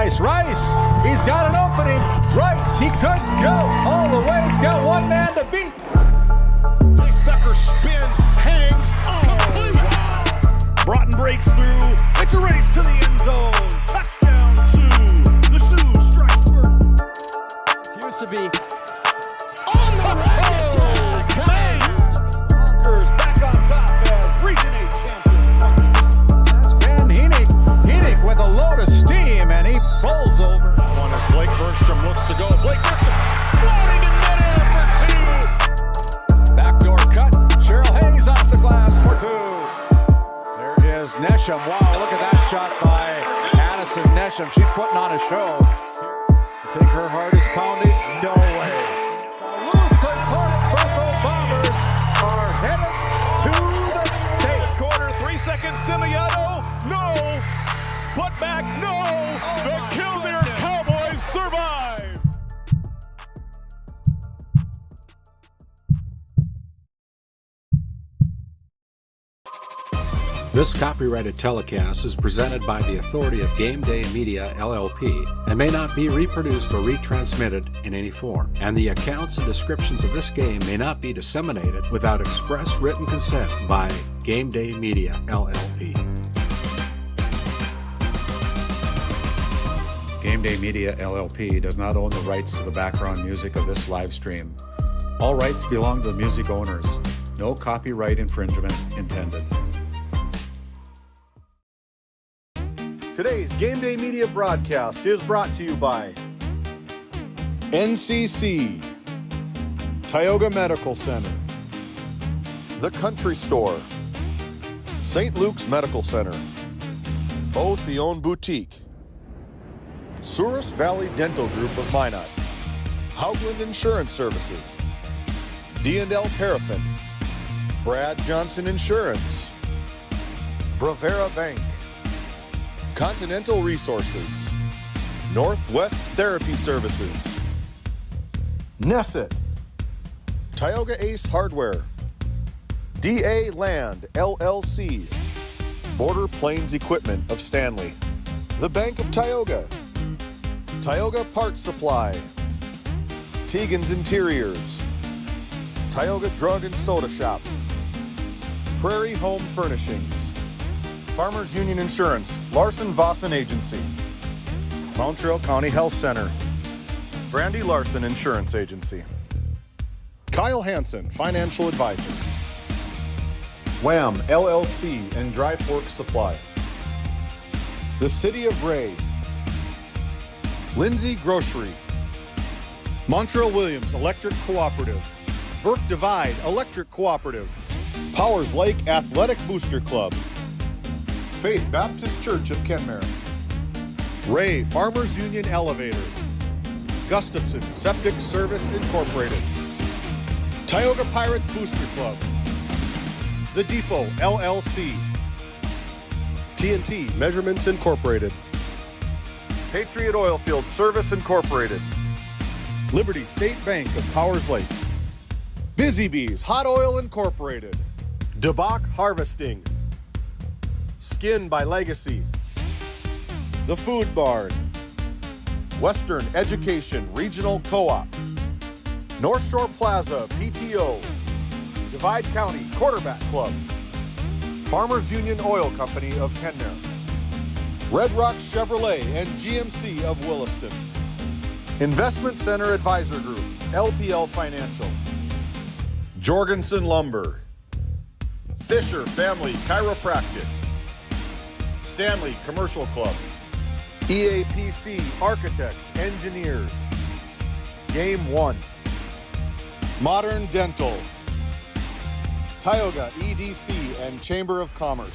Rice. He's got an opening. Rice, he could go all the way. He's got one man to beat. Chase Becker spins, hangs, complete. Broughton breaks through. It's a race to the end zone. Touchdown, Sioux. The Sioux strike first. Here's to be on the road. Honkers back on top as Region 8 champions. That's Ben Henig with a load of steam, and he bowls over. One as Blake Burnstrom looks to go. Blake Burnstrom floating in midair for two. Backdoor cut. Cheryl Hayes off the glass for two. There is Nesham. Wow, look at that shot by Addison Nesham. She's putting on a show. You think her heart is pounding? No way. The Lusitano Bombers are headed to the state. Quarter, 3 seconds. Simiano, no. Put back, no. The Kenmare Cowboys survive. This copyrighted telecast is presented by the authority of GameDay Media, LLP, and may not be reproduced or retransmitted in any form. And the accounts and descriptions of this game may not be disseminated without express written consent by GameDay Media, LLP. GameDay Media, LLP does not own the rights to the background music of this live stream. All rights belong to the music owners. No copyright infringement intended. Today's Game Day Media broadcast is brought to you by NCC, Tioga Medical Center, The Country Store, St. Luke's Medical Center, O'Theone Boutique, Souris Valley Dental Group of Minot, Haugland Insurance Services, D&L Paraffin, Brad Johnson Insurance, Bravera Bank, Continental Resources, Northwest Therapy Services, Nesset, Tioga Ace Hardware, DA Land, LLC, Border Plains Equipment of Stanley, The Bank of Tioga, Tioga Parts Supply, Tegan's Interiors, Tioga Drug and Soda Shop, Prairie Home Furnishings, Farmers Union Insurance, Larson Vossen Agency, Montreal County Health Center, Brandy Larson Insurance Agency, Kyle Hansen, Financial Advisor, Wham! LLC and Dry Fork Supply, the City of Ray, Lindsay Grocery, Montreal Williams Electric Cooperative, Burke Divide Electric Cooperative, Powers Lake Athletic Booster Club, Faith Baptist Church of Kenmare, Ray Farmers Union Elevator, Gustafson Septic Service Incorporated, Tioga Pirates Booster Club, The Depot LLC, TNT Measurements Incorporated, Patriot Oilfield Service Incorporated, Liberty State Bank of Powers Lake, Busy Bees Hot Oil Incorporated, DeBach Harvesting, Skin by Legacy, The Food Barn, Western Education Regional Co-op, North Shore Plaza PTO, Divide County Quarterback Club, Farmers Union Oil Company of Kenmare, Red Rock Chevrolet and GMC of Williston, Investment Center Advisor Group, LPL Financial, Jorgensen Lumber, Fisher Family Chiropractic, Stanley Commercial Club, EAPC Architects, Engineers, Game 1, Modern Dental, Tioga EDC and Chamber of Commerce,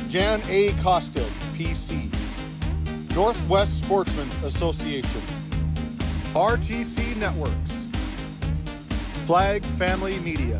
Jan A. Kosted, PC, Northwest Sportsmen's Association, RTC Networks, Flag Family Media.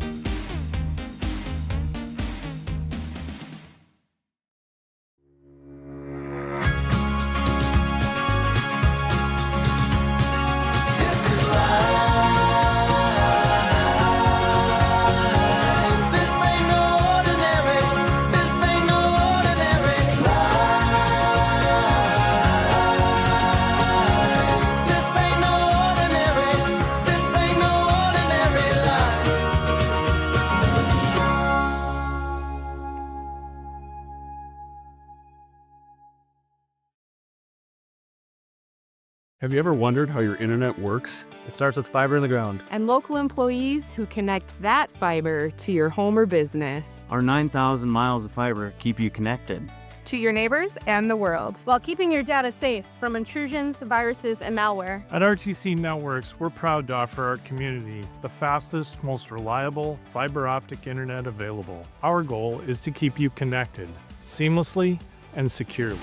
Have you ever wondered how your internet works? It starts with fiber in the ground. And local employees who connect that fiber to your home or business. Our 9,000 miles of fiber keep you connected to your neighbors and the world, while keeping your data safe from intrusions, viruses, and malware. At RTC Networks, we're proud to offer our community the fastest, most reliable fiber optic internet available. Our goal is to keep you connected seamlessly and securely.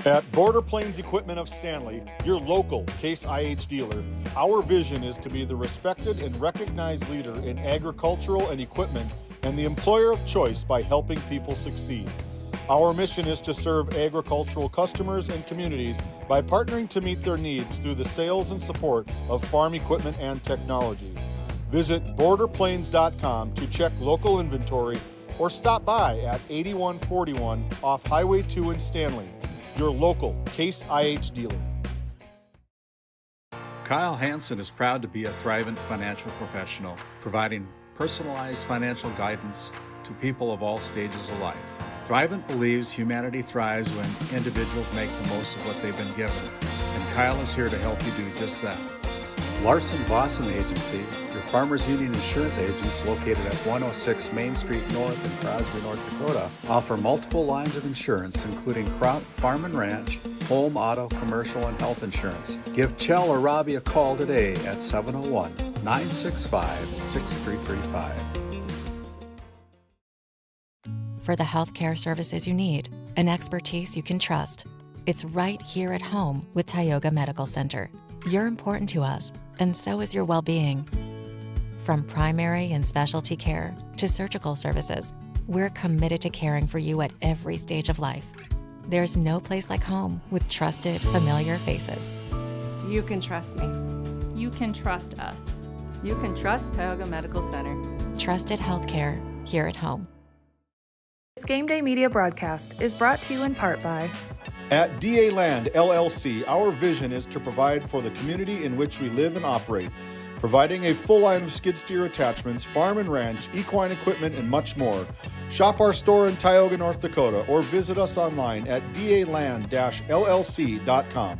At Border Plains Equipment of Stanley, your local Case IH dealer, our vision is to be the respected and recognized leader in agricultural and equipment and the employer of choice by helping people succeed. Our mission is to serve agricultural customers and communities by partnering to meet their needs through the sales and support of farm equipment and technology. Visit borderplains.com to check local inventory or stop by at 8141 off Highway 2 in Stanley. Your local Case IH dealer. Kyle Hansen is proud to be a Thrivent financial professional, providing personalized financial guidance to people of all stages of life. Thrivent believes humanity thrives when individuals make the most of what they've been given, and Kyle is here to help you do just that. Larson Boston Agency, your Farmers Union insurance agents located at 106 Main Street North in Crosby, North Dakota, offer multiple lines of insurance, including crop, farm and ranch, home, auto, commercial, and health insurance. Give Chell or Robbie a call today at 701-965-6335. For the healthcare services you need, an expertise you can trust, it's right here at home with Tioga Medical Center. You're important to us, and so is your well-being. From primary and specialty care to surgical services, we're committed to caring for you at every stage of life. There's no place like home with trusted, familiar faces. You can trust me. You can trust us. You can trust Tioga Medical Center. Trusted healthcare here at home. This GameDay Media broadcast is brought to you in part by At DA Land LLC, our vision is to provide for the community in which we live and operate, providing a full line of skid steer attachments, farm and ranch, equine equipment, and much more. Shop our store in Tioga, North Dakota, or visit us online at daland-llc.com.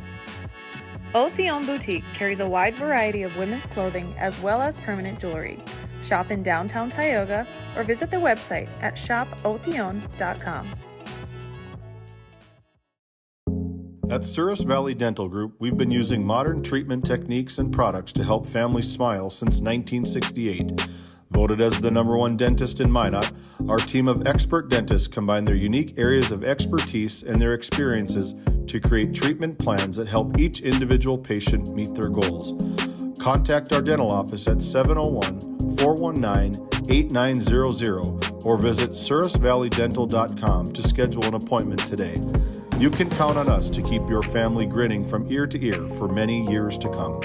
Otheon Boutique carries a wide variety of women's clothing as well as permanent jewelry. Shop in downtown Tioga or visit their website at shopotheon.com. At Souris Valley Dental Group, we've been using modern treatment techniques and products to help families smile since 1968. Voted as the #1 dentist in Minot, our team of expert dentists combine their unique areas of expertise and their experiences to create treatment plans that help each individual patient meet their goals. Contact our dental office at 701-419-8900 or visit sourisvalleydental.com to schedule an appointment today. You can count on us to keep your family grinning from ear to ear for many years to come.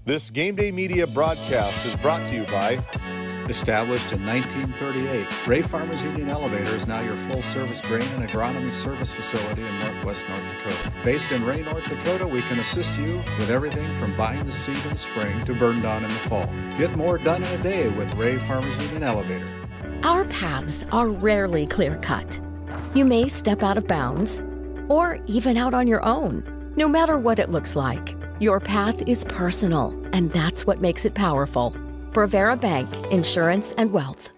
This GameDay Media broadcast is brought to you by Established in 1938, Ray Farmers Union Elevator is now your full-service grain and agronomy service facility in northwest North Dakota. Based in Ray, North Dakota, we can assist you with everything from buying the seed in the spring to burn down in the fall. Get more done in a day with Ray Farmers Union Elevator. Our paths are rarely clear-cut. You may step out of bounds, or even out on your own. No matter what it looks like, your path is personal, and that's what makes it powerful. Provera Bank, Insurance and Wealth.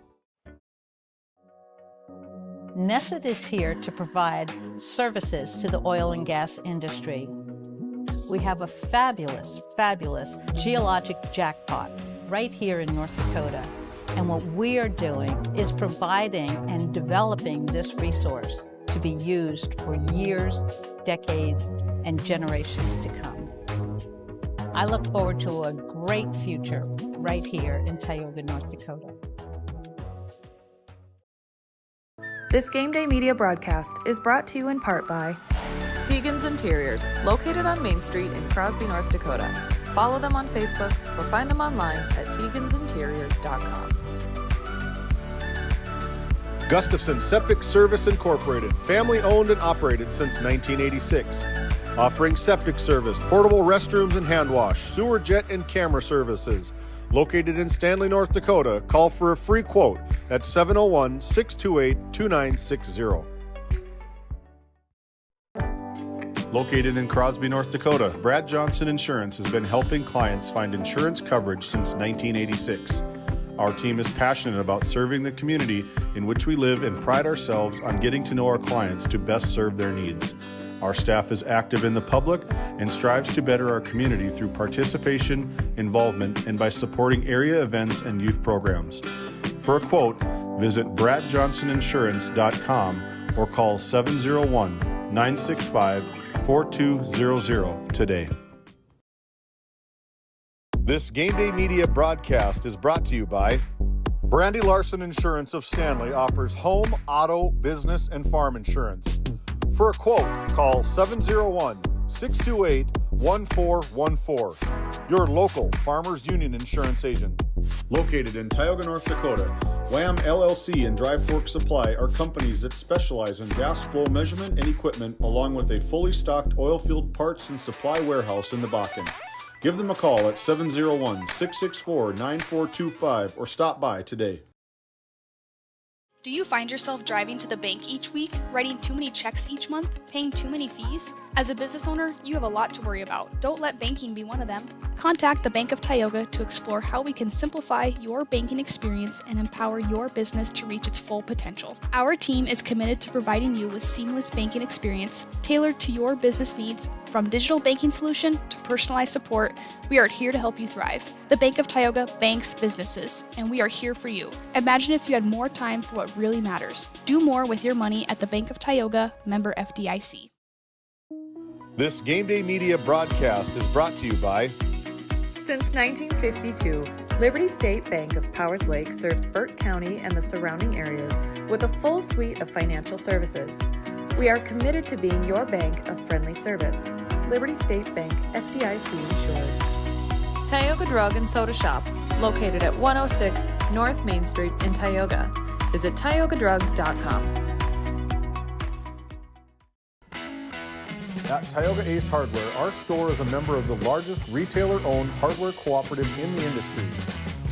Nesset is here to provide services to the oil and gas industry. We have a fabulous, fabulous geologic jackpot right here in North Dakota. And what we are doing is providing and developing this resource to be used for years, decades, and generations to come. I look forward to a great future right here in Tioga, North Dakota. This GameDay Media broadcast is brought to you in part by Tegan's Interiors, located on Main Street in Crosby, North Dakota. Follow them on Facebook or find them online at tegansinteriors.com. Gustafson Septic Service Incorporated, family owned and operated since 1986. Offering septic service, portable restrooms and hand wash, sewer jet and camera services. Located in Stanley, North Dakota, call for a free quote at 701-628-2960. Located in Crosby, North Dakota, Brad Johnson Insurance has been helping clients find insurance coverage since 1986. Our team is passionate about serving the community in which we live and pride ourselves on getting to know our clients to best serve their needs. Our staff is active in the public and strives to better our community through participation, involvement, and by supporting area events and youth programs. For a quote, visit bradjohnsoninsurance.com or call 701-965-4200 today. This Game Day Media broadcast is brought to you by Brandy Larson Insurance of Stanley offers home, auto, business, and farm insurance. For a quote, call 701-628-1414. Your local Farmers Union Insurance agent. Located in Tioga, North Dakota, WHAM LLC and Dry Fork Supply are companies that specialize in gas flow measurement and equipment, along with a fully stocked oil field parts and supply warehouse in the Bakken. Give them a call at 701-664-9425 or stop by today. Do you find yourself driving to the bank each week, writing too many checks each month, paying too many fees? As a business owner, you have a lot to worry about. Don't let banking be one of them. Contact the Bank of Tioga to explore how we can simplify your banking experience and empower your business to reach its full potential. Our team is committed to providing you with seamless banking experience tailored to your business needs. From digital banking solution to personalized support, we are here to help you thrive. The Bank of Tioga banks businesses, and we are here for you. Imagine if you had more time for what really matters. Do more with your money at the Bank of Tioga, member FDIC. This Game Day Media broadcast is brought to you by Since 1952, Liberty State Bank of Powers Lake serves Burt County and the surrounding areas with a full suite of financial services. We are committed to being your bank of friendly service. Liberty State Bank, FDIC insured. Tioga Drug and Soda Shop, located at 106 North Main Street in Tioga. Visit tiogadrug.com. At Tioga Ace Hardware, our store is a member of the largest retailer-owned hardware cooperative in the industry.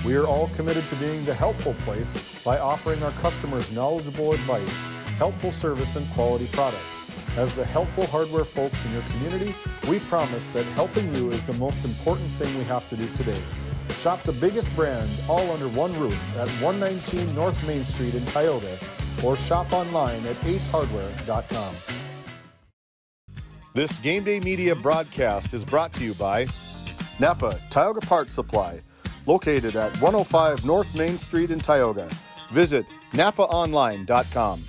We are all committed to being the helpful place by offering our customers knowledgeable advice, helpful service, and quality products. As the helpful hardware folks in your community, we promise that helping you is the most important thing we have to do today. Shop the biggest brands all under one roof at 119 North Main Street in Tioga, or shop online at acehardware.com. This Game Day Media broadcast is brought to you by Napa Tioga Parts Supply, located at 105 North Main Street in Tioga. Visit napaonline.com.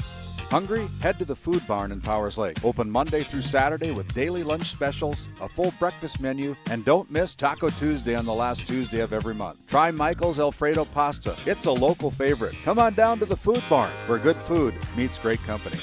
Hungry? Head to the Food Barn in Powers Lake. Open Monday through Saturday with daily lunch specials, a full breakfast menu, and don't miss Taco Tuesday on the last Tuesday of every month. Try Michael's Alfredo Pasta. It's a local favorite. Come on down to the Food Barn, where good food meets great company.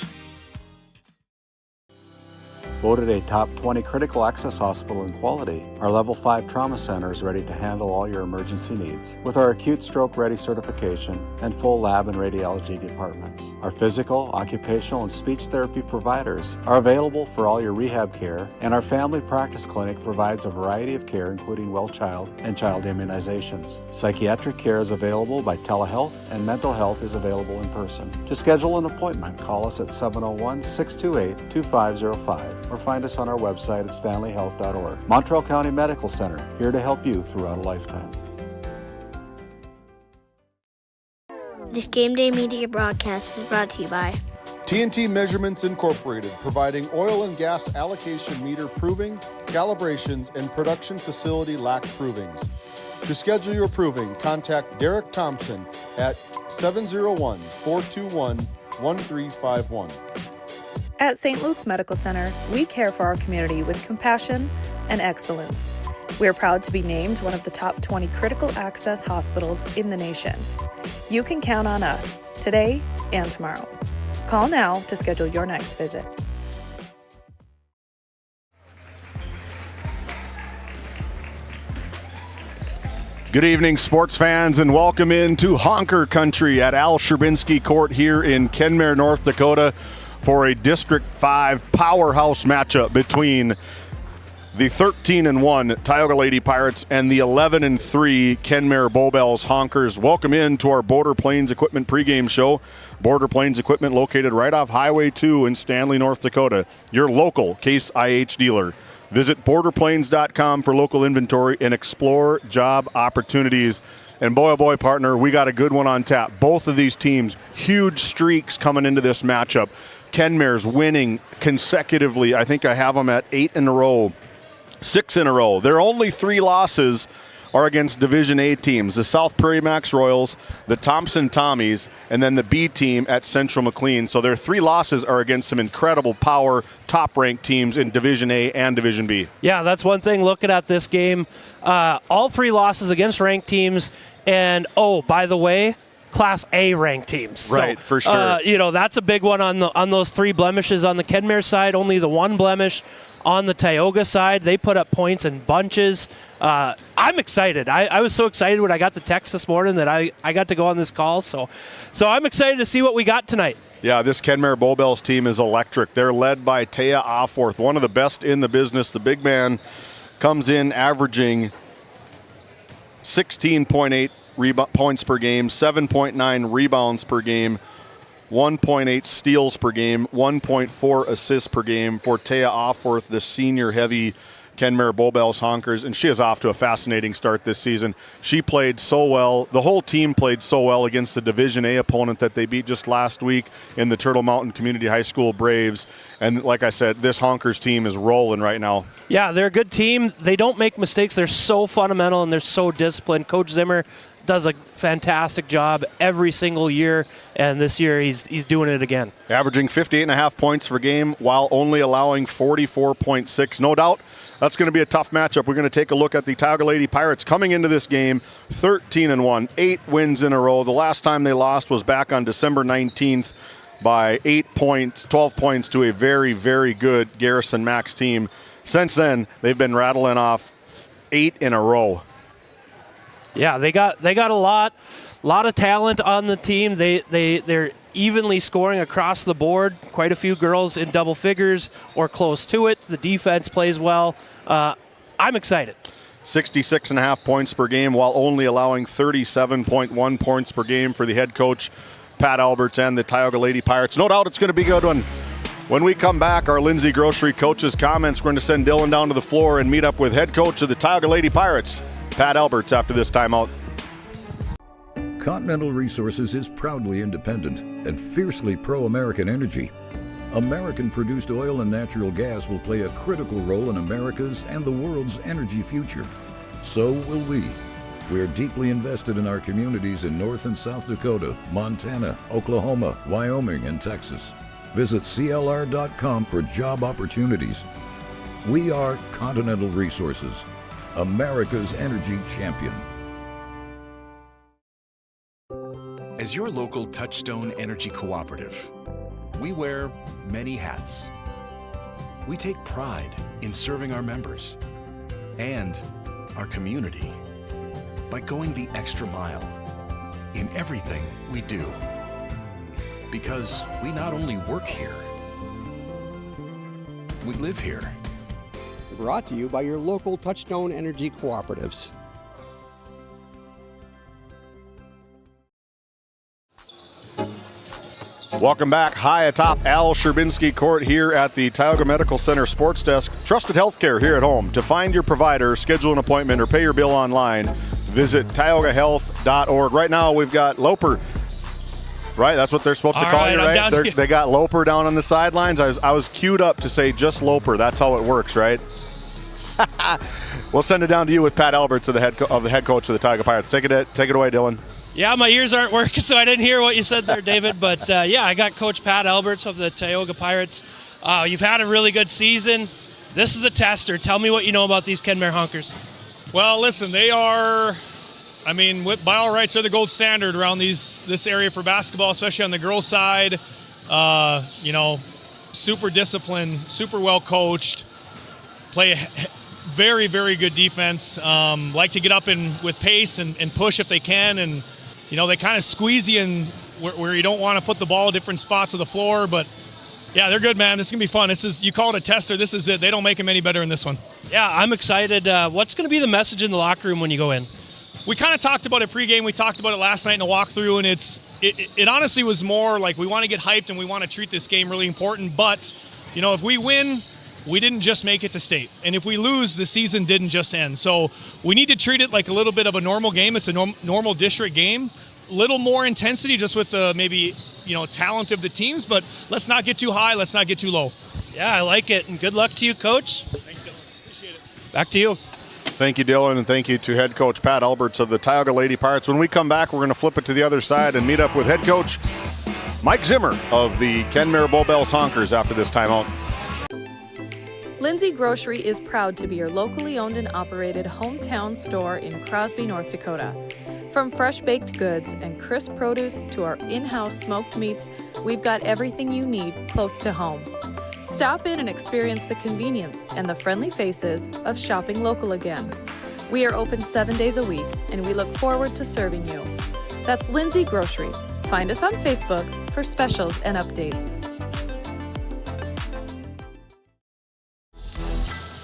Voted a top 20 critical access hospital in quality, our Level 5 Trauma Center is ready to handle all your emergency needs with our Acute Stroke Ready certification and full lab and radiology departments. Our physical, occupational, and speech therapy providers are available for all your rehab care, and our family practice clinic provides a variety of care including well child and child immunizations. Psychiatric care is available by telehealth, and mental health is available in person. To schedule an appointment, call us at 701-628-2505. or find us on our website at stanleyhealth.org. Montreal County Medical Center, here to help you throughout a lifetime. This Game Day Media broadcast is brought to you by TNT Measurements Incorporated, providing oil and gas allocation meter proving, calibrations, and production facility lac provings. To schedule your proving, contact Derek Thompson at 701-421-1351. At St. Luke's Medical Center, we care for our community with compassion and excellence. We are proud to be named one of the top 20 critical access hospitals in the nation. You can count on us today and tomorrow. Call now to schedule your next visit. Good evening, sports fans, and welcome into Honker Country at Al Sherbinski Court here in Kenmare, North Dakota, for a District 5 powerhouse matchup between the 13-1 Tioga Lady Pirates and the 11-3 Kenmare Bowbells Honkers. Welcome in to our Border Plains Equipment pregame show. Border Plains Equipment located right off Highway 2 in Stanley, North Dakota. Your local Case IH dealer. Visit borderplains.com for local inventory and explore job opportunities. And boy, oh boy, partner, we got a good one on tap. Both of these teams, huge streaks coming into this matchup. Kenmare's winning consecutively. I think I have them at 8 in a row, 6 in a row. Their only 3 losses are against Division A teams, the South Prairie Max Royals, the Thompson Tommies, and then the B team at Central McLean. So their 3 losses are against some incredible power, top-ranked teams in Division A and Division B. Yeah, that's one thing looking at this game. All 3 losses against ranked teams, and, oh, by the way, Class A ranked teams. Right, so, for sure. That's a big one on those 3 blemishes. On the Kenmare side, only the 1 blemish. On the Tioga side, they put up points in bunches. I'm excited. I was so excited when I got the text this morning that I got to go on this call. So I'm excited to see what we got tonight. Yeah, this Kenmare Bowbells team is electric. They're led by Taya Offworth, one of the best in the business. The big man comes in averaging 16.8 points per game, 7.9 rebounds per game, 1.8 steals per game, 1.4 assists per game for Taya Offworth, the senior heavy Kenmare Bowbells Honkers, and she is off to a fascinating start this season. She played so well. The whole team played so well against the Division A opponent that they beat just last week in the Turtle Mountain Community High School Braves. And like I said, this Honkers team is rolling right now. Yeah, they're a good team. They don't make mistakes. They're so fundamental and they're so disciplined. Coach Zimmer does a fantastic job every single year, and this year he's doing it again. Averaging 58.5 points per game while only allowing 44.6. No doubt that's going to be a tough matchup. We're going to take a look at the Tioga Lady Pirates coming into this game 13-1, 8 wins in a row. The last time they lost was back on December 19th by 12 points to a very, very good Garrison Max team. Since then, they've been rattling off 8 in a row. Yeah, they got a lot of talent on the team. They're evenly scoring across the board. Quite a few girls in double figures or close to it. The defense plays well. I'm excited. 66.5 points per game while only allowing 37.1 points per game for the head coach, Pat Alberts, and the Tioga Lady Pirates. No doubt it's going to be a good one. When we come back, our Lindsay Grocery coach's comments, we're going to send Dylan down to the floor and meet up with head coach of the Tioga Lady Pirates, Pat Alberts, after this timeout. Continental Resources is proudly independent and fiercely pro-American energy. American-produced oil and natural gas will play a critical role in America's and the world's energy future. So will we. We are deeply invested in our communities in North and South Dakota, Montana, Oklahoma, Wyoming, and Texas. Visit CLR.com for job opportunities. We are Continental Resources, America's energy champion. As your local Touchstone Energy Cooperative, we wear many hats. We take pride in serving our members and our community by going the extra mile in everything we do. Because we not only work here, we live here. Brought to you by your local Touchstone Energy Cooperatives. Welcome back. High atop Al Sherbinski Court here at the Tioga Medical Center Sports Desk. Trusted healthcare here at home. To find your provider, schedule an appointment, or pay your bill online, visit tiogahealth.org. Right now we've got Loper. Right, that's what they're supposed to call you, right? They got Loper down on the sidelines. I was queued up to say just Loper. That's how it works, right? We'll send it down to you with Pat Alberts, the head coach of the Tioga Pirates. Take it away, Dylan. Yeah, my ears aren't working, so I didn't hear what you said there, David. But, yeah, I got Coach Pat Alberts of the Tioga Pirates. You've had a really good season. This is a tester. Tell me what you know about these Kenmare Honkers. Well, listen, they are, by all rights, they're the gold standard around this area for basketball, especially on the girls' side. Super disciplined, super well coached, play very, very good defense. Like to get up with pace and push if they can. And, they kind of squeeze you in where you don't want to put the ball at different spots of the floor. But Yeah, they're good, man. This is going to be fun. You call it a tester. This is it. They don't make them any better in this one. Yeah, I'm excited. What's going to be the message in the locker room when you go in? We kind of talked about it pregame. We talked about it last night in the walkthrough, and it honestly was more like we want to get hyped and we want to treat this game really important. But, if we win, we didn't just make it to state. And if we lose, the season didn't just end. So we need to treat it like a little bit of a normal game. It's a normal district game. Little more intensity just with the maybe talent of the teams, but let's not get too high, let's not get too low. Yeah, I like it, and good luck to you, Coach. Thanks, Dylan. Appreciate it. Back to you. Thank you, Dylan, and thank you to head coach Pat Alberts of the Tioga Lady Pirates. When we come back, we're going to flip it to the other side and meet up with head coach Mike Zimmer of the Kenmare Bowbells Honkers after this timeout. Lindsay Grocery is proud to be your locally owned and operated hometown store in Crosby, North Dakota. From fresh baked goods and crisp produce to our in-house smoked meats, we've got everything you need close to home. Stop in and experience the convenience and the friendly faces of shopping local again. We are open 7 days a week, and we look forward to serving you. That's Lindsay Grocery. Find us on Facebook for specials and updates.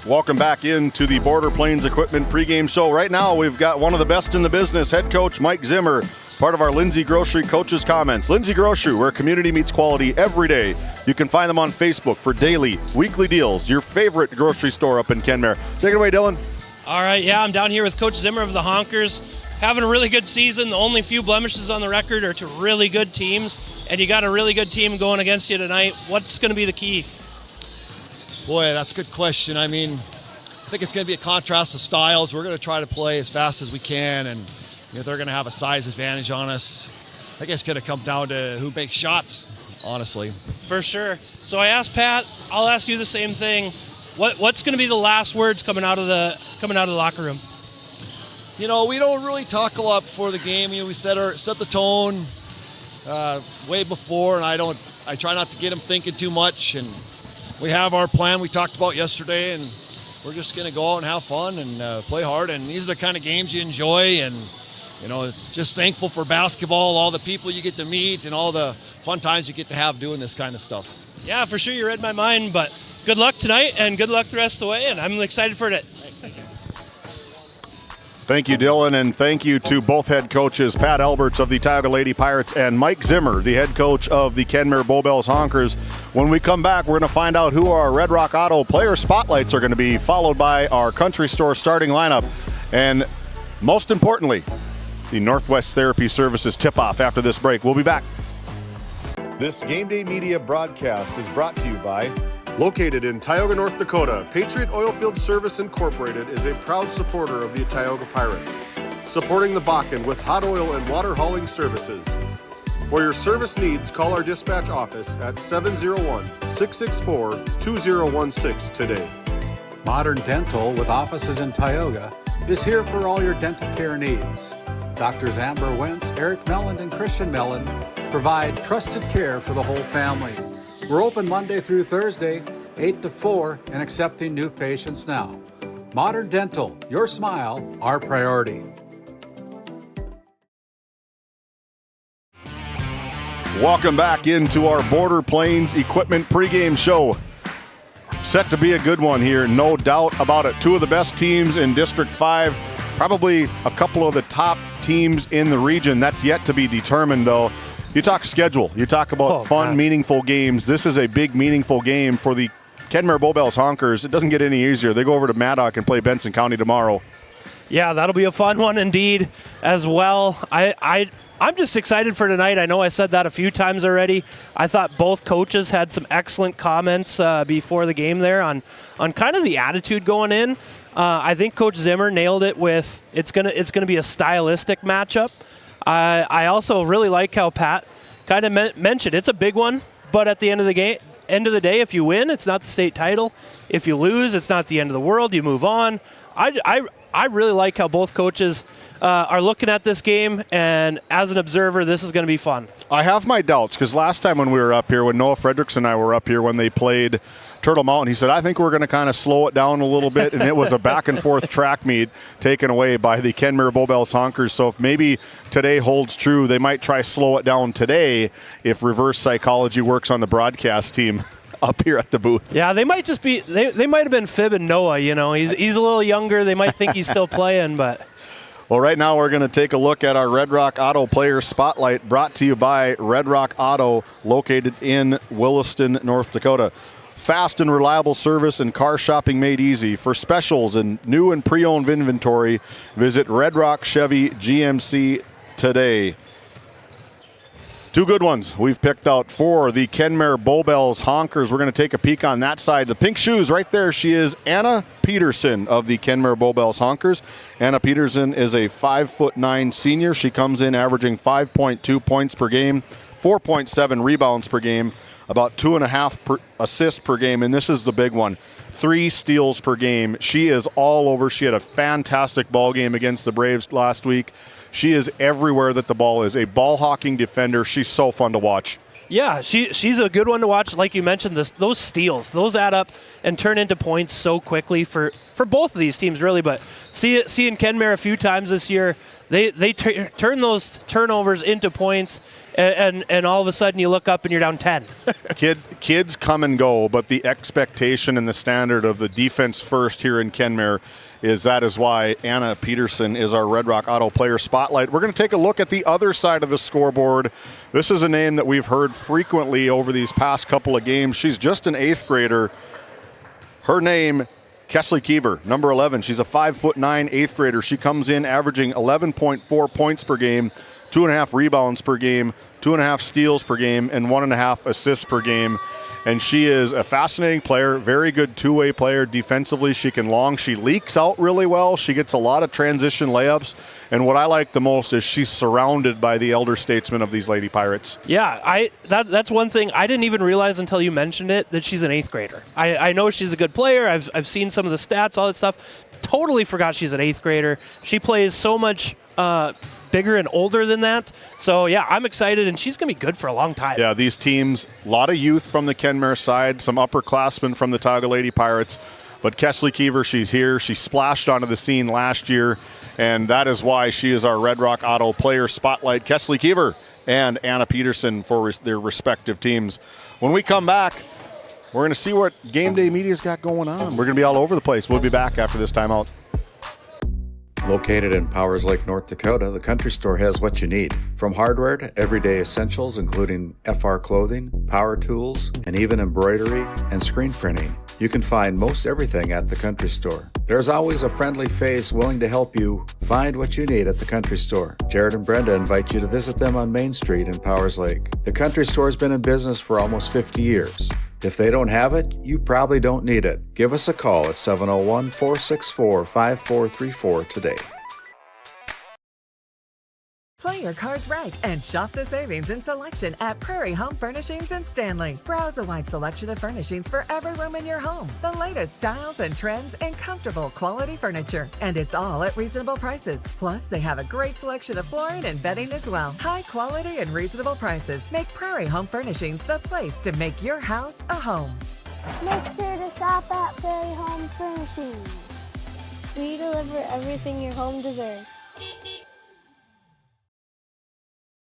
Welcome back into the Border Plains Equipment pregame show. Right now, we've got one of the best in the business, head coach Mike Zimmer, part of our Lindsay Grocery Coaches Comments. Lindsay Grocery, where community meets quality every day. You can find them on Facebook for daily, weekly deals, your favorite grocery store up in Kenmare. Take it away, Dylan. All right, yeah, I'm down here with Coach Zimmer of the Honkers. Having a really good season. The only few blemishes on the record are to really good teams, and you got a really good team going against you tonight. What's going to be the key? Boy, that's a good question. I mean, I think it's going to be a contrast of styles. We're going to try to play as fast as we can, and they're going to have a size advantage on us. I guess it's going to come down to who makes shots, honestly. For sure. So I asked Pat, I'll ask you the same thing. What's going to be the last words coming out of the locker room? We don't really talk a lot before the game. We set the tone way before, and I try not to get them thinking too much. And we have our plan we talked about yesterday, and we're just going to go out and have fun and play hard. And these are the kind of games you enjoy, and just thankful for basketball, all the people you get to meet, and all the fun times you get to have doing this kind of stuff. Yeah, for sure, you read my mind, but good luck tonight, and good luck the rest of the way, and I'm excited for it. Thank you, Dylan, and thank you to both head coaches, Pat Alberts of the Tioga Lady Pirates and Mike Zimmer, the head coach of the Kenmare Bowbells Honkers. When we come back, we're going to find out who our Red Rock Auto player spotlights are going to be, followed by our Country Store starting lineup, and most importantly, the Northwest Therapy Services tip-off after this break. We'll be back. This GameDay Media broadcast is brought to you by... Located in Tioga, North Dakota, Patriot Oilfield Service Incorporated is a proud supporter of the Tioga Pirates, supporting the Bakken with hot oil and water hauling services. For your service needs, call our dispatch office at 701-664-2016 today. Modern Dental, with offices in Tioga, is here for all your dental care needs. Doctors Amber Wentz, Eric Melland, and Christian Melland provide trusted care for the whole family. We're open Monday through Thursday, 8 to 4, and accepting new patients now. Modern Dental, your smile, our priority. Welcome back into our Border Plains Equipment pregame show. Set to be a good one here, no doubt about it. Two of the best teams in District 5, probably a couple of the top teams in the region. That's yet to be determined, though. You talk schedule, you talk about meaningful games. This is a big, meaningful game for the Kenmare Bowbells Honkers. It doesn't get any easier. They go over to Maddock and play Benson County tomorrow. Yeah, that'll be a fun one indeed as well. I'm just excited for tonight. I know I said that a few times already. I thought both coaches had some excellent comments before the game there on kind of the attitude going in. I think Coach Zimmer nailed it with it's gonna be a stylistic matchup. I also really like how Pat kind of mentioned it's a big one, but at the end of the day, if you win, it's not the state title. If you lose, it's not the end of the world. You move on. I really like how both coaches are looking at this game, and as an observer, this is going to be fun. I have my doubts because last time when we were up here, when Noah Fredericks and I were up here when they played Turtle Mountain, he said, I think we're going to kind of slow it down a little bit, and it was a back-and-forth track meet taken away by the Kenmare Bowbells Honkers. So if maybe today holds true, they might try slow it down today if reverse psychology works on the broadcast team. up here at the booth. Yeah, they might just be. They might have been fibbing Noah. You know, he's a little younger. They might think he's still playing, but. Well, right now we're going to take a look at our Red Rock Auto Player Spotlight, brought to you by Red Rock Auto, located in Williston, North Dakota. Fast and reliable service and car shopping made easy. For specials and new and pre-owned inventory, visit Red Rock Chevy GMC today. Two good ones we've picked out for the Kenmare Bowbells Honkers. We're going to take a peek on that side. The pink shoes right there, she is Anna Peterson of the Kenmare Bowbells Honkers. Anna Peterson is a 5'9" senior. She comes in averaging 5.2 points per game, 4.7 rebounds per game, about 2.5 assists per game, and this is the big one, 3 steals per game. She is all over. She had a fantastic ball game against the Braves last week. She is everywhere that the ball is. A ball-hawking defender. She's so fun to watch. Yeah, she's a good one to watch. Like you mentioned, those steals, those add up and turn into points so quickly for both of these teams, really. But seeing Kenmare a few times this year, they turn those turnovers into points, and all of a sudden you look up and you're down 10. Kids come and go, but the expectation and the standard of the defense first here in Kenmare is why Anna Peterson is our Red Rock Auto Player Spotlight. We're going to take a look at the other side of the scoreboard. This is a name that we've heard frequently over these past couple of games. She's just an 8th grader. Her name, Kesley Keever, number 11. She's a 5'9" 8th grader. She comes in averaging 11.4 points per game, 2.5 rebounds per game, 2.5 steals per game, and 1.5 assists per game. And she is a fascinating player, very good two-way player. Defensively, she can long. She leaks out really well. She gets a lot of transition layups. And what I like the most is she's surrounded by the elder statesmen of these Lady Pirates. Yeah, that's one thing I didn't even realize until you mentioned it, that she's an 8th grader. I know she's a good player. I've seen some of the stats, all that stuff. Totally forgot she's an 8th grader. She plays so much bigger and older than that. So, yeah, I'm excited, and she's going to be good for a long time. Yeah, these teams, a lot of youth from the Kenmare side, some upperclassmen from the Tioga Lady Pirates. But Kesley Keever, she's here. She splashed onto the scene last year, and that is why she is our Red Rock Auto Player Spotlight. Kesley Keever and Anna Peterson for their respective teams. When we come back, we're going to see what Game Day Media's got going on. We're going to be all over the place. We'll be back after this timeout. Located in Powers Lake, North Dakota, the Country Store has what you need. From hardware to everyday essentials, including FR clothing, power tools, and even embroidery and screen printing. You can find most everything at the Country Store. There's always a friendly face willing to help you find what you need at the Country Store. Jared and Brenda invite you to visit them on Main Street in Powers Lake. The Country Store has been in business for almost 50 years. If they don't have it, you probably don't need it. Give us a call at 701-464-5434 today. Play your cards right and shop the savings and selection at Prairie Home Furnishings in Stanley. Browse a wide selection of furnishings for every room in your home. The latest styles and trends and comfortable quality furniture. And it's all at reasonable prices. Plus, they have a great selection of flooring and bedding as well. High quality and reasonable prices make Prairie Home Furnishings the place to make your house a home. Make sure to shop at Prairie Home Furnishings. We deliver everything your home deserves.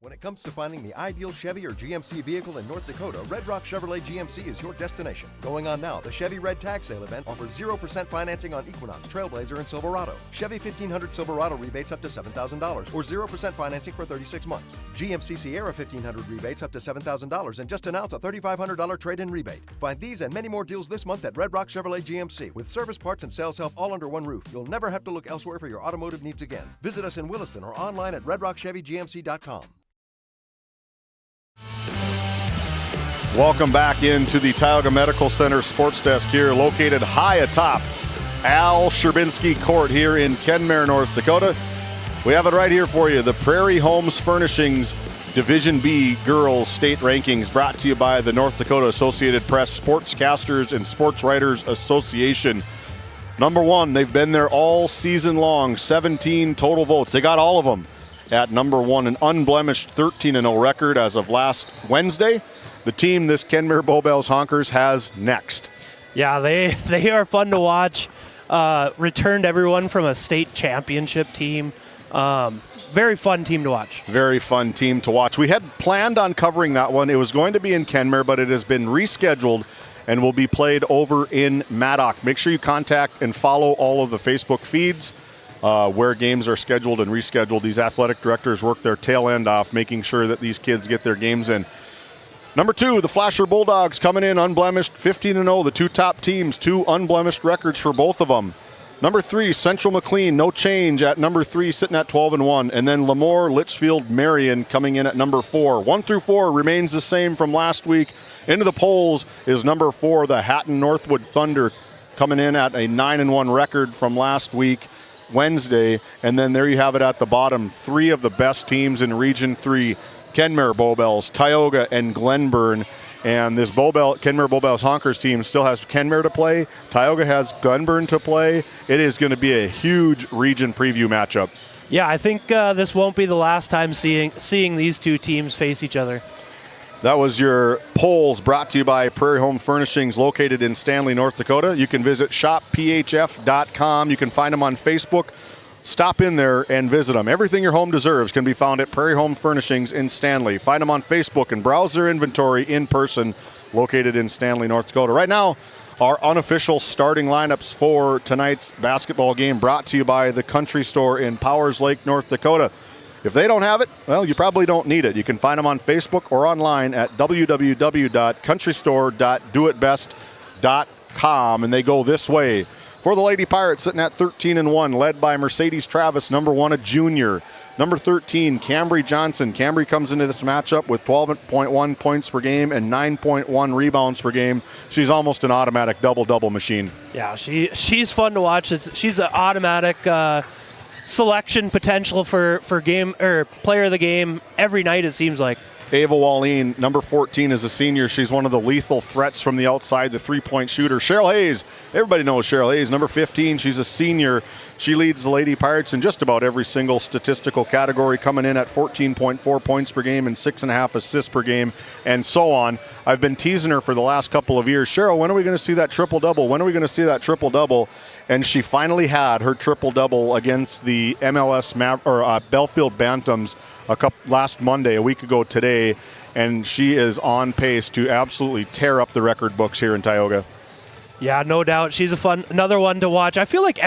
When it comes to finding the ideal Chevy or GMC vehicle in North Dakota, Red Rock Chevrolet GMC is your destination. Going on now, the Chevy Red Tag Sale event offers 0% financing on Equinox, Trailblazer, and Silverado. Chevy 1500 Silverado rebates up to $7,000 or 0% financing for 36 months. GMC Sierra 1500 rebates up to $7,000 and just announced a $3,500 trade-in rebate. Find these and many more deals this month at Red Rock Chevrolet GMC. With service, parts, and sales help all under one roof, you'll never have to look elsewhere for your automotive needs again. Visit us in Williston or online at redrockchevygmc.com. Welcome back into the Tioga Medical Center Sports Desk here, located high atop Al Sherbinski Court here in Kenmare, North Dakota. We have it right here for you, the Prairie Homes Furnishings Division B Girls State Rankings, brought to you by the North Dakota Associated Press Sportscasters and Sports Writers Association. Number one, they've been there all season long, 17 total votes. They got all of them at number one, an unblemished 13-0 record as of last Wednesday. The team this Kenmare Bowbells Honkers has next. Yeah, they are fun to watch. Returned everyone from a state championship team. Very fun team to watch. Very fun team to watch. We had planned on covering that one. It was going to be in Kenmare, but it has been rescheduled and will be played over in Maddock. Make sure you contact and follow all of the Facebook feeds where games are scheduled and rescheduled. These athletic directors work their tail end off making sure that these kids get their games in. Number 2, the Flasher Bulldogs coming in unblemished, 15-0. The 2 top teams, 2 unblemished records for both of them. Number 3, Central McLean, no change at number 3, sitting at 12-1. And then Lemoore, Litchfield, Marion coming in at number 4. 1 through 4 remains the same from last week. Into the polls is number 4, the Hatton Northwood Thunder, coming in at a 9-1 record from last week, Wednesday. And then there you have it at the bottom, 3 of the best teams in Region 3, Kenmare Bowbells, Tioga, and Glenburn. And this Kenmare Bowbells Honkers team still has Kenmare to play. Tioga has Glenburn to play. It is going to be a huge region preview matchup. Yeah, I think this won't be the last time seeing these 2 teams face each other. That was your polls brought to you by Prairie Home Furnishings, located in Stanley, North Dakota. You can visit shopphf.com. You can find them on Facebook. Stop in there and visit them. Everything your home deserves can be found at Prairie Home Furnishings in Stanley. Find them on Facebook and browse their inventory in person, located in Stanley, North Dakota. Right now, our unofficial starting lineups for tonight's basketball game brought to you by the Country Store in Powers Lake, North Dakota. If they don't have it, well, you probably don't need it. You can find them on Facebook or online at www.countrystore.doitbest.com, and they go this way. For the Lady Pirates, sitting at 13-1, led by Mercedes Travis, number 1, a junior. Number 13, Cambry Johnson. Cambry comes into this matchup with 12.1 points per game and 9.1 rebounds per game. She's almost an automatic double-double machine. Yeah, she's fun to watch. She's an automatic selection potential for game or player of the game every night, it seems like. Ava Wallin, number 14, is a senior. She's one of the lethal threats from the outside, the three-point shooter. Cheryl Hayes, everybody knows Cheryl Hayes, number 15. She's a senior. She leads the Lady Pirates in just about every single statistical category, coming in at 14.4 points per game and 6.5 assists per game, and so on. I've been teasing her for the last couple of years. Cheryl, when are we going to see that triple-double? When are we going to see that triple-double? And she finally had her triple-double against the MLS Belfield Bantams last Monday, a week ago today, and she is on pace to absolutely tear up the record books here in Tioga. Yeah, no doubt. She's another one to watch. I feel like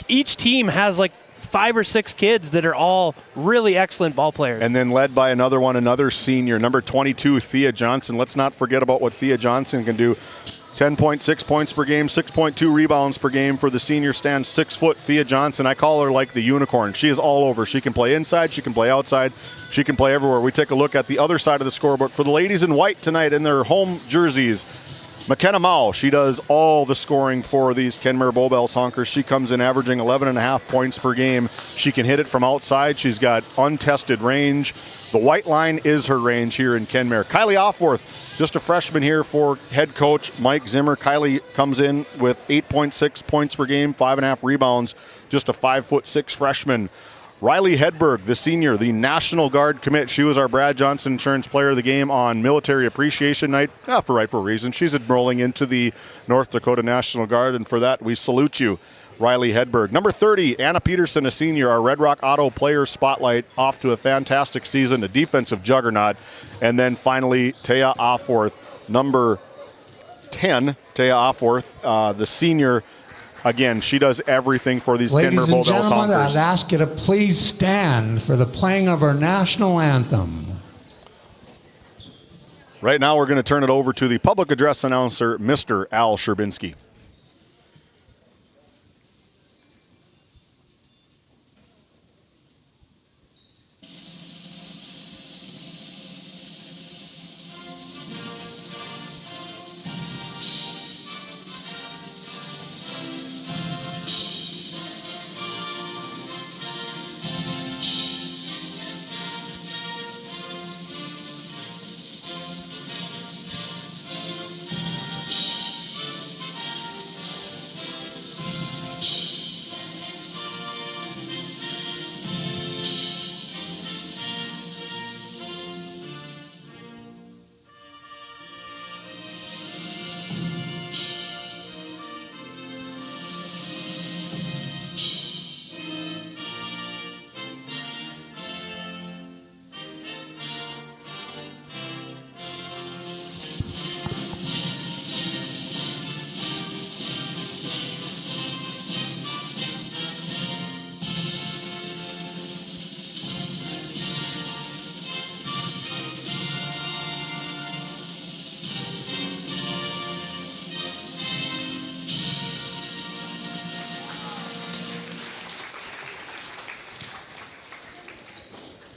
each team has 5 or 6 kids that are all really excellent ball players. And then led by another senior, number 22, Thea Johnson. Let's not forget about what Thea Johnson can do. 10.6 points per game, 6.2 rebounds per game for the senior stand, 6 foot Thea Johnson. I call her like the unicorn. She is all over. She can play inside, she can play outside, she can play everywhere. We take a look at the other side of the scoreboard. For the ladies in white tonight in their home jerseys, McKenna Mao, she does all the scoring for these Kenmare Bowbells Honkers. She comes in averaging 11.5 points per game. She can hit it from outside. She's got untested range. The white line is her range here in Kenmare. Kylie Offworth, just a freshman here for head coach Mike Zimmer. Kylie comes in with 8.6 points per game, 5.5 rebounds, just a 5'6" freshman. Riley Hedberg, the senior, the National Guard commit. She was our Brad Johnson Insurance Player of the Game on Military Appreciation Night. For rightful reason. She's enrolling into the North Dakota National Guard, and for that, we salute you, Riley Hedberg. Number 30, Anna Peterson, a senior, our Red Rock Auto Player Spotlight, off to a fantastic season, a defensive juggernaut. And then finally, Taya Offworth, number 10, Taya Offworth, the senior. Again, she does everything for these Kenmare Bowbells Honkers. Ladies and gentlemen, I'd ask you to please stand for the playing of our national anthem. Right now, we're going to turn it over to the public address announcer, Mr. Al Sherbinski.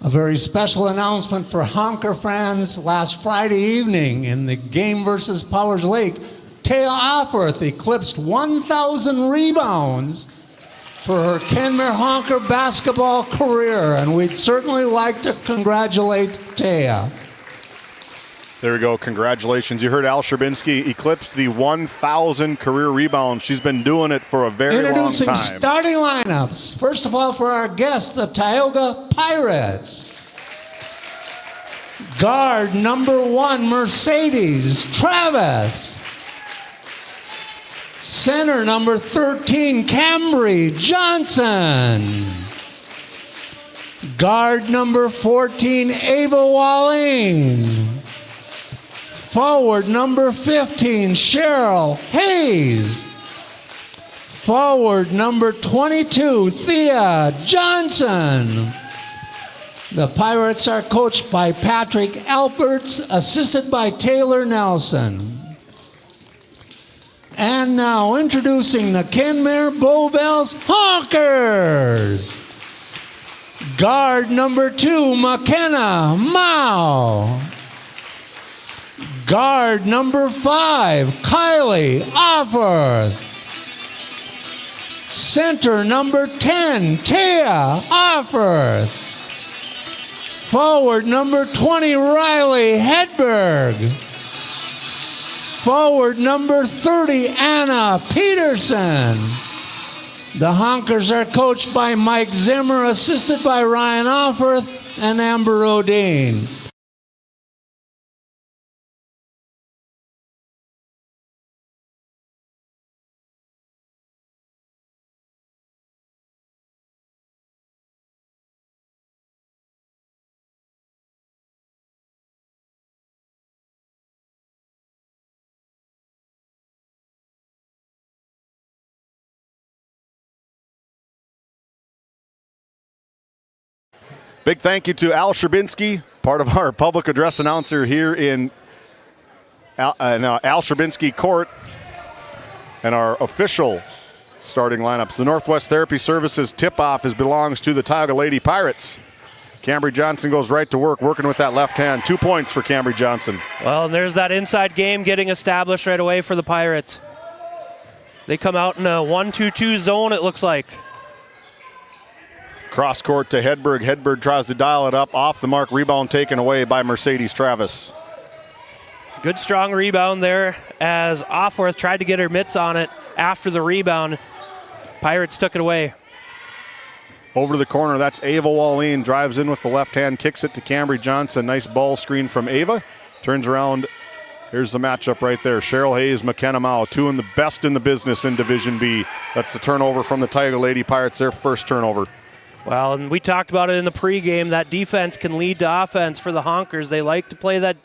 A very special announcement for Honker fans. Last Friday evening in the game versus Powers Lake, Taya Offorth eclipsed 1,000 rebounds for her Kenmare Honker basketball career, and we'd certainly like to congratulate Taya. There we go. Congratulations. You heard Al Sherbinski eclipse the 1,000 career rebounds. She's been doing it for a very long time. Introducing starting lineups. First of all, for our guests, the Tioga Pirates. Guard number 1, Mercedes Travis. Center number 13, Cambry Johnson. Guard number 14, Ava Walleen. Forward number 15, Cheryl Hayes. Forward number 22, Thea Johnson. The Pirates are coached by Patrick Alperts, assisted by Taylor Nelson. And now introducing the Kenmare Bowbells Honkers. Guard number 2, McKenna Mao. Guard number 5, Kylie Offorth. Center number 10, Taya Offorth. Forward number 20, Riley Hedberg. Forward number 30, Anna Peterson. The Honkers are coached by Mike Zimmer, assisted by Ryan Offorth and Amber Odine. Big thank you to Al Sherbinski, part of our public address announcer here in Al Sherbinski Court, and our official starting lineups. The Northwest Therapy Services tip-off belongs to the Tioga Lady Pirates. Cambry Johnson goes right to work, working with that left hand. 2 points for Cambry Johnson. Well, there's that inside game getting established right away for the Pirates. They come out in a 1-2-2 zone, it looks like. Cross court to Hedberg. Hedberg tries to dial it up. Off the mark. Rebound taken away by Mercedes Travis. Good strong rebound there as Offorth tried to get her mitts on it after the rebound. Pirates took it away. Over to the corner. That's Ava Walleen. Drives in with the left hand. Kicks it to Cambry Johnson. Nice ball screen from Ava. Turns around. Here's the matchup right there. Cheryl Hayes, McKenna Mao. Two in the best in the business in Division B. That's the turnover from the Tioga Lady Pirates. Their first turnover. Well, and we talked about it in the pregame. That defense can lead to offense for the Honkers. They like to play that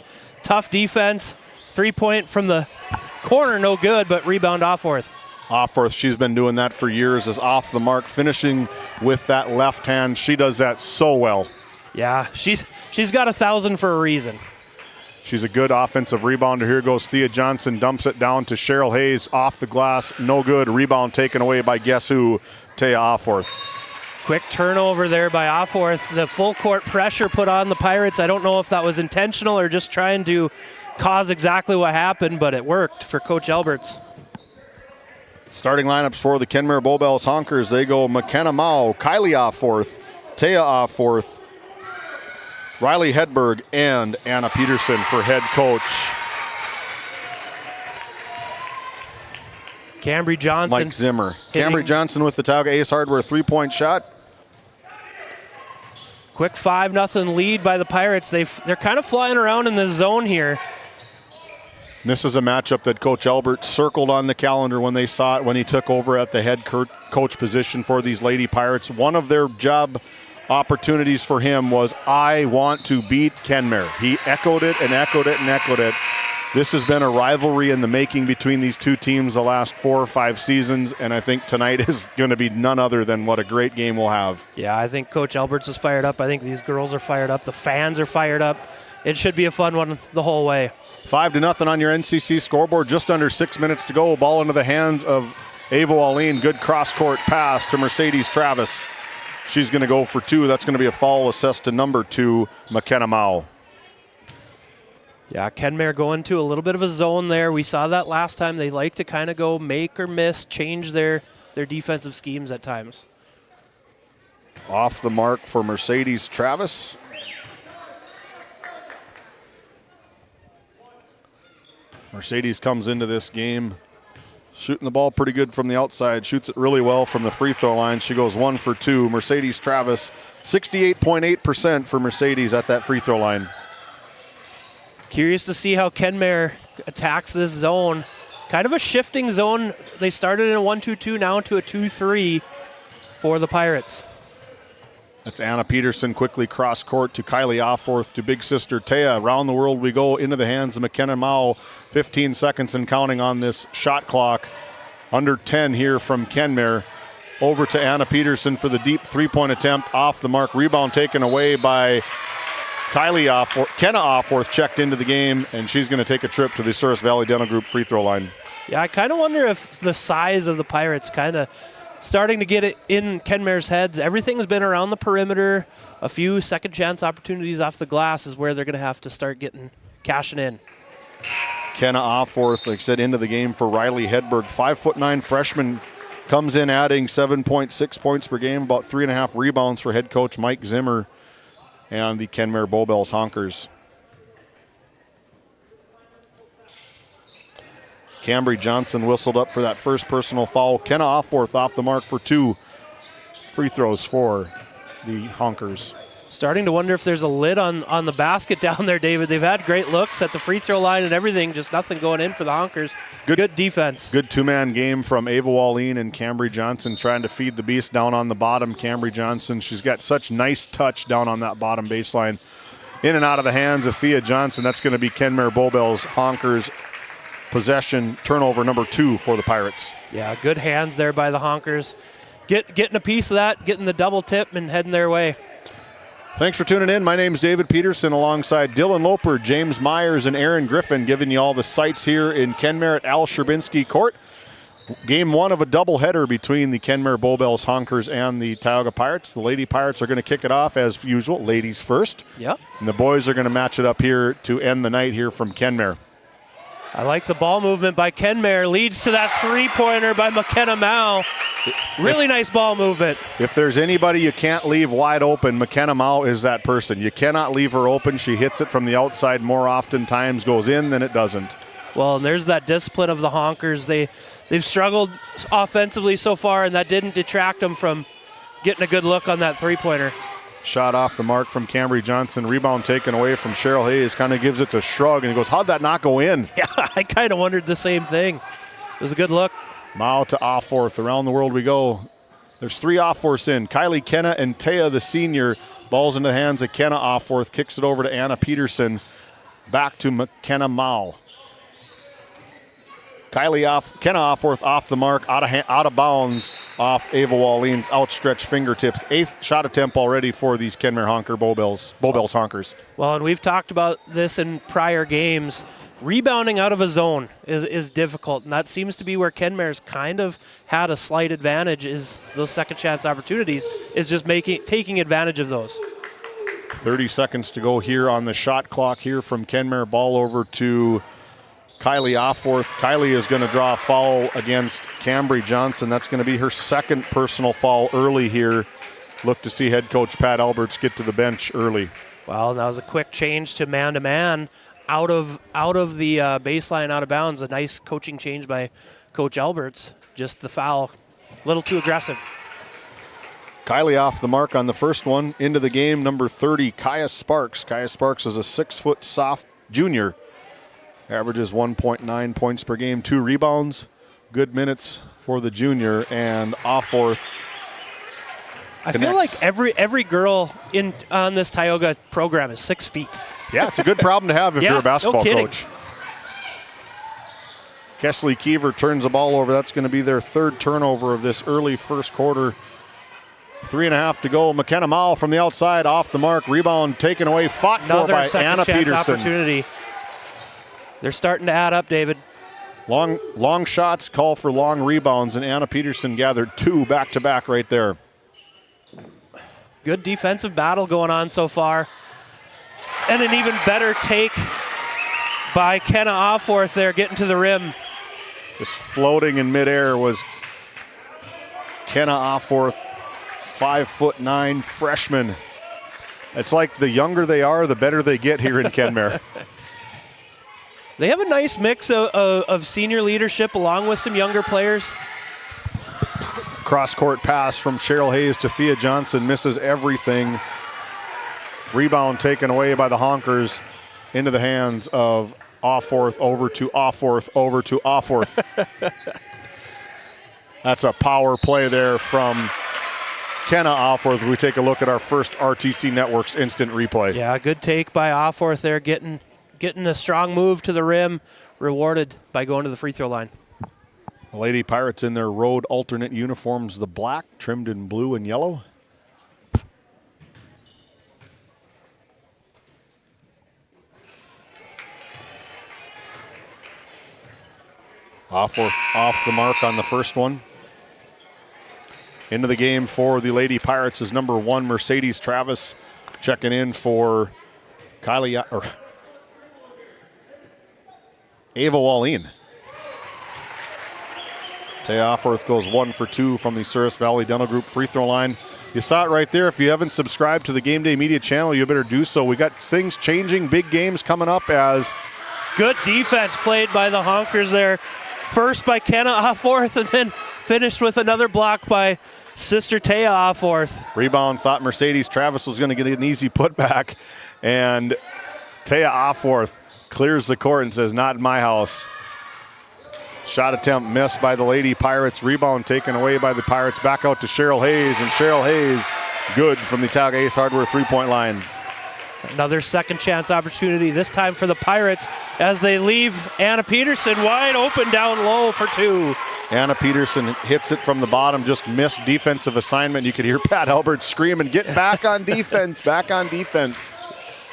tough defense. 3-point from the corner, no good, but rebound Offorth. Offorth, she's been doing that for years, is off the mark, finishing with that left hand. She does that so well. Yeah, she's got 1,000 for a reason. She's a good offensive rebounder. Here goes Thea Johnson, dumps it down to Cheryl Hayes, off the glass, no good. Rebound taken away by guess who? Taya Offorth. Quick turnover there by Offorth. The full court pressure put on the Pirates. I don't know if that was intentional or just trying to cause exactly what happened, but it worked for Coach Alberts. Starting lineups for the Kenmare Bowbells Honkers. They go McKenna Mao, Kylie Offorth, Taya Offorth, Riley Hedberg, and Anna Peterson for head coach. Cambry Johnson. Mike Zimmer. Cambry Johnson with the Tioga Ace Hardware 3-point shot. Quick 5-0 lead by the Pirates. They're kind of flying around in the zone here. This is a matchup that Coach Albert circled on the calendar when they saw it when he took over at the head coach position for these Lady Pirates. One of their job opportunities for him was, I want to beat Kenmare. He echoed it and echoed it and echoed it. This has been a rivalry in the making between these two teams the last 4 or 5 seasons, and I think tonight is going to be none other than what a great game we'll have. Yeah, I think Coach Alberts is fired up. I think these girls are fired up. The fans are fired up. It should be a fun one the whole way. 5-0 on your NCC scoreboard. Just under 6 minutes to go. Ball into the hands of Ava Walleen. Good cross-court pass to Mercedes Travis. She's going to go for 2. That's going to be a foul assessed to number 2, McKenna Mao. Yeah, Kenmare going to a little bit of a zone there. We saw that last time. They like to kind of go make or miss, change their defensive schemes at times. Off the mark for Mercedes Travis. Mercedes comes into this game shooting the ball pretty good from the outside, shoots it really well from the free throw line. She goes 1 for 2. Mercedes Travis, 68.8% for Mercedes at that free throw line. Curious to see how Kenmare attacks this zone. Kind of a shifting zone. They started in a 1-2-2, now into a 2-3 for the Pirates. That's Anna Peterson quickly cross court to Kylie Offorth to big sister Taya. Around the world we go, into the hands of McKenna Mao. 15 seconds and counting on this shot clock. Under 10 here from Kenmare. Over to Anna Peterson for the deep three-point attempt. Off the mark. Rebound taken away by Kylie Offorth. Kenna Offorth checked into the game, and she's going to take a trip to the Souris Valley Dental Group free throw line. Yeah, I kind of wonder if the size of the Pirates kind of starting to get it in Kenmare's heads. Everything's been around the perimeter. A few second chance opportunities off the glass is where they're going to have to start cashing in. Kenna Offorth, like I said, into the game for Riley Hedberg. 5'9" freshman, comes in adding 7.6 points per game, about 3.5 rebounds for head coach Mike Zimmer and the Kenmare Bowbells Honkers. Cambry Johnson whistled up for that first personal foul. Kenna Offorth off the mark for 2 free throws for the Honkers. Starting to wonder if there's a lid on the basket down there, David. They've had great looks at the free throw line and everything, just nothing going in for the Honkers. Good defense. Good two-man game from Ava Wallin and Cambry Johnson trying to feed the beast down on the bottom. Cambry Johnson, she's got such nice touch down on that bottom baseline. In and out of the hands of Thea Johnson. That's going to be Kenmare Bowbells Honkers possession, turnover number 2 for the Pirates. Yeah, good hands there by the Honkers. Getting a piece of that, getting the double tip and heading their way. Thanks for tuning in. My name's David Peterson alongside Dylan Loper, James Myers, and Aaron Griffin, giving you all the sights here in Kenmare at Al Sherbinski Court. Game 1 of a doubleheader between the Kenmare Bowbells Honkers and the Tioga Pirates. The Lady Pirates are going to kick it off as usual, ladies first. Yep. And the boys are going to match it up here to end the night here from Kenmare. I like the ball movement by Kenmare. Leads to that three-pointer by McKenna Mao. Really nice ball movement. If there's anybody you can't leave wide open, McKenna Mao is that person. You cannot leave her open. She hits it from the outside more often times, goes in than it doesn't. Well, and there's that discipline of the Honkers. They've struggled offensively so far, and that didn't detract them from getting a good look on that three-pointer. Shot off the mark from Cambry Johnson. Rebound taken away from Cheryl Hayes. Kind of gives it a shrug, and he goes, how'd that not go in? Yeah, I kind of wondered the same thing. It was a good look. Mao to Offorth. Around the world we go. There's 3 Offorths in. Kylie, Kenna, and Taya, the senior. Ball's in the hands of Kenna Offorth. Kicks it over to Anna Peterson. Back to McKenna Mao. Kenna Offorth off the mark, out of bounds, off Ava Wallin's outstretched fingertips. 8th shot attempt already for these Kenmare Bowbells Honkers. Well, and we've talked about this in prior games. Rebounding out of a zone is difficult, and that seems to be where Kenmare's kind of had a slight advantage, is those second chance opportunities, is just taking advantage of those. 30 seconds to go here on the shot clock here from Kenmare. Ball over to Kylie Offorth. Kylie is going to draw a foul against Cambry Johnson. That's going to be her second personal foul early here. Look to see head coach Pat Alberts get to the bench early. Well, that was a quick change to man out of the baseline, out of bounds. A nice coaching change by Coach Alberts. Just the foul, a little too aggressive. Kylie off the mark on the first one. Into the game, number 30, Kaya Sparks. Kaya Sparks is a 6-foot soft junior. Averages 1.9 points per game, 2 rebounds. Good minutes for the junior, and Offorth I feel like every girl on this Tioga program is 6 feet. Yeah, it's a good problem to have if you're a basketball no coach. Kesley Kiever turns the ball over. That's going to be their 3rd turnover of this early first quarter. 3.5 to go. McKenna Mao from the outside, off the mark. Rebound taken away, fought for by Anna Peterson. Opportunity. They're starting to add up, David. Long shots call for long rebounds, and Anna Peterson gathered 2 back-to-back right there. Good defensive battle going on so far. And an even better take by Kenna Offworth there, getting to the rim. Just floating in midair was Kenna Offworth, 5'9" freshman. It's like the younger they are, the better they get here in Kenmare. They have a nice mix of senior leadership along with some younger players. Cross-court pass from Cheryl Hayes to Thea Johnson, misses everything. Rebound taken away by the Honkers into the hands of Offworth, over to Offworth, over to Offworth. That's a power play there from Kenna Offworth. We take a look at our first RTC Networks instant replay. Yeah, good take by Offworth there, getting a strong move to the rim, rewarded by going to the free throw line. The Lady Pirates in their road alternate uniforms, the black, trimmed in blue and yellow. Offworth off the mark on the first one. Into the game for the Lady Pirates is number 1, Mercedes Travis, checking in for Ava Wallin. Taya Offworth goes 1 for 2 from the Souris Valley Dental Group free throw line. You saw it right there. If you haven't subscribed to the Game Day Media channel, you better do so. We got things changing, big games coming up as... Good defense played by the Honkers there. First by Kenna Offworth, and then finished with another block by sister Taya Offworth. Rebound, thought Mercedes Travis was going to get an easy putback, and Taya Offworth clears the court and says, not in my house. Shot attempt missed by the Lady Pirates. Rebound taken away by the Pirates. Back out to Cheryl Hayes, and Cheryl Hayes good from the Tioga Ace Hardware three-point line. Another second chance opportunity, this time for the Pirates, as they leave Anna Peterson wide open down low for 2. Anna Peterson hits it from the bottom, just missed defensive assignment. You could hear Pat Albert screaming, get back on defense, back on defense.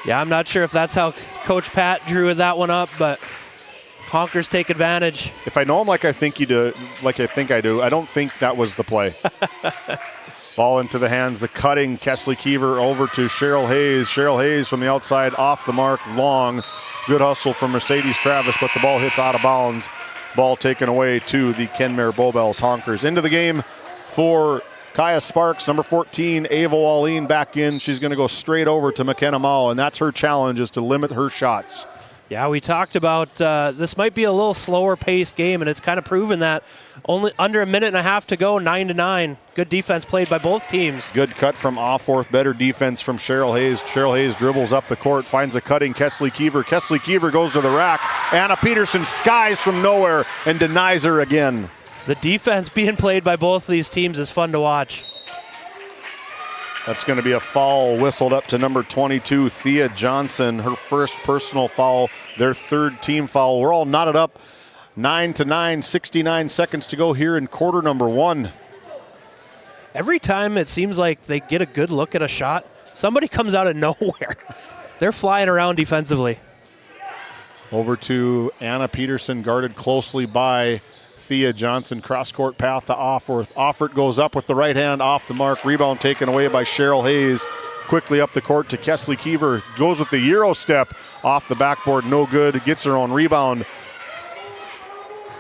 Yeah, I'm not sure if that's how Coach Pat drew that one up, but Honkers take advantage. If I know him like I think you do, like I think I do, I don't think that was the play. Ball into the hands, the cutting Kesley Keever over to Cheryl Hayes. Cheryl Hayes from the outside, off the mark, long. Good hustle from Mercedes Travis, but the ball hits out of bounds. Ball taken away to the Kenmare Bowbells Honkers. Into the game for Kaya Sparks, number 14, Ava Wallin back in. She's going to go straight over to McKenna Mao, and that's her challenge, is to limit her shots. Yeah, we talked about this might be a little slower paced game, and it's kind of proven that. Only under a minute and a half to go, 9-9. Good defense played by both teams. Good cut from Offworth, better defense from Cheryl Hayes. Cheryl Hayes dribbles up the court, finds a cutting Kesley Keever. Kesley Keever goes to the rack. Anna Peterson skies from nowhere and denies her again. The defense being played by both of these teams is fun to watch. That's going to be a foul whistled up to number 22, Thea Johnson. Her first personal foul, their third team foul. We're all knotted up, 9-9, 69 seconds to go here in quarter number 1. Every time it seems like they get a good look at a shot, somebody comes out of nowhere. They're flying around defensively. Over to Anna Peterson, guarded closely by Thea Johnson. Cross-court path to Offworth. Offworth goes up with the right hand, off the mark. Rebound taken away by Cheryl Hayes. Quickly up the court to Kesley Keever. Goes with the Euro step off the backboard. No good. Gets her own rebound.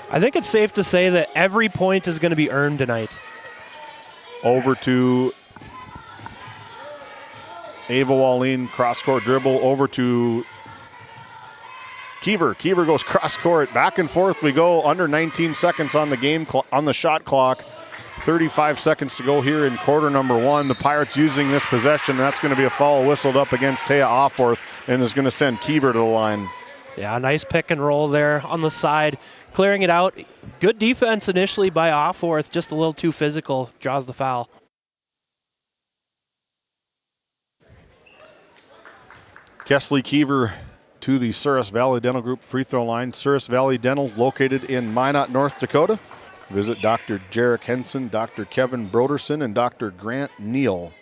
I think it's safe to say that every point is going to be earned tonight. Over to Ava Wallin. Cross-court dribble over to Keever. Keever goes cross-court. Back and forth we go. Under 19 seconds on the game on the shot clock. 35 seconds to go here in quarter number 1. The Pirates using this possession. That's going to be a foul whistled up against Taya Offworth, and is going to send Keever to the line. Yeah, nice pick and roll there on the side. Clearing it out. Good defense initially by Offworth. Just a little too physical. Draws the foul. Kesley Keever to the Souris Valley Dental Group free throw line. Souris Valley Dental, located in Minot, North Dakota. Visit Dr. Jarek Henson, Dr. Kevin Broderson, and Dr. Grant Neal.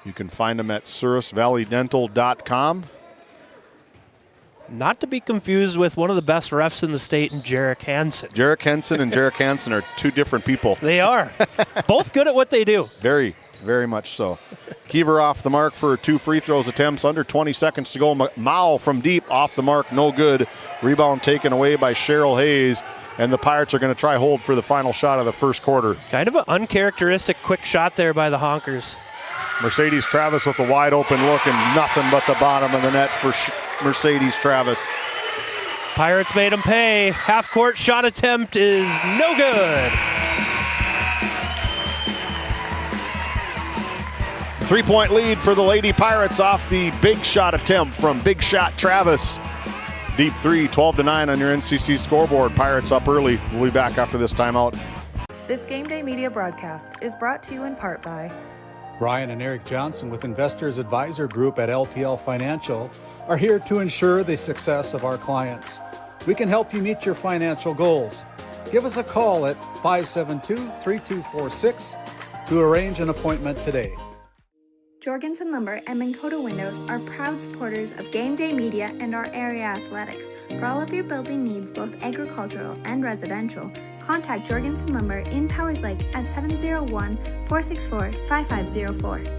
You can find them at sourisvalleydental.com. Not to be confused with one of the best refs in the state, and Jarek Hansen. Jarek Henson and Jarek Hansen are two different people. They are. Both good at what they do. Very, very much so. Kiever off the mark for 2 free throws attempts, under 20 seconds to go. Mao from deep, off the mark, no good. Rebound taken away by Cheryl Hayes, and the Pirates are going to try hold for the final shot of the first quarter. Kind of an uncharacteristic quick shot there by the Honkers. Mercedes Travis with a wide open look and nothing but the bottom of the net for Mercedes Travis. Pirates made them pay. Half-court shot attempt is no good. 3-point lead for the Lady Pirates off the big shot attempt from Big Shot Travis. Deep 3, 12-9 on your NCC scoreboard. Pirates up early. We'll be back after this timeout. This Game Day Media broadcast is brought to you in part by Brian and Eric Johnson with Investors Advisor Group at LPL Financial are here to ensure the success of our clients. We can help you meet your financial goals. Give us a call at 572-3246 to arrange an appointment today. Jorgensen Lumber and Minn Kota Windows are proud supporters of Game Day Media and our area athletics. For all of your building needs, both agricultural and residential, contact Jorgensen Lumber in Powers Lake at 701-464-5504.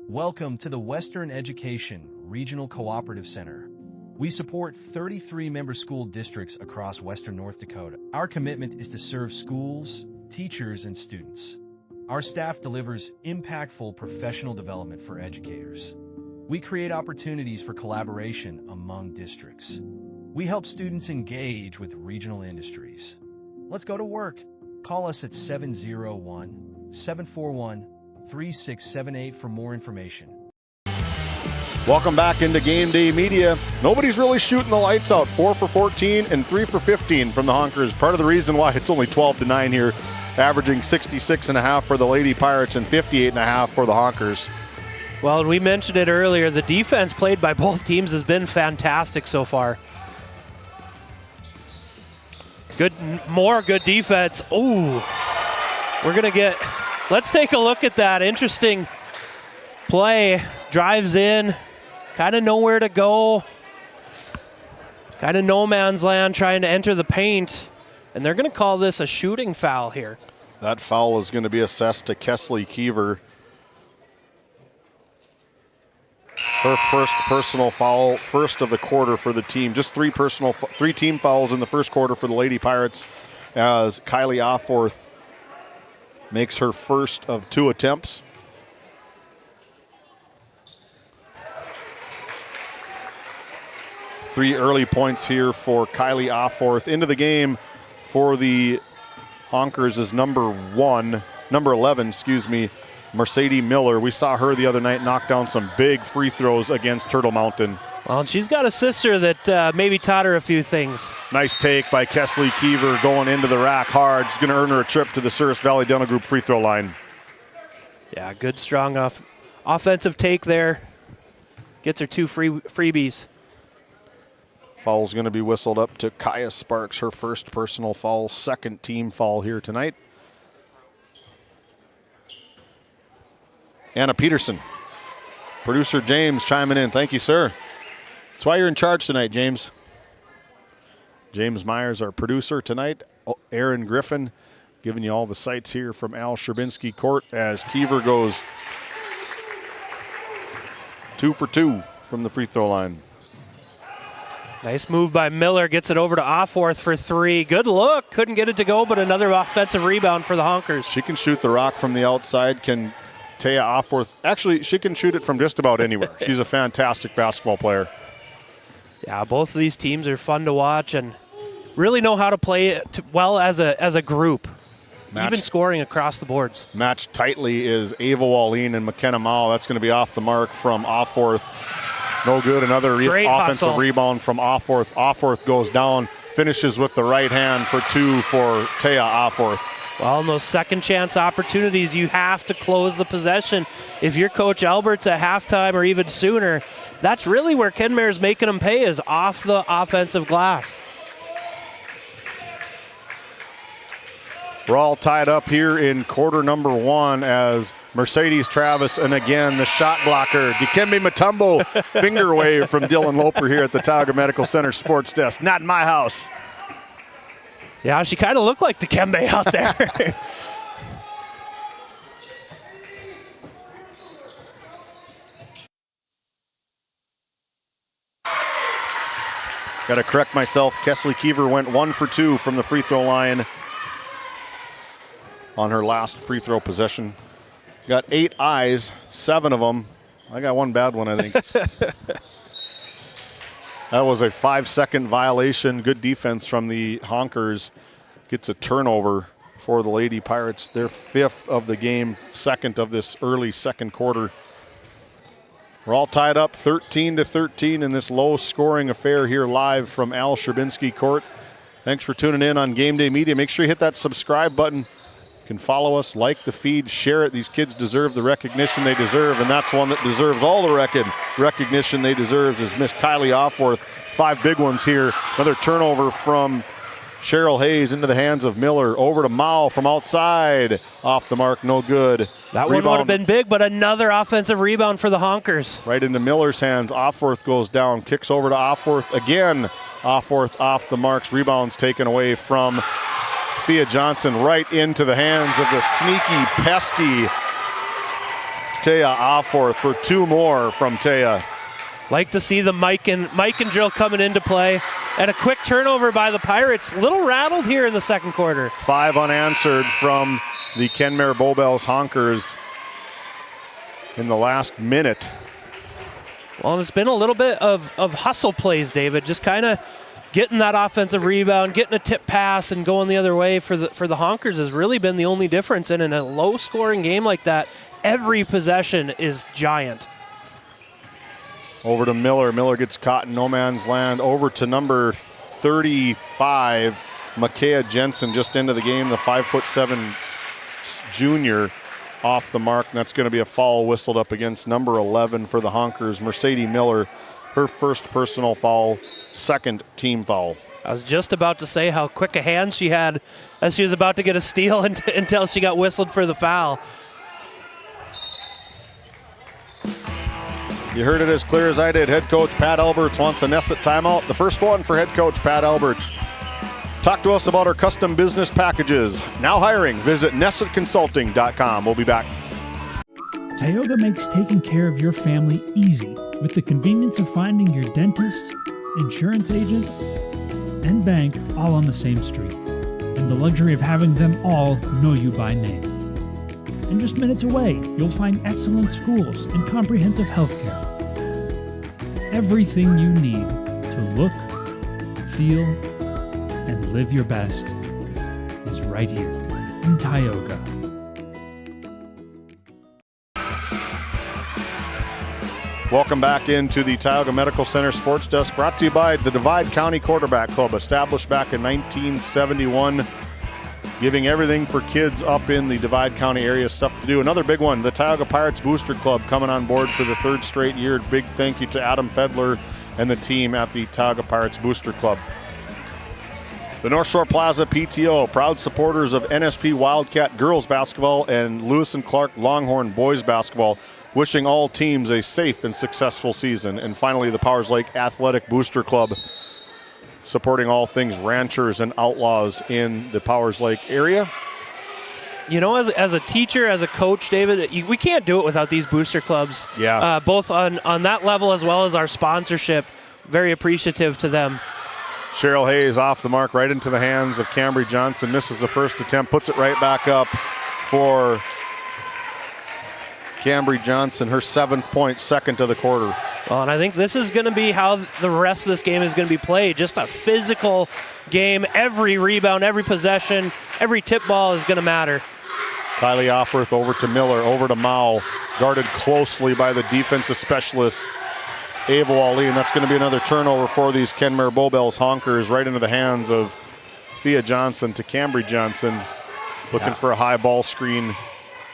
Welcome to the Western Education Regional Cooperative Center. We support 33 member school districts across Western North Dakota. Our commitment is to serve schools, teachers, and students. Our staff delivers impactful professional development for educators. We create opportunities for collaboration among districts. We help students engage with regional industries. Let's go to work. Call us at 701-741-3678 for more information. Welcome back into Game Day Media. Nobody's really shooting the lights out. 4 for 14 and 3 for 15 from the Honkers. Part of the reason why it's only 12-9 here, averaging 66.5 for the Lady Pirates and 58.5 for the Honkers. Well, we mentioned it earlier, the defense played by both teams has been fantastic so far. More good defense. Ooh, let's take a look at that. Interesting play. Drives in, kind of nowhere to go. Kind of no man's land trying to enter the paint. And they're going to call this a shooting foul here. That foul is going to be assessed to Kesley Kiever. Her first personal foul, first of the quarter for the team. Just 3 team fouls in the first quarter for the Lady Pirates as Kylie Offorth makes her first of 2 attempts. Three early points here for Kylie Offorth. Into the game for the Honkers is number 11, Mercedes Miller. We saw her the other night knock down some big free throws against Turtle Mountain. Well, and she's got a sister that maybe taught her a few things. Nice take by Kesley Kiever going into the rack hard. She's going to earn her a trip to the Souris Valley Dental Group free throw line. Yeah, good strong offensive take there. Gets her 2 freebies. Foul's going to be whistled up to Kaya Sparks, her first personal foul, second team foul here tonight. Anna Peterson. Producer James chiming in. Thank you, sir. That's why you're in charge tonight, James. James Myers, our producer tonight. Aaron Griffin giving you all the sights here from Al Sherbinski Court as Kiever goes 2 for 2 from the free throw line. Nice move by Miller. Gets it over to Offorth for 3. Good look. Couldn't get it to go, but another offensive rebound for the Honkers. She can shoot the rock from the outside. Can Taya Offorth. Actually, she can shoot it from just about anywhere. She's a fantastic basketball player. Yeah, both of these teams are fun to watch and really know how to play well as a group. Even scoring across the boards. Matched tightly is Ava Wallin and McKenna Mao. That's going to be off the mark from Offorth. No good. Another offensive rebound from Offorth. Offorth goes down, finishes with the right hand for 2 for Taya Offorth. Well, in those second chance opportunities, you have to close the possession. If you're Coach Alberts at halftime or even sooner, that's really where Kenmare is making them pay, is off the offensive glass. We're all tied up here in quarter number 1 as Mercedes Travis and again the shot blocker, Dikembe Mutombo, finger wave from Dylan Loper here at the Tioga Medical Center Sports Desk. Not in my house. Yeah, she kind of looked like Dikembe out there. Got to correct myself. Kesley Kiever went 1 for 2 from the free throw line on her last free throw possession. Got 8 eyes, 7 of them. I got one bad one, I think. That was a 5-second violation. Good defense from the Honkers. Gets a turnover for the Lady Pirates. Their 5th of the game, 2nd of this early second quarter. We're all tied up 13-13 in this low-scoring affair here live from Al Sherbinski Court. Thanks for tuning in on Game Day Media. Make sure you hit that subscribe button. You can follow us, like the feed, share it. These kids deserve the recognition they deserve, and that's one that deserves all the recognition they deserve is Miss Kylie Offworth. 5 big ones here. Another turnover from Cheryl Hayes into the hands of Miller. Over to Mao from outside. Off the mark, no good. That one would have been big, but another offensive rebound for the Honkers. Right into Miller's hands. Offworth goes down. Kicks over to Offworth again. Offworth off the marks. Rebounds taken away from Thea Johnson right into the hands of the sneaky, pesky Taya Offworth for 2 more from Taya. Like to see the Mike and drill coming into play. And a quick turnover by the Pirates. Little rattled here in the second quarter. 5 unanswered from the Kenmare Bowbells Honkers in the last minute. Well, it's been a little bit of hustle plays, David. Just kind of getting that offensive rebound, getting a tip pass, and going the other way for the Honkers has really been the only difference. And in a low-scoring game like that, every possession is giant. Over to Miller. Miller gets caught in no man's land. Over to number 35, Makaya Jensen, just into the game. The 5'7" junior off the mark. And that's going to be a foul whistled up against number 11 for the Honkers, Mercedes Miller. Her first personal foul, 2nd team foul. I was just about to say how quick a hand she had as she was about to get a steal until she got whistled for the foul. You heard it as clear as I did. Head coach Pat Alberts wants a Nesset timeout. The first one for head coach Pat Alberts. Talk to us about our custom business packages. Now hiring. Visit NessetConsulting.com. We'll be back. Tioga makes taking care of your family easy with the convenience of finding your dentist, insurance agent, and bank all on the same street, and the luxury of having them all know you by name. And just minutes away, you'll find excellent schools and comprehensive health care. Everything you need to look, feel, and live your best is right here in Tioga. Welcome back into the Tioga Medical Center Sports Desk, brought to you by the Divide County Quarterback Club, established back in 1971. Giving everything for kids up in the Divide County area stuff to do. Another big one, the Tioga Pirates Booster Club coming on board for the 3rd straight year. Big thank you to Adam Fedler and the team at the Tioga Pirates Booster Club. The North Shore Plaza PTO, proud supporters of NSP Wildcat girls basketball and Lewis and Clark Longhorn boys basketball, wishing all teams a safe and successful season. And finally, the Powers Lake Athletic Booster Club, supporting all things ranchers and outlaws in the Powers Lake area. You know, as a teacher, as a coach, David, we can't do it without these booster clubs. Yeah. Both on that level as well as our sponsorship. Very appreciative to them. Cheryl Hayes off the mark, right into the hands of Cambry Johnson. Misses the first attempt, puts it right back up for Cambry Johnson, her 7th point, 2nd of the quarter. Well, and I think this is going to be how the rest of this game is going to be played. Just a physical game. Every rebound, every possession, every tip ball is going to matter. Kylie Offworth over to Miller, over to Mao. Guarded closely by the defensive specialist, Ava Ali, and that's going to be another turnover for these Kenmare Bowbells Honkers, right into the hands of Thea Johnson to Cambry Johnson. Looking for a high ball screen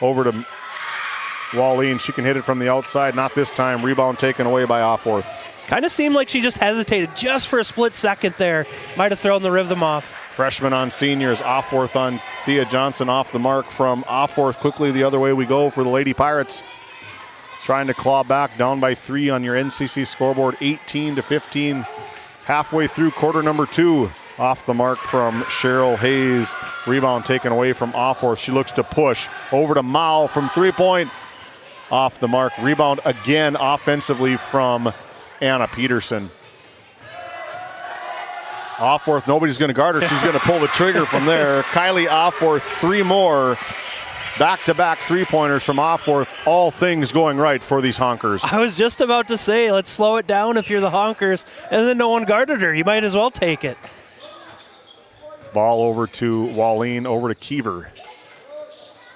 over to Wallene. She can hit it from the outside. Not this time. Rebound taken away by Offworth. Kind of seemed like she just hesitated just for a split second there. Might have thrown the rhythm off. Freshman on seniors. Offworth on Thea Johnson off the mark from Offworth. Quickly the other way we go for the Lady Pirates. Trying to claw back, down by 3 on your NCC scoreboard, 18-15. Halfway through quarter number 2. Off the mark from Cheryl Hayes. Rebound taken away from Offworth. She looks to push. Over to Mao from 3-point. Off the mark. Rebound again offensively from Anna Peterson. Offworth, nobody's going to guard her. She's going to pull the trigger from there. Kylie Offworth, 3 more back-to-back three-pointers from Offworth. All things going right for these Honkers. I was just about to say, let's slow it down if you're the Honkers, and then no one guarded her. You might as well take it. Ball over to Wallene, over to Kiever.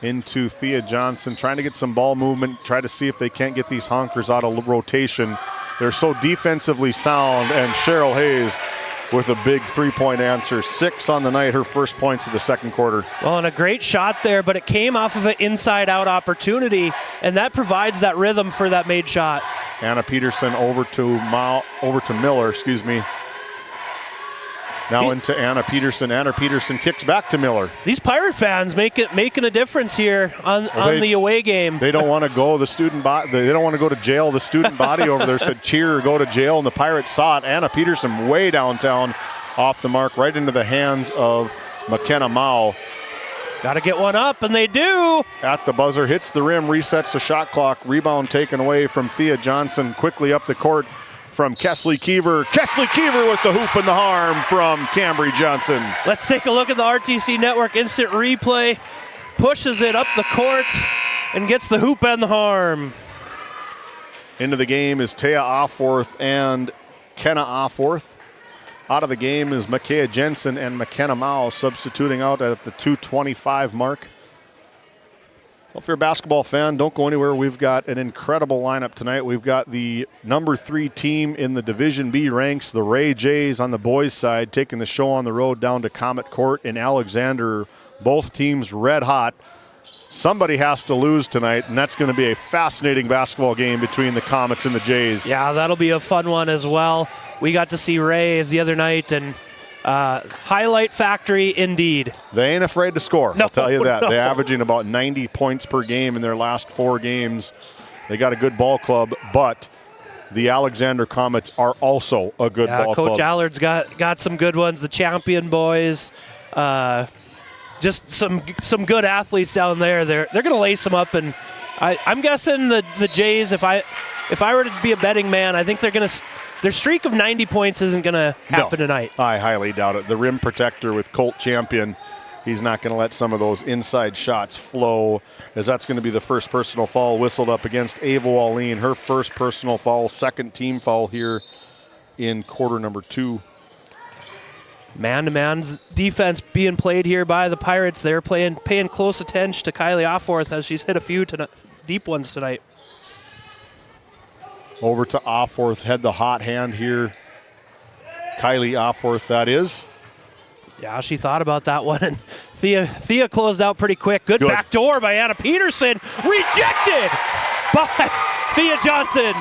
Into Thea Johnson, trying to get some ball movement, try to see if they can't get these Honkers out of rotation. They're so defensively sound, and Cheryl Hayes with a big three-point answer. 6 on the night, her first points of the second quarter. Well, and a great shot there, but it came off of an inside-out opportunity, and that provides that rhythm for that made shot. Anna Peterson over to Miller, Now into Anna Peterson. Anna Peterson kicks back to Miller. These Pirate fans making a difference here on the away game. They don't want to go they don't want to go to jail. The student body over there said cheer or go to jail, and the Pirates saw it. Anna Peterson way downtown, off the mark, right into the hands of McKenna Mao. Got to get one up, and they do. At the buzzer, hits the rim, resets the shot clock. Rebound taken away from Thea Johnson. Quickly up the court from Kesley Kiever. Kesley Kiever with the hoop and the harm from Cambry Johnson. Let's take a look at the RTC Network instant replay. Pushes it up the court and gets the hoop and the harm. Into the game is Taya Offworth and Kenna Offworth. Out of the game is Makaya Jensen and McKenna Mao, substituting out at the 2:25 mark. Well, if you're a basketball fan, don't go anywhere. We've got an incredible lineup tonight. We've got the number 3 team in the Division B ranks, the Ray Jays on the boys' side, taking the show on the road down to Comet Court in Alexander. Both teams red hot. Somebody has to lose tonight, and that's going to be a fascinating basketball game between the Comets and the Jays. Yeah, that'll be a fun one as well. We got to see Ray the other night, and highlight factory indeed. They ain't afraid to score, no, I'll tell you that. No. They're averaging about 90 points per game in their last 4 games. They got a good ball club, but the Alexander Comets are also a good ball club. Coach Allard's got some good ones. The Champion boys, just some good athletes down there. They're going to lace them up, and I'm guessing the Jays, if I were to be a betting man, I think their streak of 90 points isn't going to happen tonight. I highly doubt it. The rim protector with Colt Champion, he's not going to let some of those inside shots flow, as that's going to be the first personal foul whistled up against Ava Wallene. Her first personal foul, second team foul here in quarter number 2. Man-to-man defense being played here by the Pirates. They're paying close attention to Kylie Offworth as she's hit a few deep ones tonight. Over to Offworth, had the hot hand here. Kylie Offworth, that is. Yeah, she thought about that one, and Thea closed out pretty quick. Good backdoor by Anna Peterson. Rejected by Thea Johnson.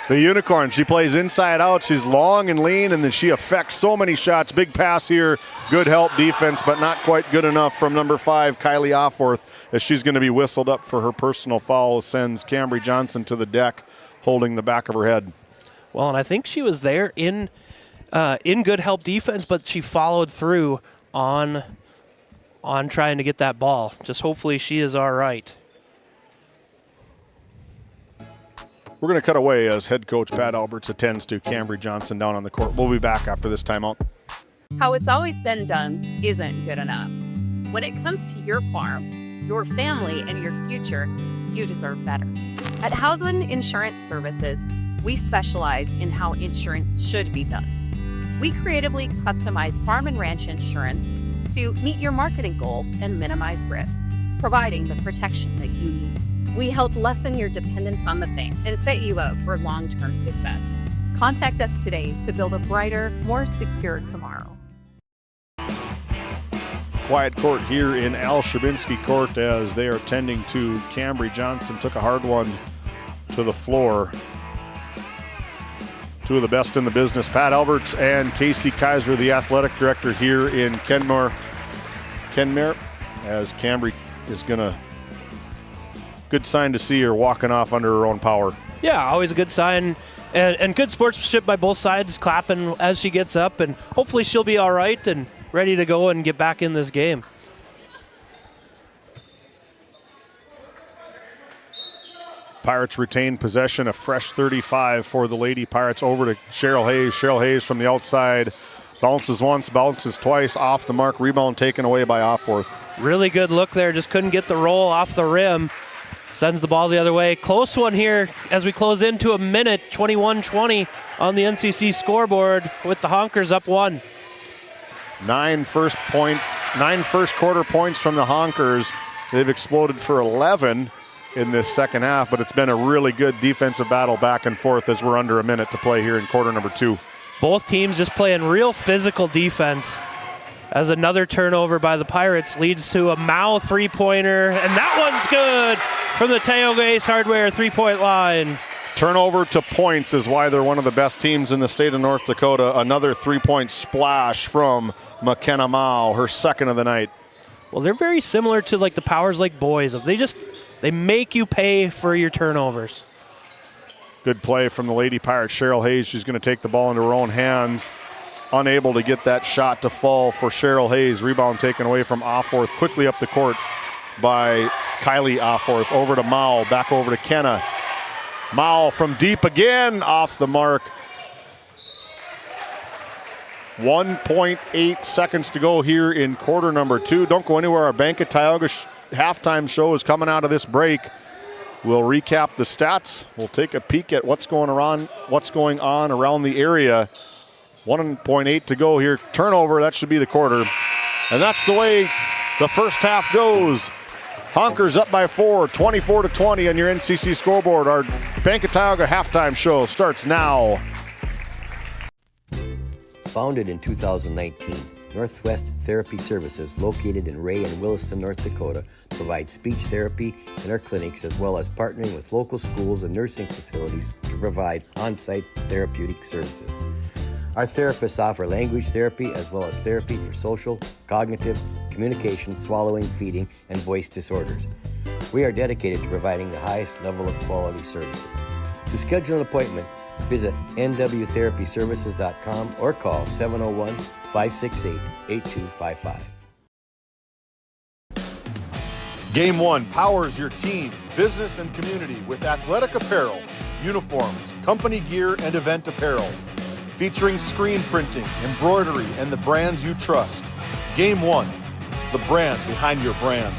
The Unicorn, she plays inside out. She's long and lean, and then she affects so many shots. Big pass here. Good help defense, but not quite good enough from number 5, Kylie Offworth, as she's going to be whistled up for her personal foul. Sends Cambry Johnson to the deck, holding the back of her head. Well, and I think she was there in good help defense, but she followed through on trying to get that ball. Just hopefully she is all right. We're going to cut away as head coach Pat Alberts attends to Cambry Johnson down on the court. We'll be back after this timeout. How it's always been done isn't good enough. When it comes to your farm, your family, and your future, you deserve better. At Haldwin Insurance Services, we specialize in how insurance should be done. We creatively customize farm and ranch insurance to meet your marketing goals and minimize risk, providing the protection that you need. We help lessen your dependence on the bank and set you up for long-term success. Contact us today to build a brighter, more secure tomorrow. Quiet court here in Al Shabinsky Court as they are tending to Cambry Johnson. Took a hard one to the floor. Two of the best in the business, Pat Alberts and Casey Kaiser, the athletic director here in Kenmare, as Cambry is going to... Good sign to see her walking off under her own power. Yeah, always a good sign. And good sportsmanship by both sides, clapping as she gets up. And hopefully she'll be all right and ready to go and get back in this game. Pirates retain possession, a fresh 35 for the Lady Pirates. Over to Cheryl Hayes. Cheryl Hayes from the outside. Bounces once, bounces twice, off the mark. Rebound taken away by Offworth. Really good look there. Just couldn't get the roll off the rim. Sends the ball the other way. Close one here as we close into a minute. 21-20 on the NCC scoreboard with the Honkers up 1. 9 first quarter points from the Honkers. They've exploded for 11 in this second half, but it's been a really good defensive battle back and forth as we're under a minute to play here in quarter number 2. Both teams just playing real physical defense as another turnover by the Pirates leads to a Mao three-pointer, and that one's good from the Tioga Ace Hardware three-point line. Turnover to points is why they're one of the best teams in the state of North Dakota. Another three-point splash from McKenna Mao, her second of the night. Well, they're very similar to like the Powers Lake boys. They make you pay for your turnovers. Good play from the Lady Pirates. Cheryl Hayes, she's going to take the ball into her own hands. Unable to get that shot to fall for Cheryl Hayes. Rebound taken away from Offworth. Quickly up the court by Kylie Offworth. Over to Mao, back over to Kenna. Mao from deep again, off the mark. 1.8 seconds to go here in quarter number 2. Don't go anywhere. Our Bank of Tioga halftime show is coming out of this break. We'll recap the stats. We'll take a peek at what's going on around the area. 1.8 to go here. Turnover, that should be the quarter. And that's the way the first half goes. Honkers up by 4, 24-20 on your NCC scoreboard. Our Bank of Tioga halftime show starts now. Founded in 2019, Northwest Therapy Services, located in Ray and Williston, North Dakota, provides speech therapy in our clinics, as well as partnering with local schools and nursing facilities to provide on-site therapeutic services. Our therapists offer language therapy as well as therapy for social, cognitive, communication, swallowing, feeding, and voice disorders. We are dedicated to providing the highest level of quality services. To schedule an appointment, visit nwtherapyservices.com or call 701-568-8255. Game 1 powers your team, business, and community with athletic apparel, uniforms, company gear, and event apparel. Featuring screen printing, embroidery, and the brands you trust. Game 1, the brand behind your brand.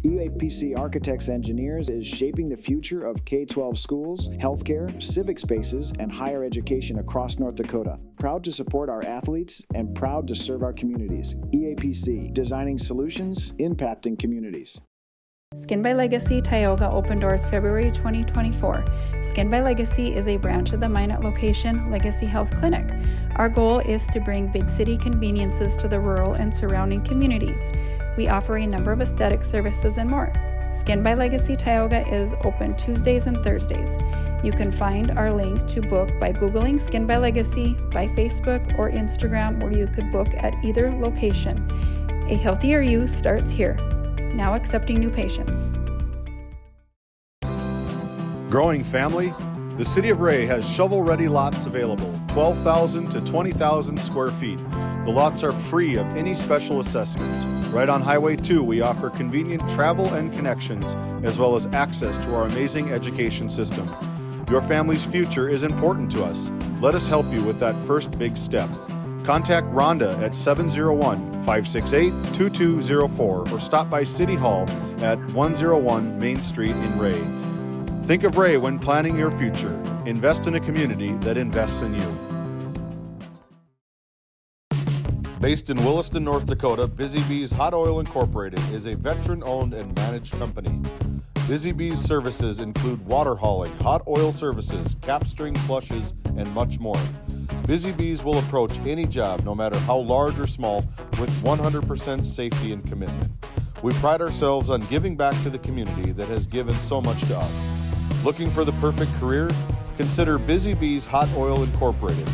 EAPC Architects Engineers is shaping the future of K-12 schools, healthcare, civic spaces, and higher education across North Dakota. Proud to support our athletes and proud to serve our communities. EAPC, designing solutions, impacting communities. Skin by Legacy Tioga opened doors February 2024. Skin by Legacy is a branch of the Minot location Legacy Health Clinic. Our goal is to bring big city conveniences to the rural and surrounding communities. We offer a number of aesthetic services and more. Skin by Legacy Tioga is open Tuesdays and Thursdays. You can find our link to book by Googling Skin by Legacy, by Facebook or Instagram, where you could book at either location. A healthier you starts here. Now accepting new patients. Growing family? The City of Ray has shovel-ready lots available, 12,000 to 20,000 square feet. The lots are free of any special assessments. Right on Highway 2, we offer convenient travel and connections, as well as access to our amazing education system. Your family's future is important to us. Let us help you with that first big step. Contact Rhonda at 701-568-2204 or stop by City Hall at 101 Main Street in Ray. Think of Ray when planning your future. Invest in a community that invests in you. Based in Williston, North Dakota, Busy Bees Hot Oil Incorporated is a veteran-owned and managed company. Busy Bees services include water hauling, hot oil services, capstring flushes, and much more. Busy Bees will approach any job, no matter how large or small, with 100% safety and commitment. We pride ourselves on giving back to the community that has given so much to us. Looking for the perfect career? Consider Busy Bees Hot Oil Incorporated.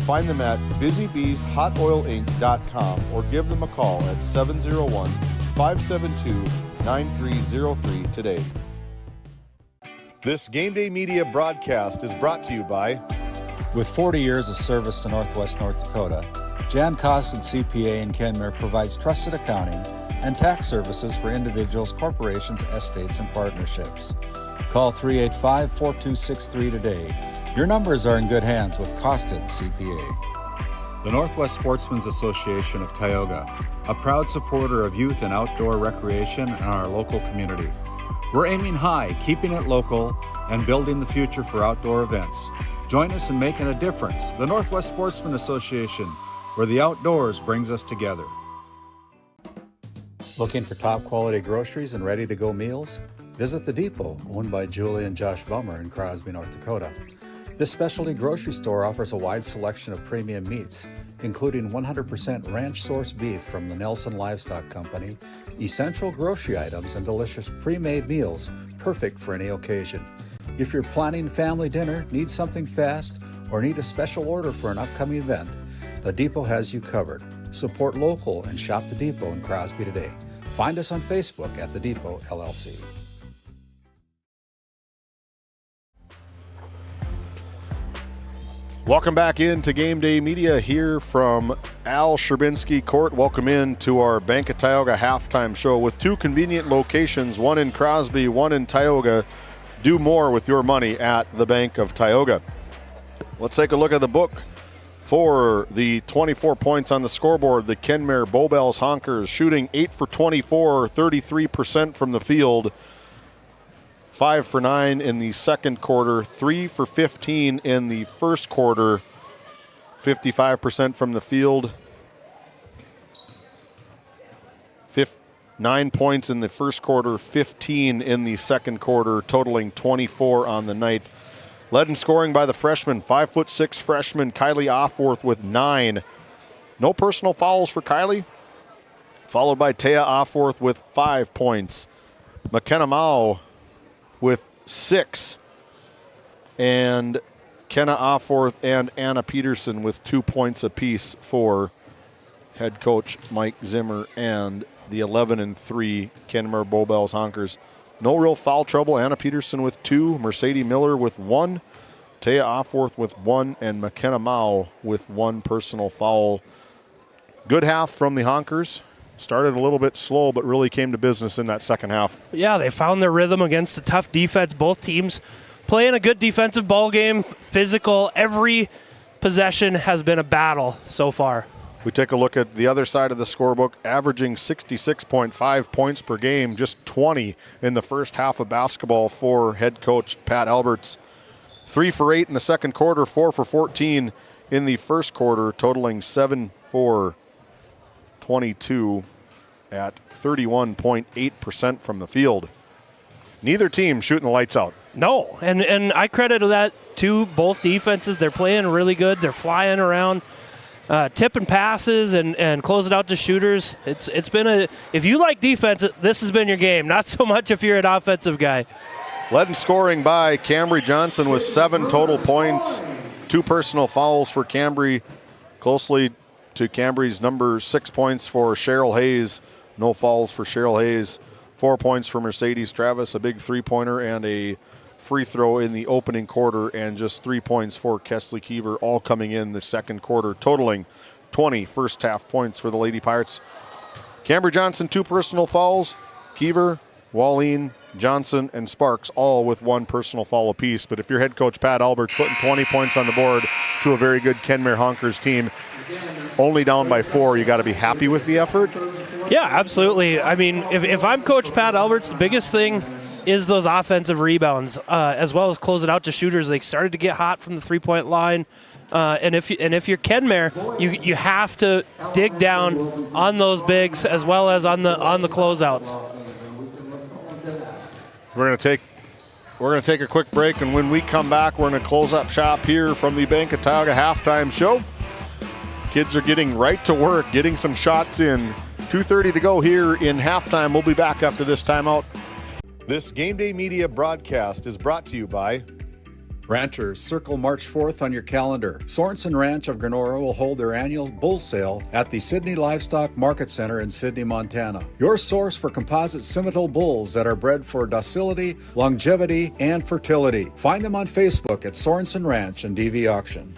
Find them at busybeeshotoilinc.com or give them a call at 701-572-9303 today. This GameDay Media broadcast is brought to you by With 40 years of service to Northwest North Dakota, Jan Costin CPA in Kenmare provides trusted accounting and tax services for individuals, corporations, estates, and partnerships. Call 385-4263 today. Your numbers are in good hands with Costin CPA. The Northwest Sportsmen's Association of Tioga, a proud supporter of youth and outdoor recreation in our local community. We're aiming high, keeping it local, and building the future for outdoor events. Join us in making a difference. The Northwest Sportsmen Association, where the outdoors brings us together. Looking for top quality groceries and ready to go meals? Visit The Depot, owned by Julie and Josh Bummer in Crosby, North Dakota. This specialty grocery store offers a wide selection of premium meats, including 100% ranch source beef from the Nelson Livestock Company, essential grocery items, and delicious pre-made meals, perfect for any occasion. If you're planning family dinner, need something fast, or need a special order for an upcoming event, The Depot has you covered. Support local and shop The Depot in Crosby today. Find us on Facebook at The Depot LLC. Welcome back into Game Day Media here from Al Sherbinski Court. Welcome in to our Bank of Tioga halftime show with two convenient locations, one in Crosby, one in Tioga. Do more with your money at the Bank of Tioga. Let's take a look at the book for the 24 points on the scoreboard. The Kenmare Bowbells Honkers shooting 8 for 24, 33% from the field. 5 for 9 in the second quarter, 3 for 15 in the first quarter, 55% from the field. 9 points in the first quarter, 15 in the second quarter, totaling 24 on the night. Led in scoring by the freshman, 5'6" freshman Kylie Offworth with 9. No personal fouls for Kylie, followed by Taya Offworth with 5 points. McKenna Mao with 6, and Kenna Offworth and Anna Peterson with 2 points apiece for head coach Mike Zimmer and the 11-3 Kenmare Bowbells Honkers. No real foul trouble. Anna Peterson with 2, Mercedes Miller with 1, Taya Offworth with 1, and McKenna Mao with 1 personal foul. Good half from the Honkers. Started a little bit slow, but really came to business in that second half. Yeah, they found their rhythm against a tough defense. Both teams playing a good defensive ball game, physical. Every possession has been a battle so far. We take a look at the other side of the scorebook, averaging 66.5 points per game, just 20 in the first half of basketball for head coach Pat Alberts. 3 for 8 in the second quarter, 4 for 14 in the first quarter, totaling 7 for 22 at 31.8% from the field. Neither team shooting the lights out. No, and I credit that to both defenses. They're playing really good. They're flying around. Tipping passes and closing out to shooters. It's been if you like defense, this has been your game. Not so much if you're an offensive guy. Led in scoring by Cambry Johnson with 7 total points. 2 personal fouls for Cambry, closely to Cambry's number 6 points for Cheryl Hayes. No fouls for Cheryl Hayes. 4 points for Mercedes Travis, a big 3-pointer and a free throw in the opening quarter, and just 3 points for Kesley Keever, all coming in the second quarter, totaling 20 first half points for the Lady Pirates. Cambry Johnson, 2 personal fouls. Keever, Walleen, Johnson, and Sparks all with 1 personal foul apiece. But if you're head coach Pat Alberts putting 20 points on the board to a very good Kenmare Honkers team, only down by 4, you got to be happy with the effort. Yeah, absolutely. I mean, if I'm Coach Pat Alberts, the biggest thing is those offensive rebounds, as well as close it out to shooters. They started to get hot from the 3-point line, and if you're Kenmare, you have to dig down on those bigs as well as on the closeouts. We're gonna take a quick break, and when we come back, we're gonna close up shop here from the Bank of Tioga halftime show. Kids are getting right to work, getting some shots in. 2:30 to go here in halftime. We'll be back after this timeout. This Game Day Media broadcast is brought to you by Ranchers, circle March 4th on your calendar. Sorensen Ranch of Grenora will hold their annual bull sale at the Sydney Livestock Market Center in Sydney, Montana. Your source for composite Simmental bulls that are bred for docility, longevity, and fertility. Find them on Facebook at Sorensen Ranch and DV Auction.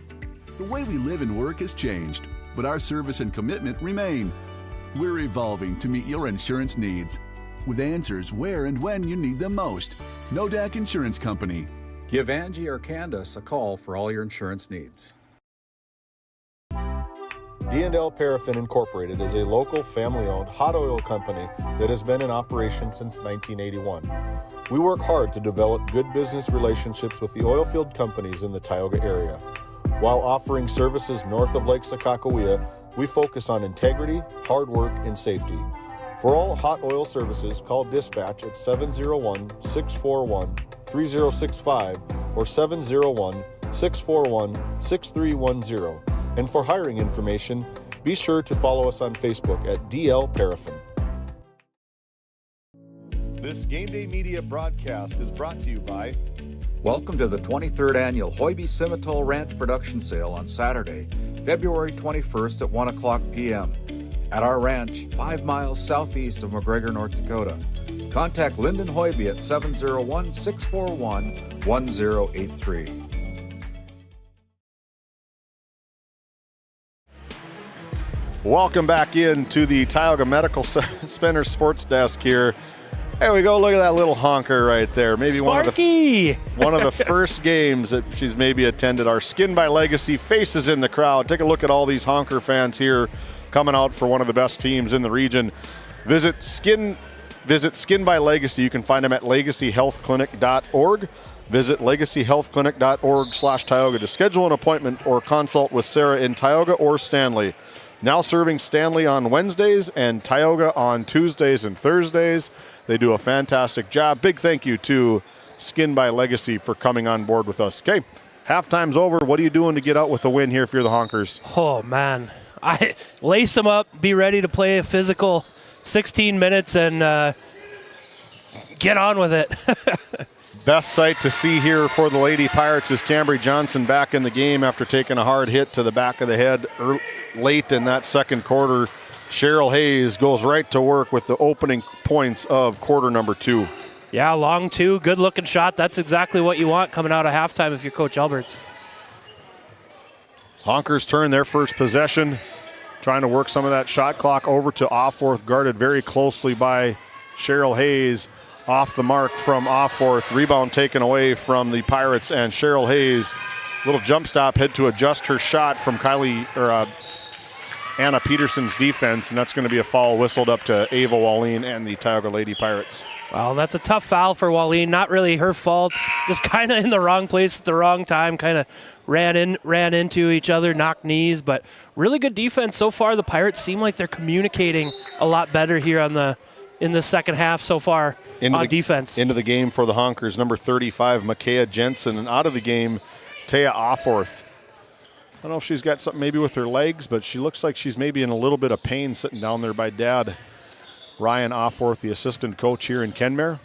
The way we live and work has changed, but our service and commitment remain. We're evolving to meet your insurance needs with answers where and when you need them most. Nodak Insurance Company. Give Angie or Candace a call for all your insurance needs. D&L Paraffin Incorporated is a local family-owned hot oil company that has been in operation since 1981. We work hard to develop good business relationships with the oilfield companies in the Tioga area. While offering services north of Lake Sakakawea, we focus on integrity, hard work, and safety. For all hot oil services, call dispatch at 701-641-3065 or 701-641-6310. And for hiring information, be sure to follow us on Facebook at DL Paraffin. This Game Day Media broadcast is brought to you by... Welcome to the 23rd Annual Hoiby Simmental Ranch Production Sale on Saturday, February 21st at 1 o'clock p.m. at our ranch 5 miles southeast of McGregor, North Dakota. Contact Lyndon Hoiby at 701-641-1083. Welcome back into the Tioga Medical Center Sports Desk here. There we go. Look at that little honker right there. Maybe Sparky! one of the first games that she's maybe attended. Our Skin by Legacy faces in the crowd. Take a look at all these honker fans here coming out for one of the best teams in the region. Visit Skin by Legacy. You can find them at legacyhealthclinic.org. Visit legacyhealthclinic.org/Tioga to schedule an appointment or consult with Sarah in Tioga or Stanley. Now serving Stanley on Wednesdays and Tioga on Tuesdays and Thursdays. They do a fantastic job. Big thank you to Skin by Legacy for coming on board with us. Okay, halftime's over. What are you doing to get out with a win here if you're the Honkers? Oh, man. I lace them up, be ready to play a physical 16 minutes, and get on with it. Best sight to see here for the Lady Pirates is Cambry Johnson back in the game after taking a hard hit to the back of the head late in that second quarter. Cheryl Hayes goes right to work with the opening points of quarter number 2. Yeah, long two, good-looking shot. That's exactly what you want coming out of halftime if you're Coach Alberts. Honkers turn their first possession, trying to work some of that shot clock over to Offworth, guarded very closely by Cheryl Hayes. Off the mark from Offworth. Rebound taken away from the Pirates, and Cheryl Hayes, little jump stop, had to adjust her shot from Anna Peterson's defense, and that's going to be a foul whistled up to Ava Wallin and the Tioga Lady Pirates. Well, that's a tough foul for Wallin. Not really her fault. Just kind of in the wrong place at the wrong time. Kind of ran into each other, knocked knees, but really good defense so far. The Pirates seem like they're communicating a lot better here in the second half so far on defense. Into the game for the Honkers, number 35, Makaya Jensen, and out of the game, Taya Offworth. I don't know if she's got something maybe with her legs, but she looks like she's maybe in a little bit of pain sitting down there by Dad. Ryan Offworth, the assistant coach here in Kenmare.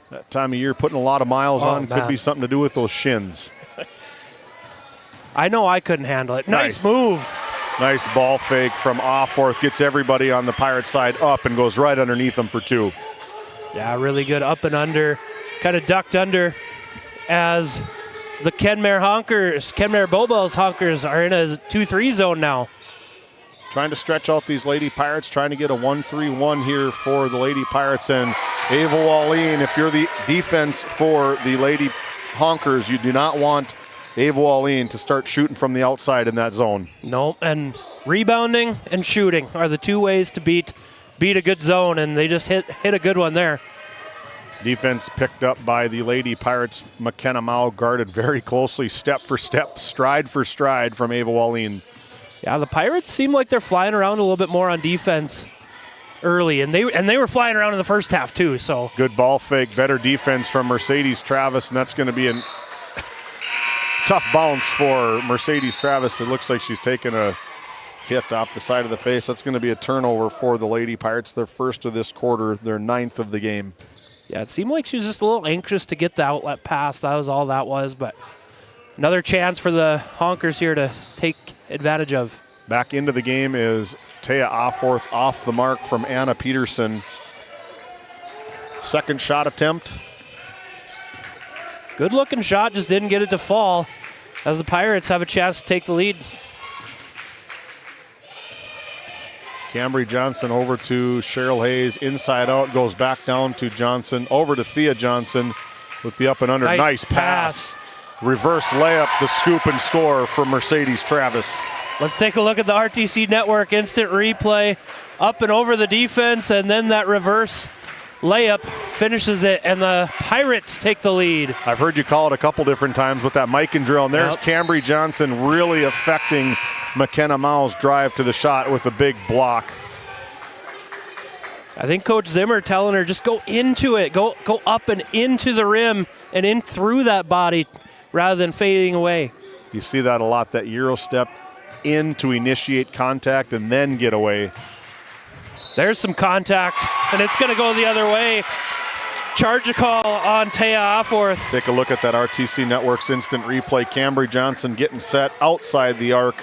That time of year, putting a lot of miles on, could be something to do with those shins. I know I couldn't handle it. Nice move. Nice ball fake from Offworth. Gets everybody on the Pirate side up and goes right underneath them for 2. Yeah, really good up and under. Kind of ducked under as the Kenmare Bowbells Honkers are in a 2-3 zone now. Trying to stretch out these Lady Pirates, trying to get a 1-3-1 here for the Lady Pirates. And Ava Wallin, if you're the defense for the Lady Honkers, you do not want Ava Wallin to start shooting from the outside in that zone. No, and rebounding and shooting are the two ways to beat a good zone, and they just hit a good one there. Defense picked up by the Lady Pirates. McKenna Mao guarded very closely, step for step, stride for stride from Ava Wallin. Yeah, the Pirates seem like they're flying around a little bit more on defense early, and they were flying around in the first half too. So good ball fake, better defense from Mercedes Travis, and that's going to be a tough bounce for Mercedes Travis. It looks like she's taken a hit off the side of the face. That's going to be a turnover for the Lady Pirates, their first of this quarter, their 9th of the game. Yeah, it seemed like she was just a little anxious to get the outlet pass. That was all that was, but another chance for the Honkers here to take advantage of. Back into the game is Taya Offworth, off the mark from Anna Peterson. Second shot attempt. Good looking shot, just didn't get it to fall. as the Pirates have a chance to take the lead. Cambry Johnson over to Cheryl Hayes, inside out, goes back down to Johnson, over to Thea Johnson with the up and under. Nice pass. Reverse layup, the scoop and score for Mercedes Travis. Let's take a look at the RTC Network instant replay. Up and over the defense, and then that reverse layup finishes it, and the Pirates take the lead. I've heard you call it a couple different times with that mic and drill, and there's Yep. Cambry Johnson really affecting McKenna Mao's drive to the shot with a big block. I think Coach Zimmer telling her just go into it, go up and into the rim and in through that body rather than fading away. You see that a lot, that Euro step in to initiate contact and then get away. There's some contact, and it's going to go the other way. Charge a call on Taya Offorth. Take a look at that RTC Network's instant replay. Cambry Johnson getting set outside the arc.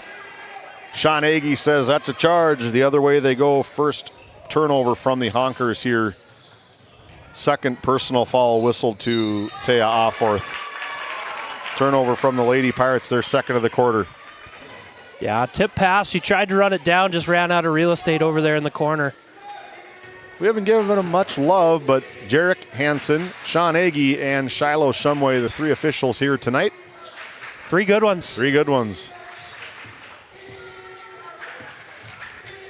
Sean Agee says that's a charge. The other way they go. First turnover from the Honkers here. Second personal foul whistled to Taya Offorth. Turnover from the Lady Pirates, their second of the quarter. Yeah, tip pass. She tried to run it down, just ran out of real estate over there in the corner. We haven't given them much love, but Jarek Hansen, Sean Agee, and Shiloh Shumway, the three officials here tonight. Three good ones. Three good ones.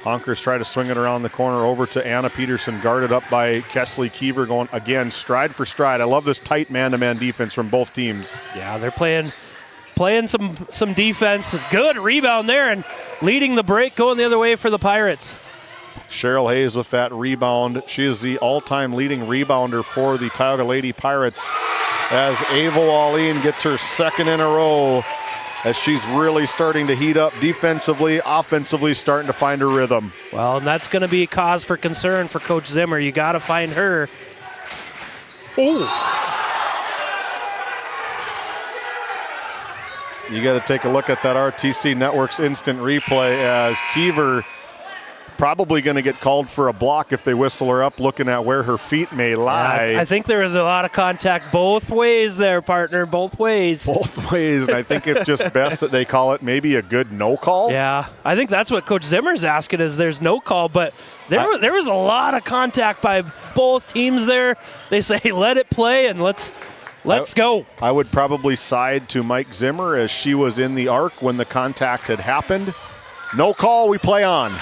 Honkers try to swing it around the corner over to Anna Peterson, guarded up by Kesley Kiever, going again stride for stride. I love this tight man-to-man defense from both teams. Yeah, they're playing some defense. Good rebound there, and leading the break, going the other way for the Pirates. Cheryl Hayes with that rebound. She is the all-time leading rebounder for the Tioga Lady Pirates as Ava Wallin gets her second in a row, as she's really starting to heat up defensively, offensively, starting to find her rhythm. Well, and that's going to be a cause for concern for Coach Zimmer. You got to find her. Oh. You got to take a look at that RTC Network's instant replay as Kiever probably going to get called for a block if they whistle her up, looking at where her feet may lie. Yeah, I think there was a lot of contact both ways there, partner, both ways. Both ways, and I think it's just best that they call it maybe a good no call. Yeah, I think that's what Coach Zimmer's asking, is there's no call, but there was a lot of contact by both teams there. They say, let it play, and let's go. I would probably side to Mike Zimmer, as she was in the arc when the contact had happened. No call, we play on.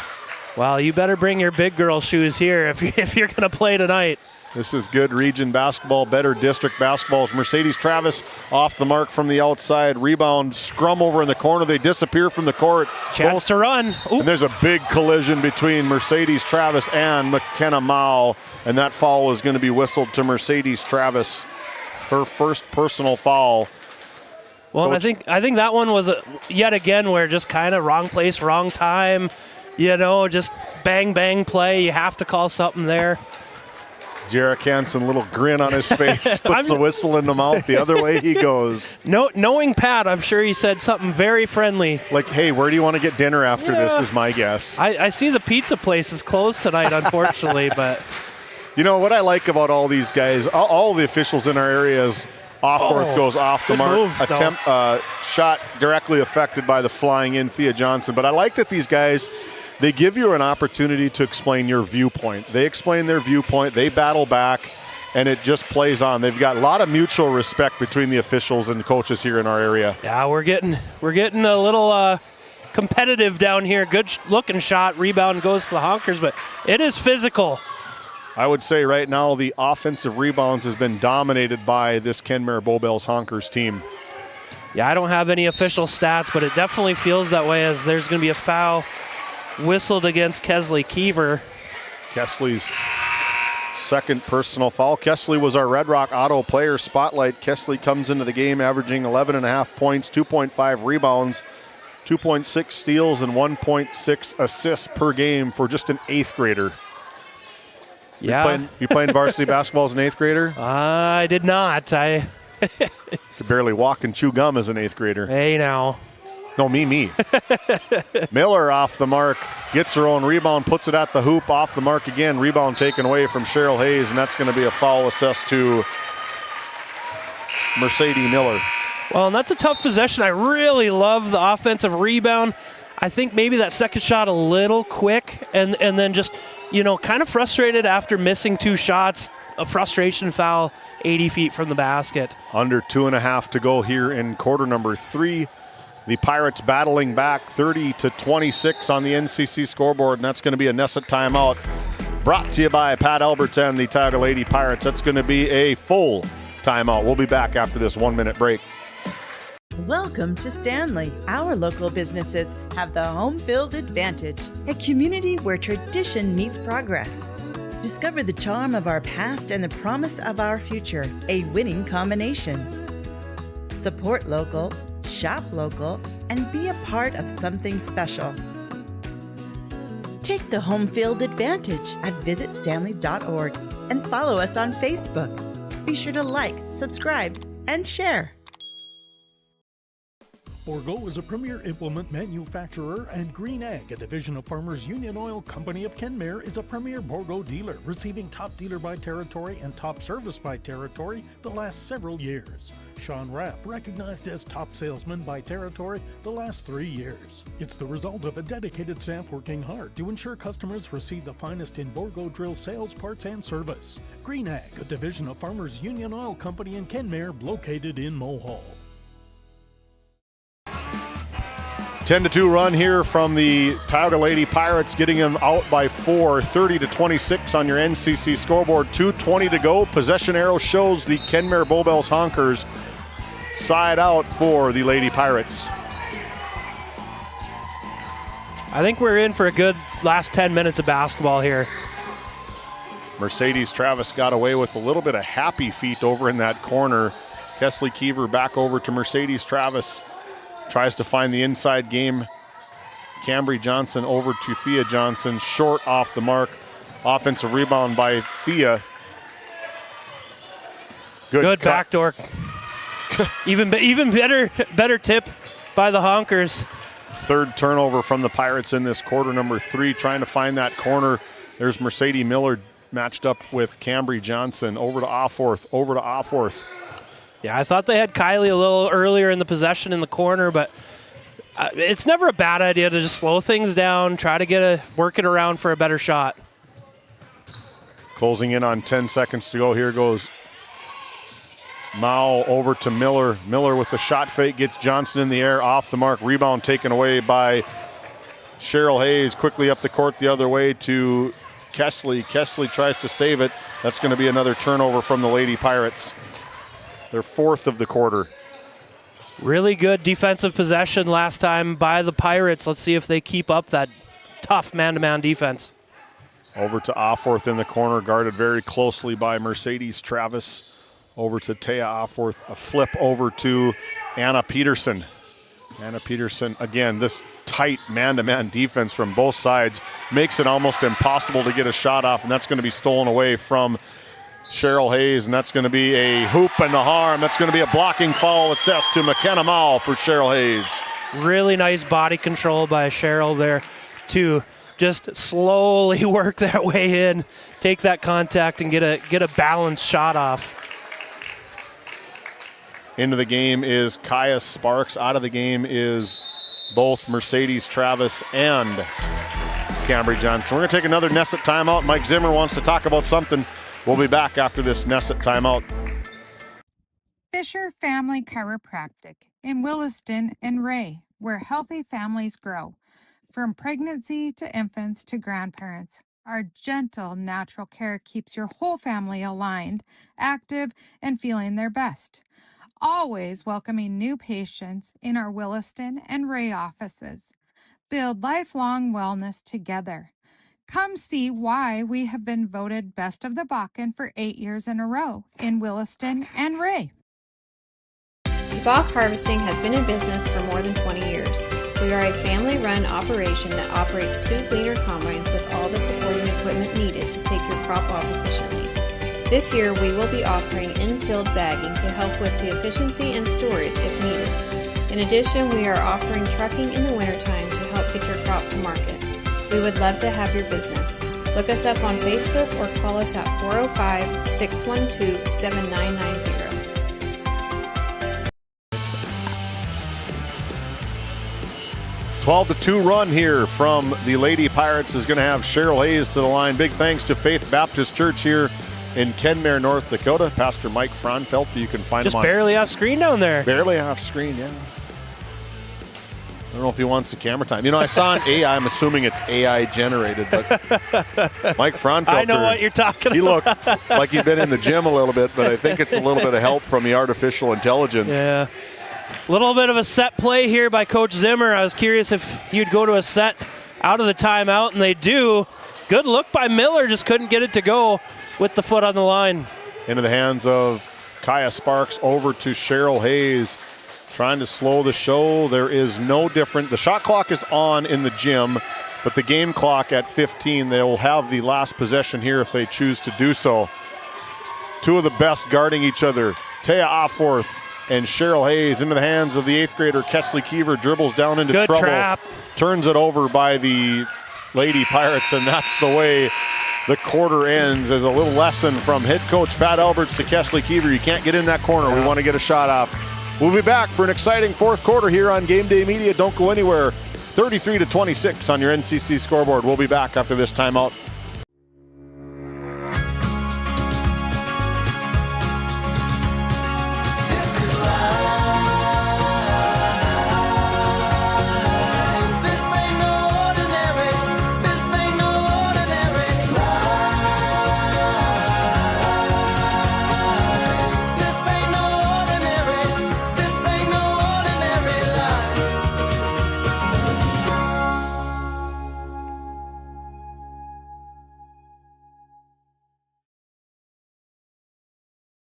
Well, you better bring your big girl shoes here if you're going to play tonight. This is good region basketball, better district basketball. Mercedes Travis off the mark from the outside. Rebound, scrum over in the corner. They disappear from the court. Chance to run. Ooh. And there's a big collision between Mercedes Travis and McKenna Mao, and that foul is going to be whistled to Mercedes Travis. Her first personal foul. Well, and I think that one was yet again where just kind of wrong place, wrong time. You know, just bang, bang play. You have to call something there. Jarek Hansen, little grin on his face, puts the whistle in the mouth. The other way he goes. Knowing Pat, I'm sure he said something very friendly. Like, hey, where do you want to get dinner after this is my guess. I see the pizza place is closed tonight, unfortunately, but... You know, what I like about all these guys, all the officials in our area is Offorth goes off the mark. Move, shot directly affected by the flying in Thea Johnson. But I like that these guys, they give you an opportunity to explain your viewpoint. They explain their viewpoint, they battle back, and it just plays on. They've got a lot of mutual respect between the officials and coaches here in our area. Yeah, we're getting a little competitive down here. Good looking shot, rebound goes to the Honkers, but it is physical. I would say right now the offensive rebounds has been dominated by this Kenmare Bowbells Honkers team. Yeah, I don't have any official stats, but it definitely feels that way, as there's going to be a foul whistled against Kesley Kiever. Kesley's second personal foul. Kesley was our Red Rock Auto player spotlight. Kesley comes into the game averaging 11.5 points, 2.5 rebounds, 2.6 steals, and 1.6 assists per game for just an 8th grader. Yeah. You playing varsity basketball as an 8th grader? I did not. I could barely walk and chew gum as an 8th grader. Hey, now. No, me. Miller off the mark, gets her own rebound, puts it at the hoop, off the mark again. Rebound taken away from Cheryl Hayes, and that's going to be a foul assessed to Mercedes Miller. Well, and that's a tough possession. I really love the offensive rebound. I think maybe that second shot a little quick, and then just, kind of frustrated after missing 2 shots. A frustration foul 80 feet from the basket. Under 2.5 to go here in quarter number 3. The Pirates battling back 30-26 on the NCC scoreboard, and that's going to be a Nesset timeout. Brought to you by Pat Alberts and the Tioga Lady Pirates. That's going to be a full timeout. We'll be back after this 1-minute break. Welcome to Stanley. Our local businesses have the home field advantage, a community where tradition meets progress. Discover the charm of our past and the promise of our future, a winning combination. Support local, shop local, and be a part of something special. Take the home field advantage at visitstanley.org and follow us on Facebook. Be sure to like, subscribe, and share. Bourgault is a premier implement manufacturer, and Green Ag, a division of Farmers Union Oil Company of Kenmare, is a premier Bourgault dealer, receiving top dealer by territory and top service by territory the last several years. Sean Rapp, recognized as top salesman by territory the last 3 years. It's the result of a dedicated staff working hard to ensure customers receive the finest in Bourgault drill sales, parts, and service. Green Ag, a division of Farmers Union Oil Company in Kenmare, located in Mohall. 10-2 run here from the Tioga Lady Pirates, getting them out by 4, 30-26 on your NCC scoreboard. 2:20 to go. Possession arrow shows the Kenmare Bowbells Honkers side out for the Lady Pirates. I think we're in for a good last 10 minutes of basketball here. Mercedes Travis got away with a little bit of happy feet over in that corner. Kesley Keever back over to Mercedes Travis. Tries to find the inside game. Cambry Johnson over to Thea Johnson. Short off the mark. Offensive rebound by Thea. Good backdoor. even better tip by the Honkers. Third turnover from the Pirates in this quarter number 3. Trying to find that corner. There's Mercedes Miller matched up with Cambry Johnson. Over to Offworth. Yeah, I thought they had Kylie a little earlier in the possession in the corner, but it's never a bad idea to just slow things down, try to work it around for a better shot. Closing in on 10 seconds to go. Here goes Mao over to Miller. Miller with the shot fake gets Johnson in the air, off the mark. Rebound taken away by Cheryl Hayes. Quickly up the court the other way to Kesley. Kesley tries to save it. That's going to be another turnover from the Lady Pirates. Their 4th of the quarter. Really good defensive possession last time by the Pirates. Let's see if they keep up that tough man-to-man defense. Over to Offworth in the corner, guarded very closely by Mercedes Travis. Over to Taya Offworth. A flip over to Anna Peterson. Anna Peterson, again, this tight man-to-man defense from both sides makes it almost impossible to get a shot off, and that's going to be stolen away from Cheryl Hayes, and that's going to be a hoop and a harm. That's going to be a blocking foul assessed to McKenna Mao for Cheryl Hayes. Really nice body control by Cheryl there to just slowly work that way in, take that contact, and get a balanced shot off. Into the game is Kaya Sparks. Out of the game is both Mercedes Travis and Cambry Johnson. We're going to take another Nesset timeout. Mike Zimmer wants to talk about something. We'll be back after this Nesset timeout. Fisher Family Chiropractic in Williston and Ray, where healthy families grow. From pregnancy to infants to grandparents, our gentle, natural care keeps your whole family aligned, active, and feeling their best. Always welcoming new patients in our Williston and Ray offices. Build lifelong wellness together. Come see why we have been voted Best of the Bakken for 8 years in a row in Williston and Ray. Bach Harvesting has been in business for more than 20 years. We are a family-run operation that operates 2 gleaner combines with all the supporting equipment needed to take your crop off efficiently. This year, we will be offering in-field bagging to help with the efficiency and storage if needed. In addition, we are offering trucking in the wintertime to help get your crop to market. We would love to have your business. Look us up on Facebook or call us at 405-612-7990. 12-2 run here from the Lady Pirates is going to have Cheryl Hayes to the line. Big thanks to Faith Baptist Church here in Kenmare, North Dakota. Pastor Mike Fraunfeldt, you can find him just barely off screen down there. Barely off screen, yeah. I don't know if he wants the camera time. You know, I saw an AI. I'm assuming it's AI generated, but Mike Fraunfeldt. I know what you're talking he about. He looked like he'd been in the gym a little bit, but I think it's a little bit of help from the artificial intelligence. Yeah. A little bit of a set play here by Coach Zimmer. I was curious if you'd go to a set out of the timeout, and they do. Good look by Miller, just couldn't get it to go with the foot on the line. Into the hands of Kaya Sparks, over to Cheryl Hayes, trying to slow the show. There is no different. The shot clock is on in the gym, but the game clock at 15, they will have the last possession here if they choose to do so. Two of the best guarding each other. Taya Offorth and Cheryl Hayes into the hands of the 8th grader Kesley Keever, dribbles down into trouble. Trap. Turns it over by the Lady Pirates, and that's the way the quarter ends. As a little lesson from head coach Pat Alberts to Kesley Keever. You can't get in that corner. We want to get a shot off. We'll be back for an exciting fourth quarter here on Game Day Media. Don't go anywhere. 33-26 on your NCC scoreboard. We'll be back after this timeout.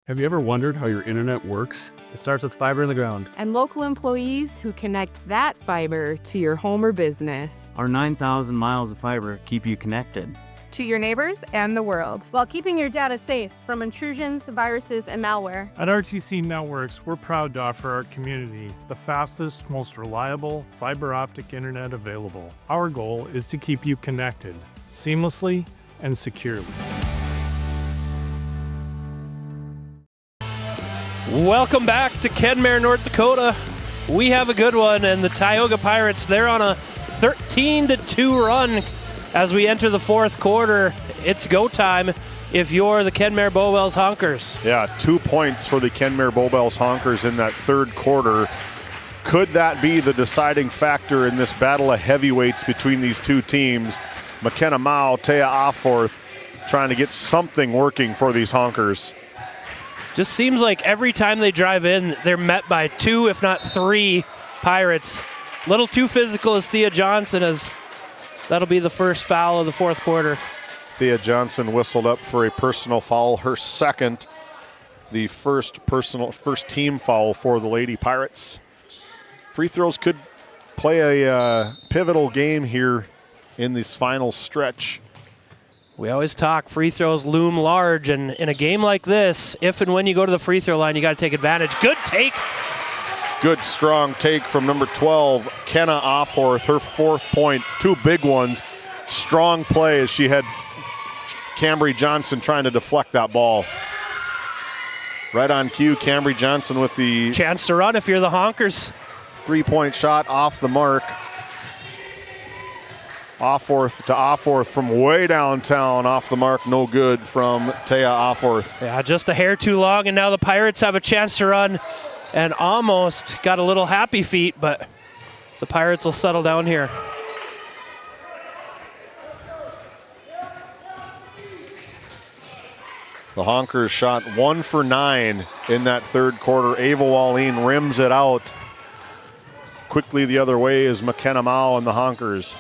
Have you ever wondered how your internet works? It starts with fiber in the ground. And local employees who connect that fiber to your home or business. Our 9,000 miles of fiber keep you connected to your neighbors and the world, while keeping your data safe from intrusions, viruses, and malware. At RTC Networks, we're proud to offer our community the fastest, most reliable fiber optic internet available. Our goal is to keep you connected seamlessly and securely. Welcome back to Kenmare, North Dakota. We have a good one, and the Tioga Pirates, they're on a 13-2 run as we enter the fourth quarter. It's go time if you're the Kenmare Bowbells Honkers. Yeah, 2 points for the Kenmare Bowbells Honkers in that third quarter. Could that be the deciding factor in this battle of heavyweights between these two teams? McKenna Mao, Taya Offorth trying to get something working for these Honkers. Just seems like every time they drive in, they're met by 2, if not 3 Pirates. A little too physical as Thea Johnson, as that'll be the first foul of the fourth quarter. Thea Johnson whistled up for a personal foul, her second, the first team foul for the Lady Pirates. Free throws could play a pivotal game here in this final stretch. We always talk free throws loom large, and in a game like this, if and when you go to the free throw line, you got to take advantage. Good take. Good strong take from number 12, Kenna Offorth, her 4th point, 2 big ones. Strong play as she had Cambry Johnson trying to deflect that ball. Right on cue, Cambry Johnson with the chance to run if you're the Honkers. 3-point shot off the mark. Offorth to Offorth from way downtown, off the mark, no good from Taya Offorth. Yeah, just a hair too long, and now the Pirates have a chance to run and almost got a little happy feet, but the Pirates will settle down here. The Honkers shot 1 for 9 in that third quarter. Ava Wallin rims it out. Quickly the other way is McKenna Mao and the Honkers.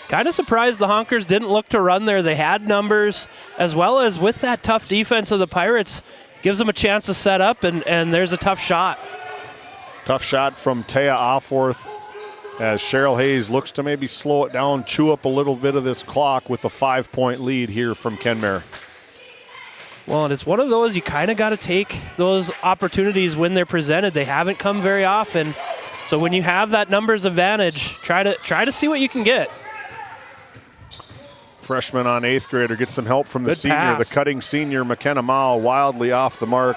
Kind of surprised the Honkers didn't look to run there. They had numbers, as well as with that tough defense of the Pirates, gives them a chance to set up, and there's a tough shot. Tough shot from Taya Offorth as Cheryl Hayes looks to maybe slow it down, chew up a little bit of this clock with a 5-point lead here from Kenmare. Well, and it's one of those you kind of got to take those opportunities when they're presented. They haven't come very often. So when you have that numbers advantage, try to see what you can get. Freshman on 8th grader gets some help from the Good senior, pass. the cutting senior, McKenna Mao, wildly off the mark.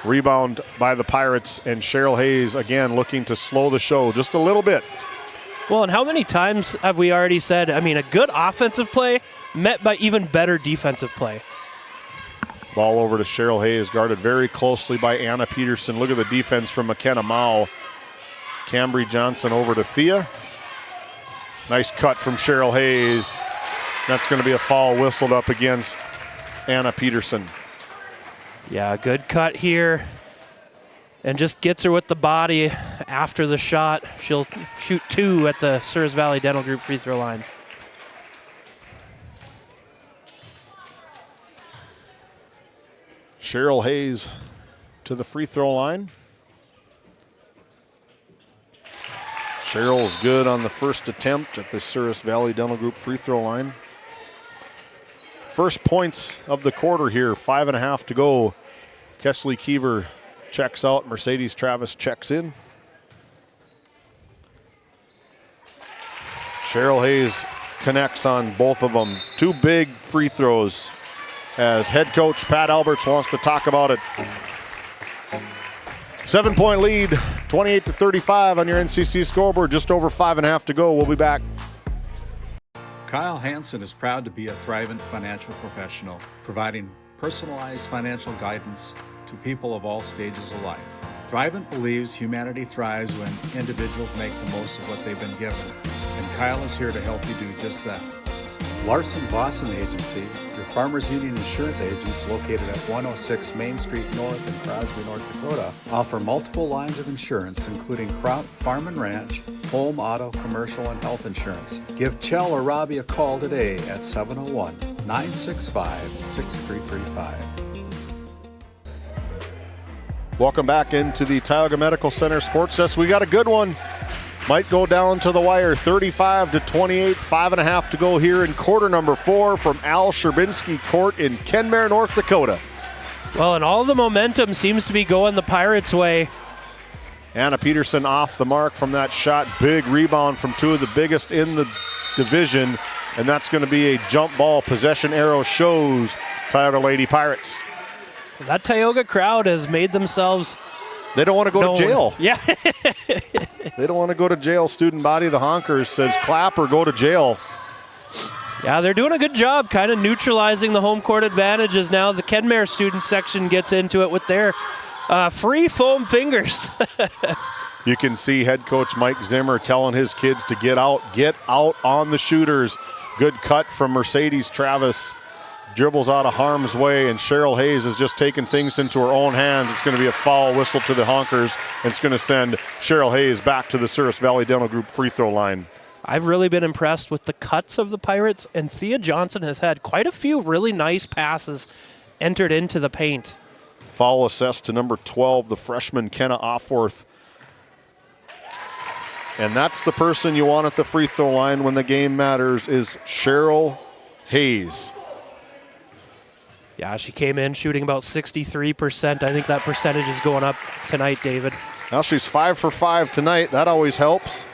Rebound by the Pirates, and Cheryl Hayes again looking to slow the show just a little bit. Well, and how many times have we already said, I mean, a good offensive play met by even better defensive play. Ball over to Cheryl Hayes, guarded very closely by Anna Peterson. Look at the defense from McKenna Mao. Cambry Johnson over to Thea. Nice cut from Cheryl Hayes. That's going to be a foul whistled up against Anna Peterson. Yeah, good cut here. And just gets her with the body after the shot. She'll shoot 2 at the Souris Valley Dental Group free throw line. Cheryl Hayes to the free throw line. Cheryl's good on the first attempt at the Souris Valley Dental Group free throw line. First points of the quarter here, 5.5 to go. Kesley Keever checks out, Mercedes Travis checks in. Cheryl Hayes connects on both of them. 2 big free throws as head coach Pat Alberts wants to talk about it. 7-point lead, 28-35 on your NCC scoreboard. Just over 5.5 to go. We'll be back. Kyle Hansen is proud to be a Thrivent financial professional, providing personalized financial guidance to people of all stages of life. Thrivent believes humanity thrives when individuals make the most of what they've been given, and Kyle is here to help you do just that. Larson Boston Agency, your Farmers Union insurance agents located at 106 Main Street North in Crosby, North Dakota, offer multiple lines of insurance, including crop, farm and ranch, home, auto, commercial, and health insurance. Give Chell or Robbie a call today at 701-965-6335. Welcome back into the Tioga Medical Center Sports Desk. We got a good one. Might go down to the wire, 35-28, 5.5 to go here in quarter number 4 from Al Sherbinski Court in Kenmare, North Dakota. Well, and all the momentum seems to be going the Pirates' way. Anna Peterson off the mark from that shot. Big rebound from 2 of the biggest in the division, and that's going to be a jump ball. Possession arrow shows Tioga Lady Pirates. That Tioga crowd has made themselves... They don't want to go to jail. Yeah. They don't want to go to jail. Student body of the Honkers says clap or go to jail. Yeah, they're doing a good job kind of neutralizing the home court advantages now. The Kenmare student section gets into it with their free foam fingers. You can see head coach Mike Zimmer telling his kids to get out on the shooters. Good cut from Mercedes Travis. Dribbles out of harm's way, and Cheryl Hayes is just taking things into her own hands. It's going to be a foul whistle to the Honkers, and it's going to send Cheryl Hayes back to the Souris Valley Dental Group free throw line. I've really been impressed with the cuts of the Pirates, and Thea Johnson has had quite a few really nice passes entered into the paint. Foul assessed to number 12, the freshman Kenna Offworth. And that's the person you want at the free throw line when the game matters is Cheryl Hayes. Yeah, she came in shooting about 63%. I think that percentage is going up tonight, David. Now she's 5 for 5 tonight. That always helps.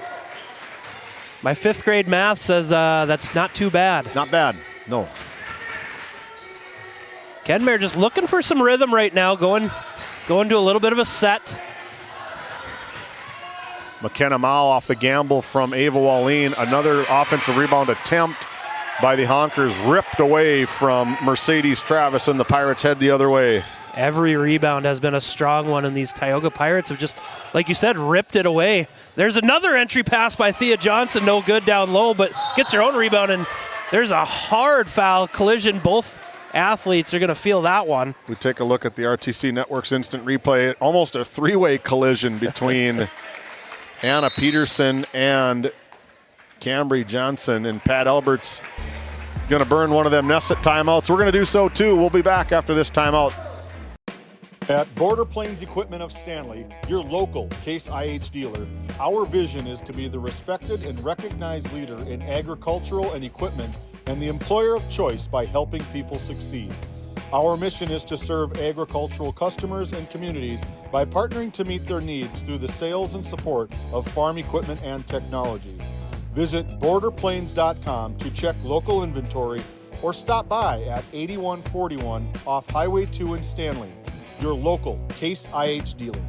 My 5th grade math says that's not too bad. Not bad, no. Kenmare just looking for some rhythm right now, going to a little bit of a set. McKenna Mao off the gamble from Ava Wallin. Another offensive rebound attempt by the Honkers, ripped away from Mercedes Travis, and the Pirates head the other way. Every rebound has been a strong one, and these Tioga Pirates have just, like you said, ripped it away. There's another entry pass by Thea Johnson, no good down low, but gets her own rebound, and there's a hard foul collision. Both athletes are going to feel that one. We take a look at the RTC Network's instant replay. Almost a 3-way collision between Anna Peterson and Cambry Johnson, and Pat Alberts going to burn one of them Nesset timeouts. We're going to do so too. We'll be back after this timeout. At Border Plains Equipment of Stanley, your local Case IH dealer, our vision is to be the respected and recognized leader in agricultural and equipment and the employer of choice by helping people succeed. Our mission is to serve agricultural customers and communities by partnering to meet their needs through the sales and support of farm equipment and technology. Visit borderplains.com to check local inventory or stop by at 8141 off Highway 2 in Stanley, your local Case IH dealer.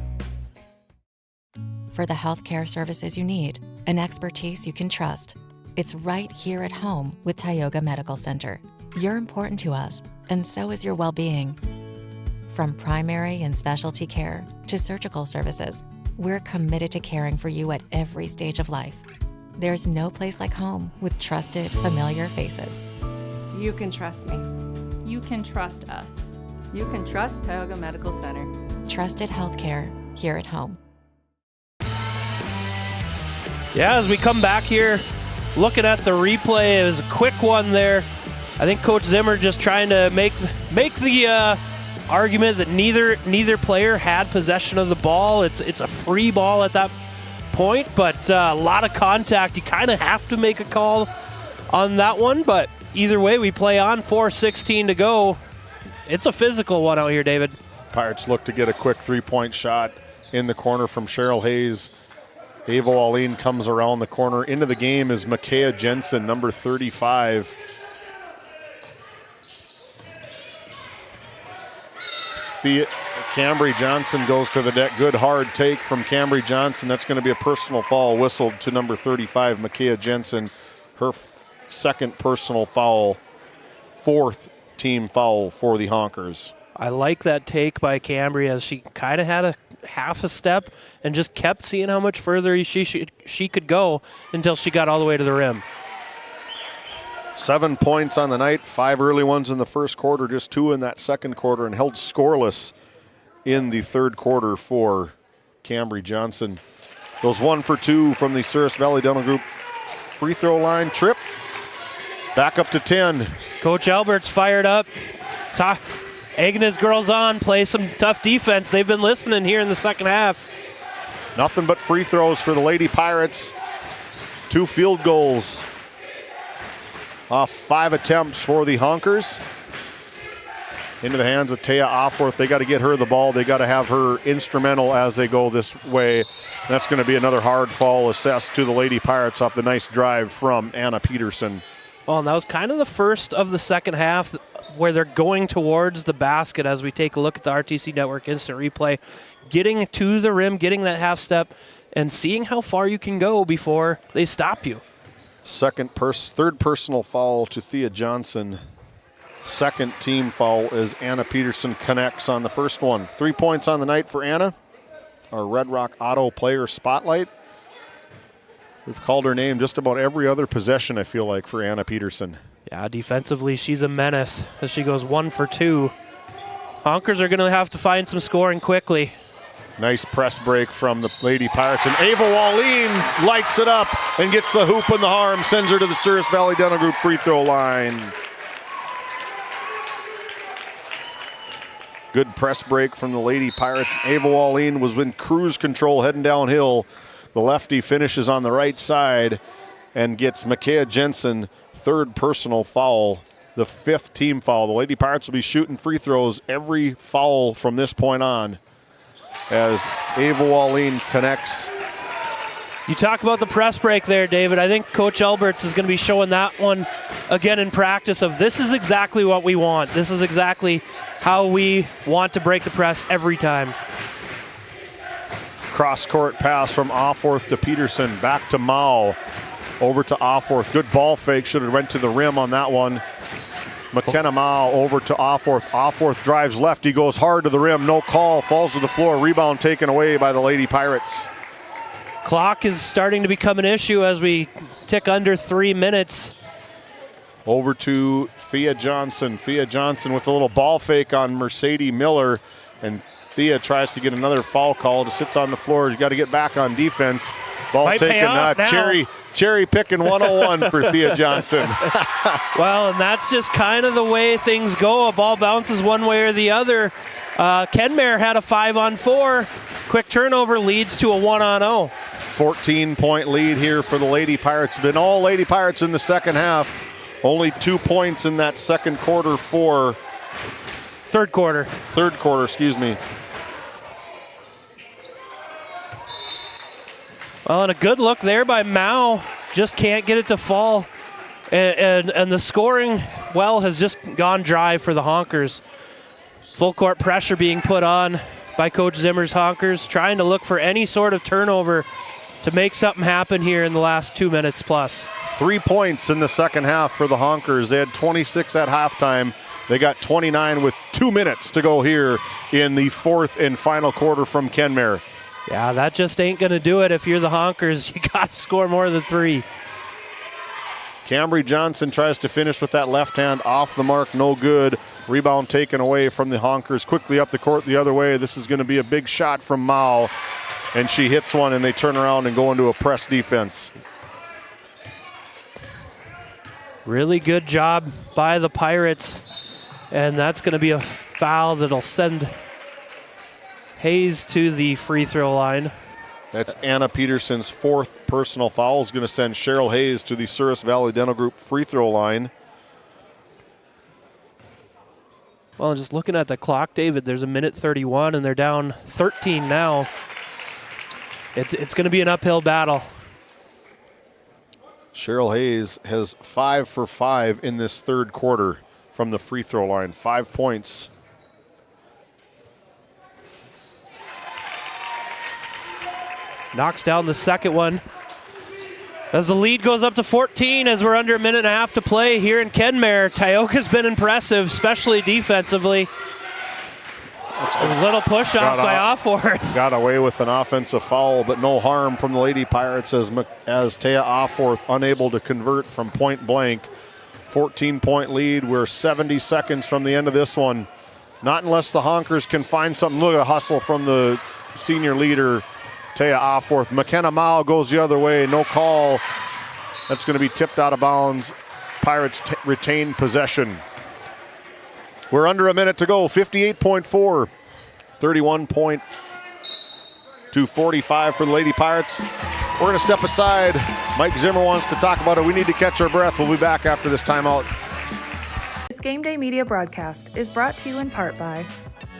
For the healthcare services you need, an expertise you can trust. It's right here at home with Tioga Medical Center. You're important to us, and so is your well-being. From primary and specialty care to surgical services, we're committed to caring for you at every stage of life. There's no place like home with trusted, familiar faces. You can trust me. You can trust us. You can trust Tioga Medical Center. Trusted healthcare here at home. Yeah, as we come back here, looking at the replay, it was a quick one there. I think Coach Zimmer just trying to make the argument that neither player had possession of the ball. It's a free ball at that point, but a lot of contact. You kind of have to make a call on that one, but either way, we play on. 4:16 to go. It's a physical one out here, David. Pirates look to get a quick three-point shot in the corner from Cheryl Hayes. Ava Wallin comes around the corner. Into the game is Micaiah Jensen, number 35. Cambry Johnson goes to the deck. Good hard take from Cambry Johnson. That's going to be a personal foul whistled to number 35, Micaiah Jensen. Her second personal foul, fourth team foul for the Honkers. I like that take by Cambry as she kind of had a half a step and just kept seeing how much further she could go until she got all the way to the rim. 7 points on the night, 5 early ones in the first quarter, just 2 in that second quarter, and held scoreless in the third quarter for Cambry Johnson. Goes 1 for 2 from the Souris Valley Dental Group free throw line. Trip, back up to 10. Coach Albert's fired up. Egging his girls on, play some tough defense. They've been listening here in the second half. Nothing but free throws for the Lady Pirates. 2 field goals off 5 attempts for the Honkers. Into the hands of Taya Offworth. They got to get her the ball. They got to have her instrumental as they go this way. That's going to be another hard foul assessed to the Lady Pirates off the nice drive from Anna Peterson. Well, and that was kind of the first of the second half where they're going towards the basket as we take a look at the RTC Network instant replay. Getting to the rim, getting that half step, and seeing how far you can go before they stop you. Third personal foul to Thea Johnson. Second team foul as Anna Peterson connects on the first one. 3 points on the night for Anna. Our Red Rock Auto player spotlight. We've called her name just about every other possession, I feel like, for Anna Peterson. Yeah, defensively, she's a menace as she goes 1 for 2. Honkers are going to have to find some scoring quickly. Nice press break from the Lady Pirates, and Ava Wallin lights it up and gets the hoop in the arm, sends her to the Souris Valley Dental Group free throw line. Good press break from the Lady Pirates. Ava Wallin was in cruise control heading downhill. The lefty finishes on the right side and gets Micaiah Jensen third personal foul, the 5th team foul. The Lady Pirates will be shooting free throws every foul from this point on as Ava Wallin connects. You talk about the press break there, David. I think Coach Alberts is going to be showing that one again in practice of this is exactly what we want. This is exactly how we want to break the press every time. Cross-court pass from Offworth to Peterson, back to Mao, over to Offworth. Good ball fake, should have went to the rim on that one. McKenna Mao over to Offworth. Offworth drives left, he goes hard to the rim, no call, falls to the floor, rebound taken away by the Lady Pirates. Clock is starting to become an issue as we tick under 3 minutes. Over to Thea Johnson. Thea Johnson with a little ball fake on Mercedes Miller, and Thea tries to get another foul call. Just sits on the floor. You got to get back on defense. Ball Might taken. Cherry picking 101 for Thea Johnson. Well, and that's just kind of the way things go. A ball bounces one way or the other. Kenmare had a 5-on-4. Quick turnover leads to a 1-on-0. 14-point lead here for the Lady Pirates. Been all Lady Pirates in the second half. Only 2 points in that second quarter for... Third quarter, excuse me. Well, and a good look there by Mao. Just can't get it to fall. And the scoring, well, has just gone dry for the Honkers. Full court pressure being put on by Coach Zimmer's Honkers, trying to look for any sort of turnover to make something happen here in the last 2 minutes plus. 3 points in the second half for the Honkers. They had 26 at halftime. They got 29 with 2 minutes to go here in the fourth and final quarter from Kenmare. Yeah, that just ain't going to do it if you're the Honkers. You got to score more than 3. Cambry Johnson tries to finish with that left hand, off the mark, no good. Rebound taken away from the Honkers. Quickly up the court the other way. This is going to be a big shot from Mao, and she hits one, and they turn around and go into a press defense. Really good job by the Pirates, and that's going to be a foul that'll send Hayes to the free throw line. That's Anna Peterson's 4th personal foul. Is going to send Cheryl Hayes to the Souris Valley Dental Group free throw line. Well, just looking at the clock, David, there's a minute 31, and they're down 13 now. It's going to be an uphill battle. Cheryl Hayes has 5 for 5 in this third quarter from the free throw line. 5 points. Knocks down the second one. As the lead goes up to 14 as we're under a minute and a half to play here in Kenmare. Tioga's been impressive, especially defensively. A little push off by Offworth. Got away with an offensive foul, but no harm from the Lady Pirates as Taya Offworth unable to convert from point blank. 14-point lead. We're 70 seconds from the end of this one. Not unless the Honkers can find something. Look at a hustle from the senior leader, Taya Offworth. McKenna Mao goes the other way. No call. That's going to be tipped out of bounds. Pirates retain possession. We're under a minute to go. 58.4. 31 to 45 for the Lady Pirates. We're going to step aside. Mike Zimmer wants to talk about it. We need to catch our breath. We'll be back after this timeout. This GameDay Media broadcast is brought to you in part by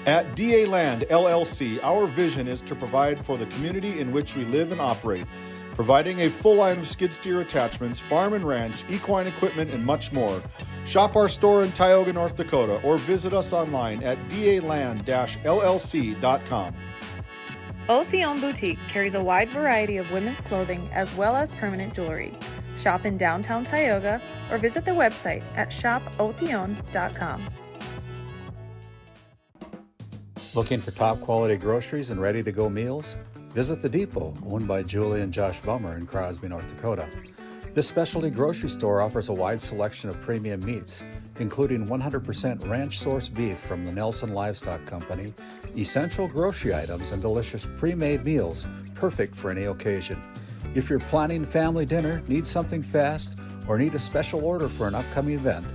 At DA Land LLC, our vision is to provide for the community in which we live and operate, providing a full line of skid steer attachments, farm and ranch, equine equipment, and much more. Shop our store in Tioga, North Dakota, or visit us online at daland-llc.com. Otheon Boutique carries a wide variety of women's clothing as well as permanent jewelry. Shop in downtown Tioga or visit their website at shopotheon.com. Looking for top quality groceries and ready to go meals? Visit The Depot, owned by Julie and Josh Bummer in Crosby, North Dakota. This specialty grocery store offers a wide selection of premium meats, including 100% ranch source beef from the Nelson Livestock Company, essential grocery items, and delicious pre-made meals perfect for any occasion. If you're planning family dinner, need something fast, or need a special order for an upcoming event,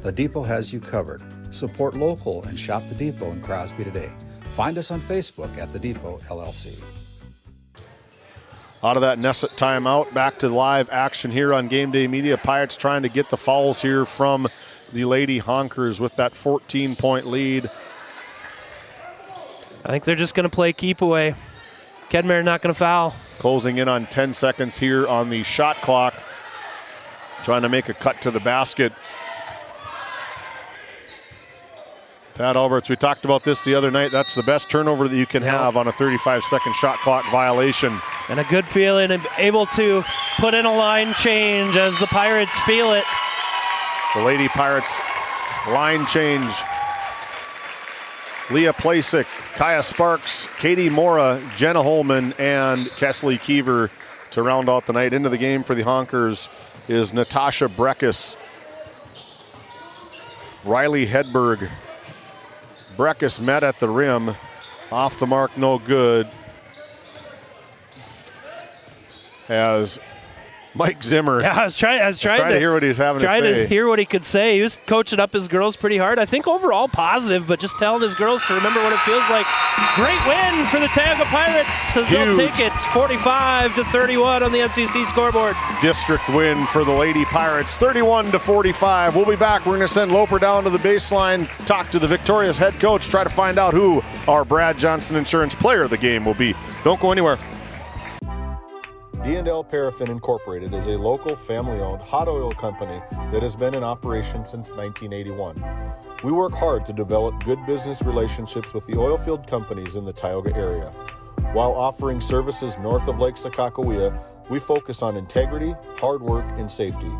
The Depot has you covered. Support local and shop The Depot in Crosby today. Find us on Facebook at The Depot LLC. Out of that Nesset timeout, back to live action here on GameDay Media. Pirates trying to get the fouls here from the Lady Honkers with that 14-point lead. I think they're just going to play keep away. Kenmare not going to foul. Closing in on 10 seconds here on the shot clock. Trying to make a cut to the basket. Pat Alberts, we talked about this the other night. That's the best turnover that you can have on a 35-second shot clock violation. And a good feeling and able to put in a line change as the Pirates feel it. The Lady Pirates line change. Leah Plasek, Kaya Sparks, Katie Mora, Jenna Holman, and Kesley Keever to round out the night. Into the game for the Honkers is Natasha Breckus, Riley Hedberg. Breckus met at the rim. Off the mark, no good. As Mike Zimmer. Yeah, I was trying to hear what he's having to say. Trying to hear what he could say. He was coaching up his girls pretty hard. I think overall positive, but just telling his girls to remember what it feels like. Great win for the Tioga Pirates as they'll take it 45-31 on the NCC scoreboard. District win for the Lady Pirates, 31-45. We'll be back. We're going to send Loper down to the baseline, talk to the Victoria's head coach, try to find out who our Brad Johnson Insurance player of the game will be. Don't go anywhere. D&L Paraffin Incorporated is a local family-owned hot oil company that has been in operation since 1981. We work hard to develop good business relationships with the oil field companies in the Tioga area. While offering services north of Lake Sakakawea, we focus on integrity, hard work, and safety.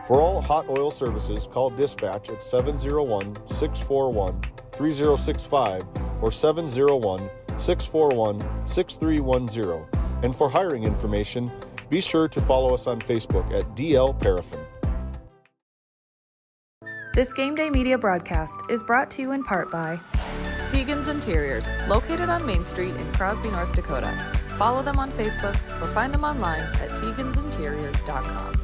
For all hot oil services, call dispatch at 701-641-3065 or 701-641-6310. And for hiring information, be sure to follow us on Facebook at DL Paraffin. This Game Day Media broadcast is brought to you in part by Tegan's Interiors, located on Main Street in Crosby, North Dakota. Follow them on Facebook or find them online at tegansinteriors.com.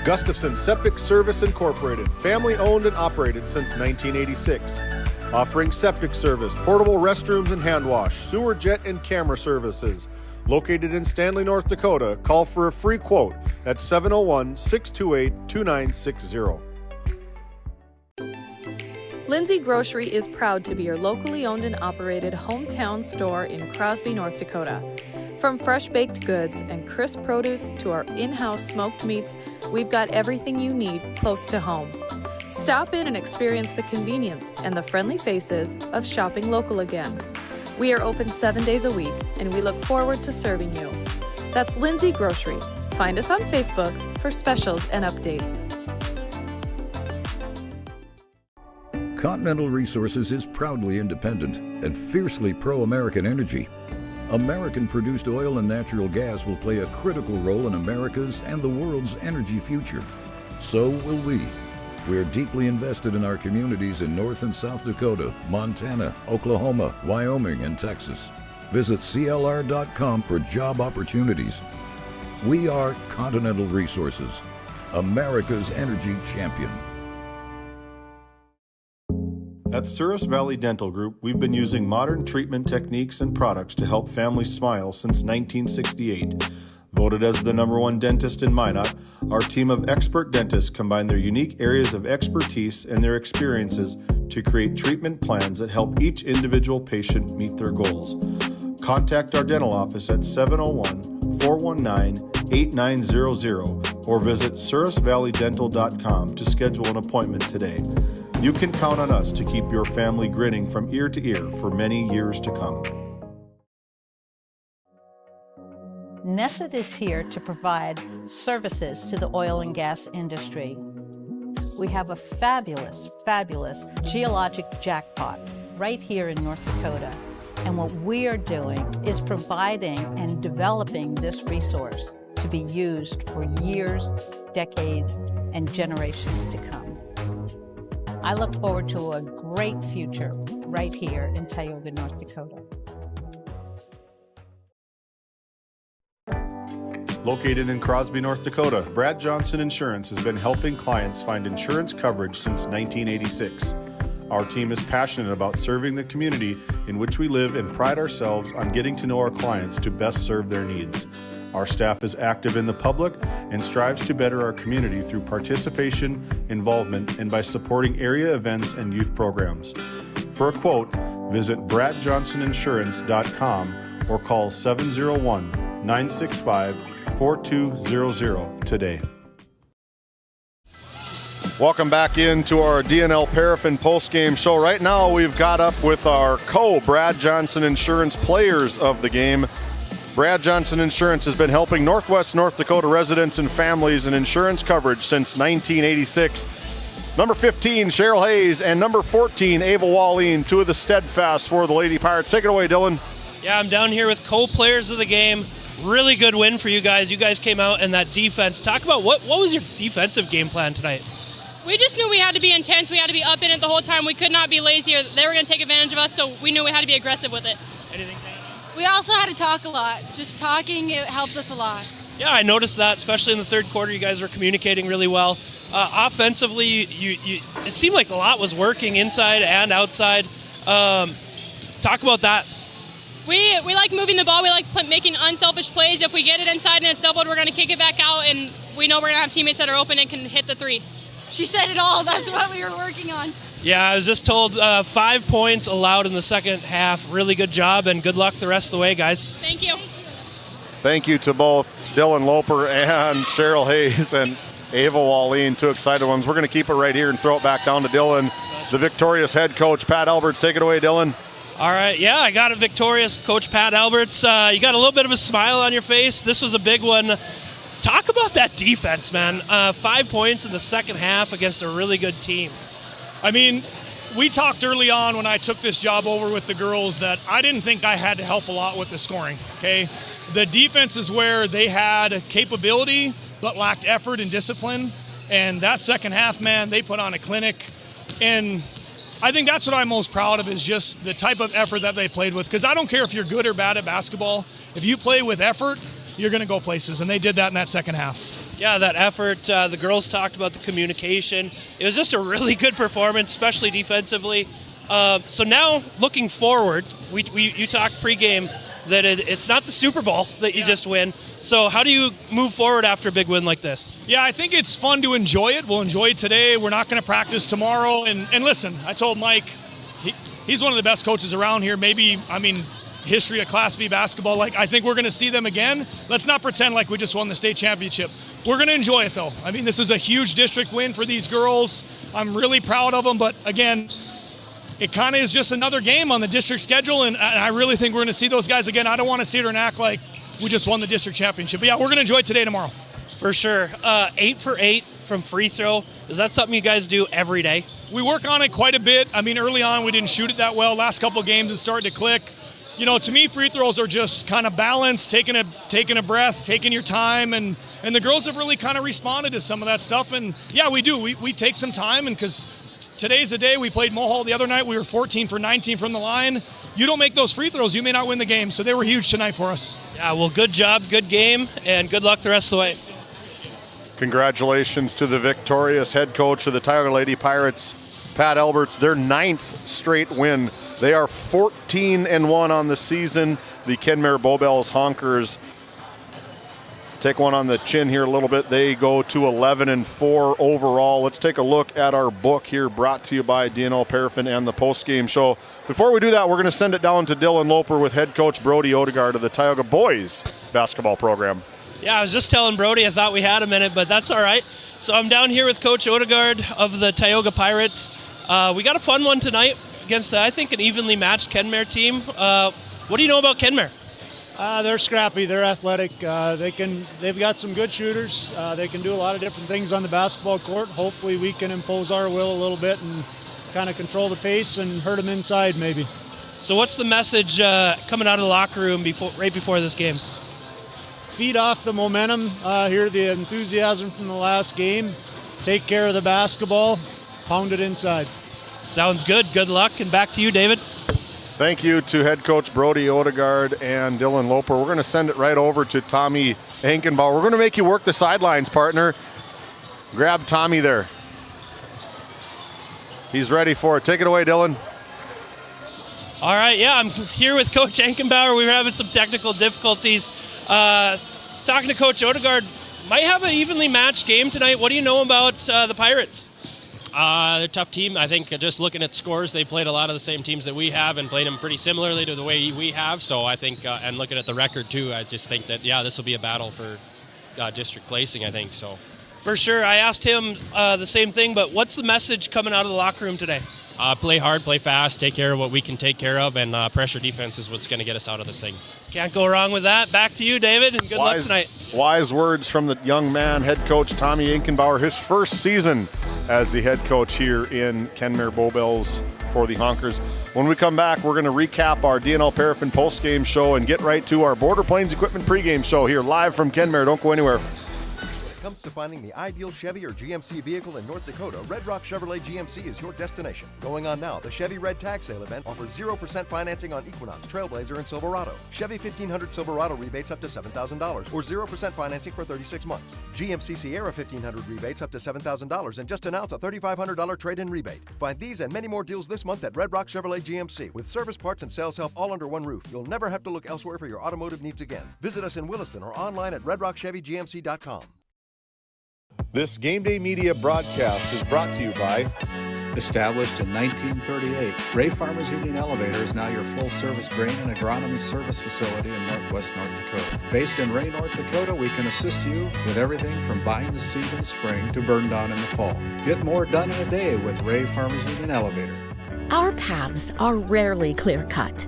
Gustafson Septic Service Incorporated, family owned and operated since 1986. Offering septic service, portable restrooms and hand wash, sewer jet and camera services. Located in Stanley, North Dakota, call for a free quote at 701-628-2960. Lindsay Grocery is proud to be your locally owned and operated hometown store in Crosby, North Dakota. From fresh baked goods and crisp produce to our in-house smoked meats, we've got everything you need close to home. Stop in and experience the convenience and the friendly faces of shopping local again. We are open 7 days a week, and we look forward to serving you. That's Lindsay Grocery. Find us on Facebook for specials and updates. Continental Resources is proudly independent and fiercely pro-American energy. American-produced oil and natural gas will play a critical role in America's and the world's energy future. So will we. We are deeply invested in our communities in North and South Dakota, Montana, Oklahoma, Wyoming, and Texas. Visit CLR.com for job opportunities. We are Continental Resources, America's energy champion. At Souris Valley Dental Group, we've been using modern treatment techniques and products to help families smile since 1968. Voted as the #1 dentist in Minot, our team of expert dentists combine their unique areas of expertise and their experiences to create treatment plans that help each individual patient meet their goals. Contact our dental office at 701-419-8900 or visit sourisvalleydental.com to schedule an appointment today. You can count on us to keep your family grinning from ear to ear for many years to come. Nesset is here to provide services to the oil and gas industry. We have a fabulous, fabulous geologic jackpot right here in North Dakota. And what we are doing is providing and developing this resource to be used for years, decades, and generations to come. I look forward to a great future right here in Tioga, North Dakota. Located in Crosby, North Dakota, Brad Johnson Insurance has been helping clients find insurance coverage since 1986. Our team is passionate about serving the community in which we live and pride ourselves on getting to know our clients to best serve their needs. Our staff is active in the public and strives to better our community through participation, involvement, and by supporting area events and youth programs. For a quote, visit bradjohnsoninsurance.com or call 701-965-4200 today. Welcome back into our DNL Paraffin postgame show. Right now we've got up with our Brad Johnson Insurance players of the game. Brad Johnson Insurance has been helping Northwest North Dakota residents and families in insurance coverage since 1986. Number 15, Cheryl Hayes, and number 14, Ava Walleen, two of the steadfast for the Lady Pirates. Take it away, Dylan. Yeah, I'm down here with co-players of the game. Really good win for you guys. You guys came out in that defense. Talk about what was your defensive game plan tonight? We just knew we had to be intense. We had to be up in it the whole time. We could not be lazy or they were going to take advantage of us, so we knew we had to be aggressive with it. Anything? We also had to talk a lot. Just talking, it helped us a lot. Yeah, I noticed that, especially in the third quarter. You guys were communicating really well. Offensively, it seemed like a lot was working inside and outside. Talk about that. We like moving the ball. We like making unselfish plays. If we get it inside and it's doubled, we're going to kick it back out, and we know we're going to have teammates that are open and can hit the three. She said it all. That's what we were working on. Yeah, I was just told 5 points allowed in the second half. Really good job, and good luck the rest of the way, guys. Thank you. Thank you to both Dylan Loper and Cheryl Hayes and Ava Walleen, two excited ones. We're going to keep it right here and throw it back down to Dylan, the victorious head coach, Pat Alberts. Take it away, Dylan. All right, yeah, I got a victorious Coach Pat Alberts. You got a little bit of a smile on your face. This was a big one. Talk about that defense, man. 5 points in the second half against a really good team. I mean, we talked early on when I took this job over with the girls that I didn't think I had to help a lot with the scoring, okay? The defense is where they had capability but lacked effort and discipline. And that second half, man, they put on a clinic. And I think that's what I'm most proud of is just the type of effort that they played with. Because I don't care if you're good or bad at basketball. If you play with effort, you're going to go places. And they did that in that second half. Yeah, that effort. The girls talked about the communication. It was just a really good performance, especially defensively. So now, looking forward, you talked pregame that it's not the Super Bowl that you just win. So how do you move forward after a big win like this? Yeah, I think it's fun to enjoy it. We'll enjoy it today. We're not going to practice tomorrow. And listen, I told Mike, he's one of the best coaches around here. Maybe, history of Class B basketball. I think we're going to see them again. Let's not pretend like we just won the state championship. We're going to enjoy it, though. This is a huge district win for these girls. I'm really proud of them. But, again, it kind of is just another game on the district schedule, and I really think we're going to see those guys again. I don't want to sit here and act like we just won the district championship. But, yeah, we're going to enjoy it today and tomorrow. For sure. 8 for 8 from free throw. Is that something you guys do every day? We work on it quite a bit. Early on we didn't shoot it that well. Last couple of games it's starting to click. To me, free throws are just kind of balanced, taking a breath, taking your time, and the girls have really kind of responded to some of that stuff. And, yeah, we do. We take some time, and because today's the day. We played Mohall the other night. We were 14 for 19 from the line. You don't make those free throws, you may not win the game. So they were huge tonight for us. Yeah, well, good job, good game, and good luck the rest of the way. Congratulations to the victorious head coach of the Tioga Lady Pirates, Pat Alberts, their 9th straight win. They are 14-1 on the season. The Kenmare Bowbells Honkers take one on the chin here a little bit. They go to 11-4 overall. Let's take a look at our book here, brought to you by DNL Paraffin and the Postgame Show. Before we do that, we're going to send it down to Dylan Loper with head coach Brody Odegaard of the Tioga boys basketball program. Yeah, I was just telling Brody I thought we had a minute, but that's all right. So I'm down here with Coach Odegaard of the Tioga Pirates. We got a fun one tonight against, I think, an evenly matched Kenmare team. What do you know about Kenmare? They're scrappy. They're athletic. They've got some good shooters. They can do a lot of different things on the basketball court. Hopefully we can impose our will a little bit and kind of control the pace and hurt them inside maybe. So what's the message coming out of the locker room right before this game? Feed off the momentum, hear the enthusiasm from the last game, take care of the basketball, pound it inside. Sounds good. Good luck, and back to you, David. Thank you to head coach Brody Odegaard and Dylan Loper. We're going to send it right over to Tommy Ankenbauer. We're going to make you work the sidelines, partner. Grab Tommy there. He's ready for it. Take it away, Dylan. All right, yeah, I'm here with Coach Ankenbauer. We were having some technical difficulties. Talking to Coach Odegaard, might have an evenly matched game tonight. What do you know about the Pirates? They're a tough team. I think just looking at scores, they played a lot of the same teams that we have and played them pretty similarly to the way we have. So I think, and looking at the record too, I just think that, yeah, this will be a battle for district placing, I think. So for sure. I asked him the same thing, but what's the message coming out of the locker room today? Play hard, play fast, take care of what we can take care of, and pressure defense is what's going to get us out of this thing. Can't go wrong with that. Back to you, David, and good luck tonight. Wise words from the young man, head coach Tommy Ankenbauer, his first season as the head coach here in Kenmare Bowbells for the Honkers. When we come back, we're going to recap our DNL Paraffin postgame show and get right to our Border Plains Equipment pregame show here live from Kenmare. Don't go anywhere. When it comes to finding the ideal Chevy or GMC vehicle in North Dakota, Red Rock Chevrolet GMC is your destination. Going on now, the Chevy Red Tag Sale event offers 0% financing on Equinox, Trailblazer, and Silverado. Chevy 1500 Silverado rebates up to $7,000 or 0% financing for 36 months. GMC Sierra 1500 rebates up to $7,000 and just announced a $3,500 trade-in rebate. Find these and many more deals this month at Red Rock Chevrolet GMC. With service, parts, and sales help all under one roof, you'll never have to look elsewhere for your automotive needs again. Visit us in Williston or online at redrockchevygmc.com. This GameDay Media broadcast is brought to you by... Established in 1938, Ray Farmers Union Elevator is now your full-service grain and agronomy service facility in northwest North Dakota. Based in Ray, North Dakota, we can assist you with everything from buying the seed in the spring to burn down in the fall. Get more done in a day with Ray Farmers Union Elevator. Our paths are rarely clear-cut.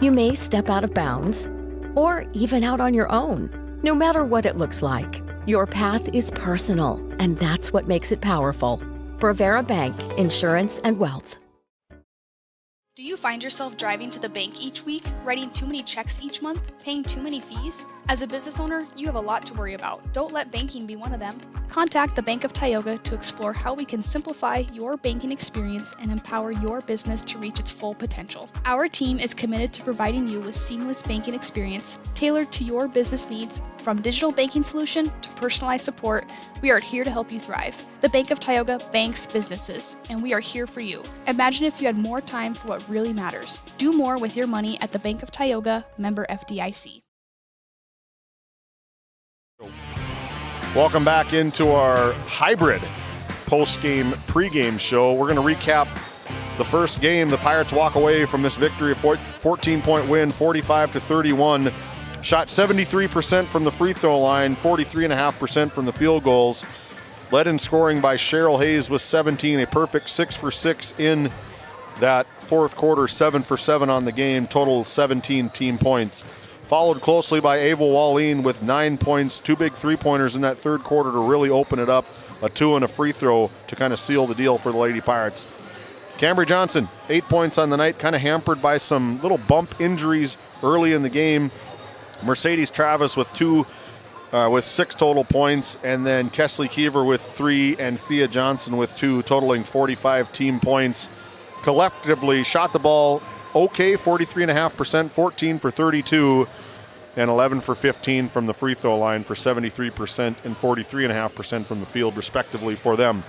You may step out of bounds, or even out on your own. No matter what it looks like, your path is personal, and that's what makes it powerful. Brevera Bank, Insurance and Wealth. Do you find yourself driving to the bank each week, writing too many checks each month, paying too many fees? As a business owner, you have a lot to worry about. Don't let banking be one of them. Contact the Bank of Tioga to explore how we can simplify your banking experience and empower your business to reach its full potential. Our team is committed to providing you with seamless banking experience tailored to your business needs. From digital banking solution to personalized support, we are here to help you thrive. The Bank of Tioga banks businesses, and we are here for you. Imagine if you had more time for what really matters. Do more with your money at the Bank of Tioga, member FDIC. Welcome back into our hybrid post-game, pregame show. We're going to recap the first game. The Pirates walk away from this victory, a 14-point win, 45-31. Shot 73% from the free throw line, 43.5% from the field goals. Led in scoring by Cheryl Hayes with 17, a perfect 6 for 6 in that fourth quarter, 7 for 7 on the game, total 17 team points. Followed closely by Ava Wallin with 9 points, 2 big three-pointers in that third quarter to really open it up, a 2 and a free throw to kind of seal the deal for the Lady Pirates. Cambry Johnson, 8 points on the night, kind of hampered by some little bump injuries early in the game. Mercedes Travis with 6 total points, and then Kesley Kiever with 3 and Thea Johnson with 2, totaling 45 team points. Collectively shot the ball okay, 43.5%, 14 for 32, and 11 for 15 from the free throw line for 73% and 43.5% from the field, respectively, for them.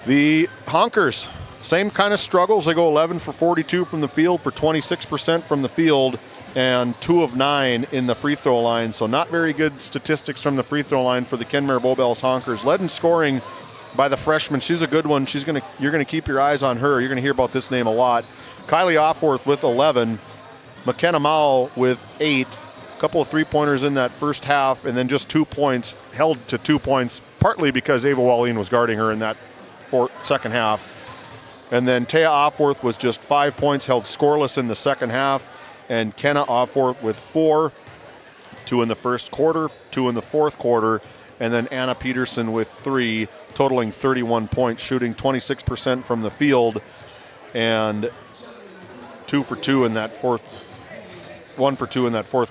The Honkers, same kind of struggles. They go 11 for 42 from the field for 26% from the field and 2 of 9 in the free throw line. So not very good statistics from the free throw line for the Kenmare Bowbells Honkers. Led in scoring by the freshman. She's a good one. You're gonna keep your eyes on her. You're gonna hear about this name a lot. Kylie Offworth with 11. McKenna Mao with 8. A couple of three-pointers in that first half, and then just 2 points, held to 2 points, partly because Ava Wallin was guarding her in that second half. And then Taya Offworth was just 5 points, held scoreless in the second half. And Kenna Offworth with 4, 2 in the first quarter, 2 in the fourth quarter, and then Anna Peterson with 3, totaling 31 points, shooting 26% from the field, and 1 for 2 in that fourth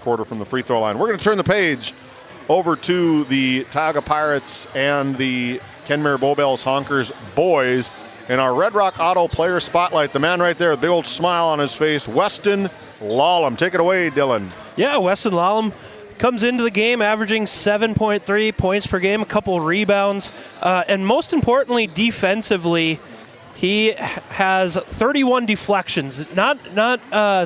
quarter from the free throw line. We're going to turn the page over to the Tioga Pirates and the Kenmare Bowbells Honkers boys. In our Red Rock Auto Player Spotlight, the man right there, a big old smile on his face, Weston Lallam. Take it away, Dylan. Yeah, Weston Lallam comes into the game averaging 7.3 points per game, a couple rebounds, and most importantly, defensively, he has 31 deflections. Not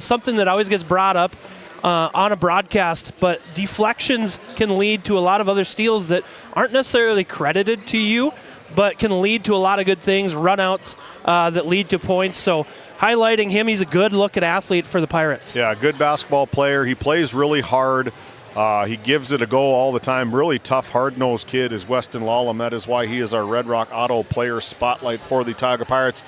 something that always gets brought up on a broadcast, but deflections can lead to a lot of other steals that aren't necessarily credited to you, but can lead to a lot of good things, runouts that lead to points. So highlighting him, he's a good-looking athlete for the Pirates. Yeah, good basketball player. He plays really hard. He gives it a go all the time. Really tough, hard-nosed kid is Weston Lallam. That is why he is our Red Rock Auto Player Spotlight for the Tioga Pirates.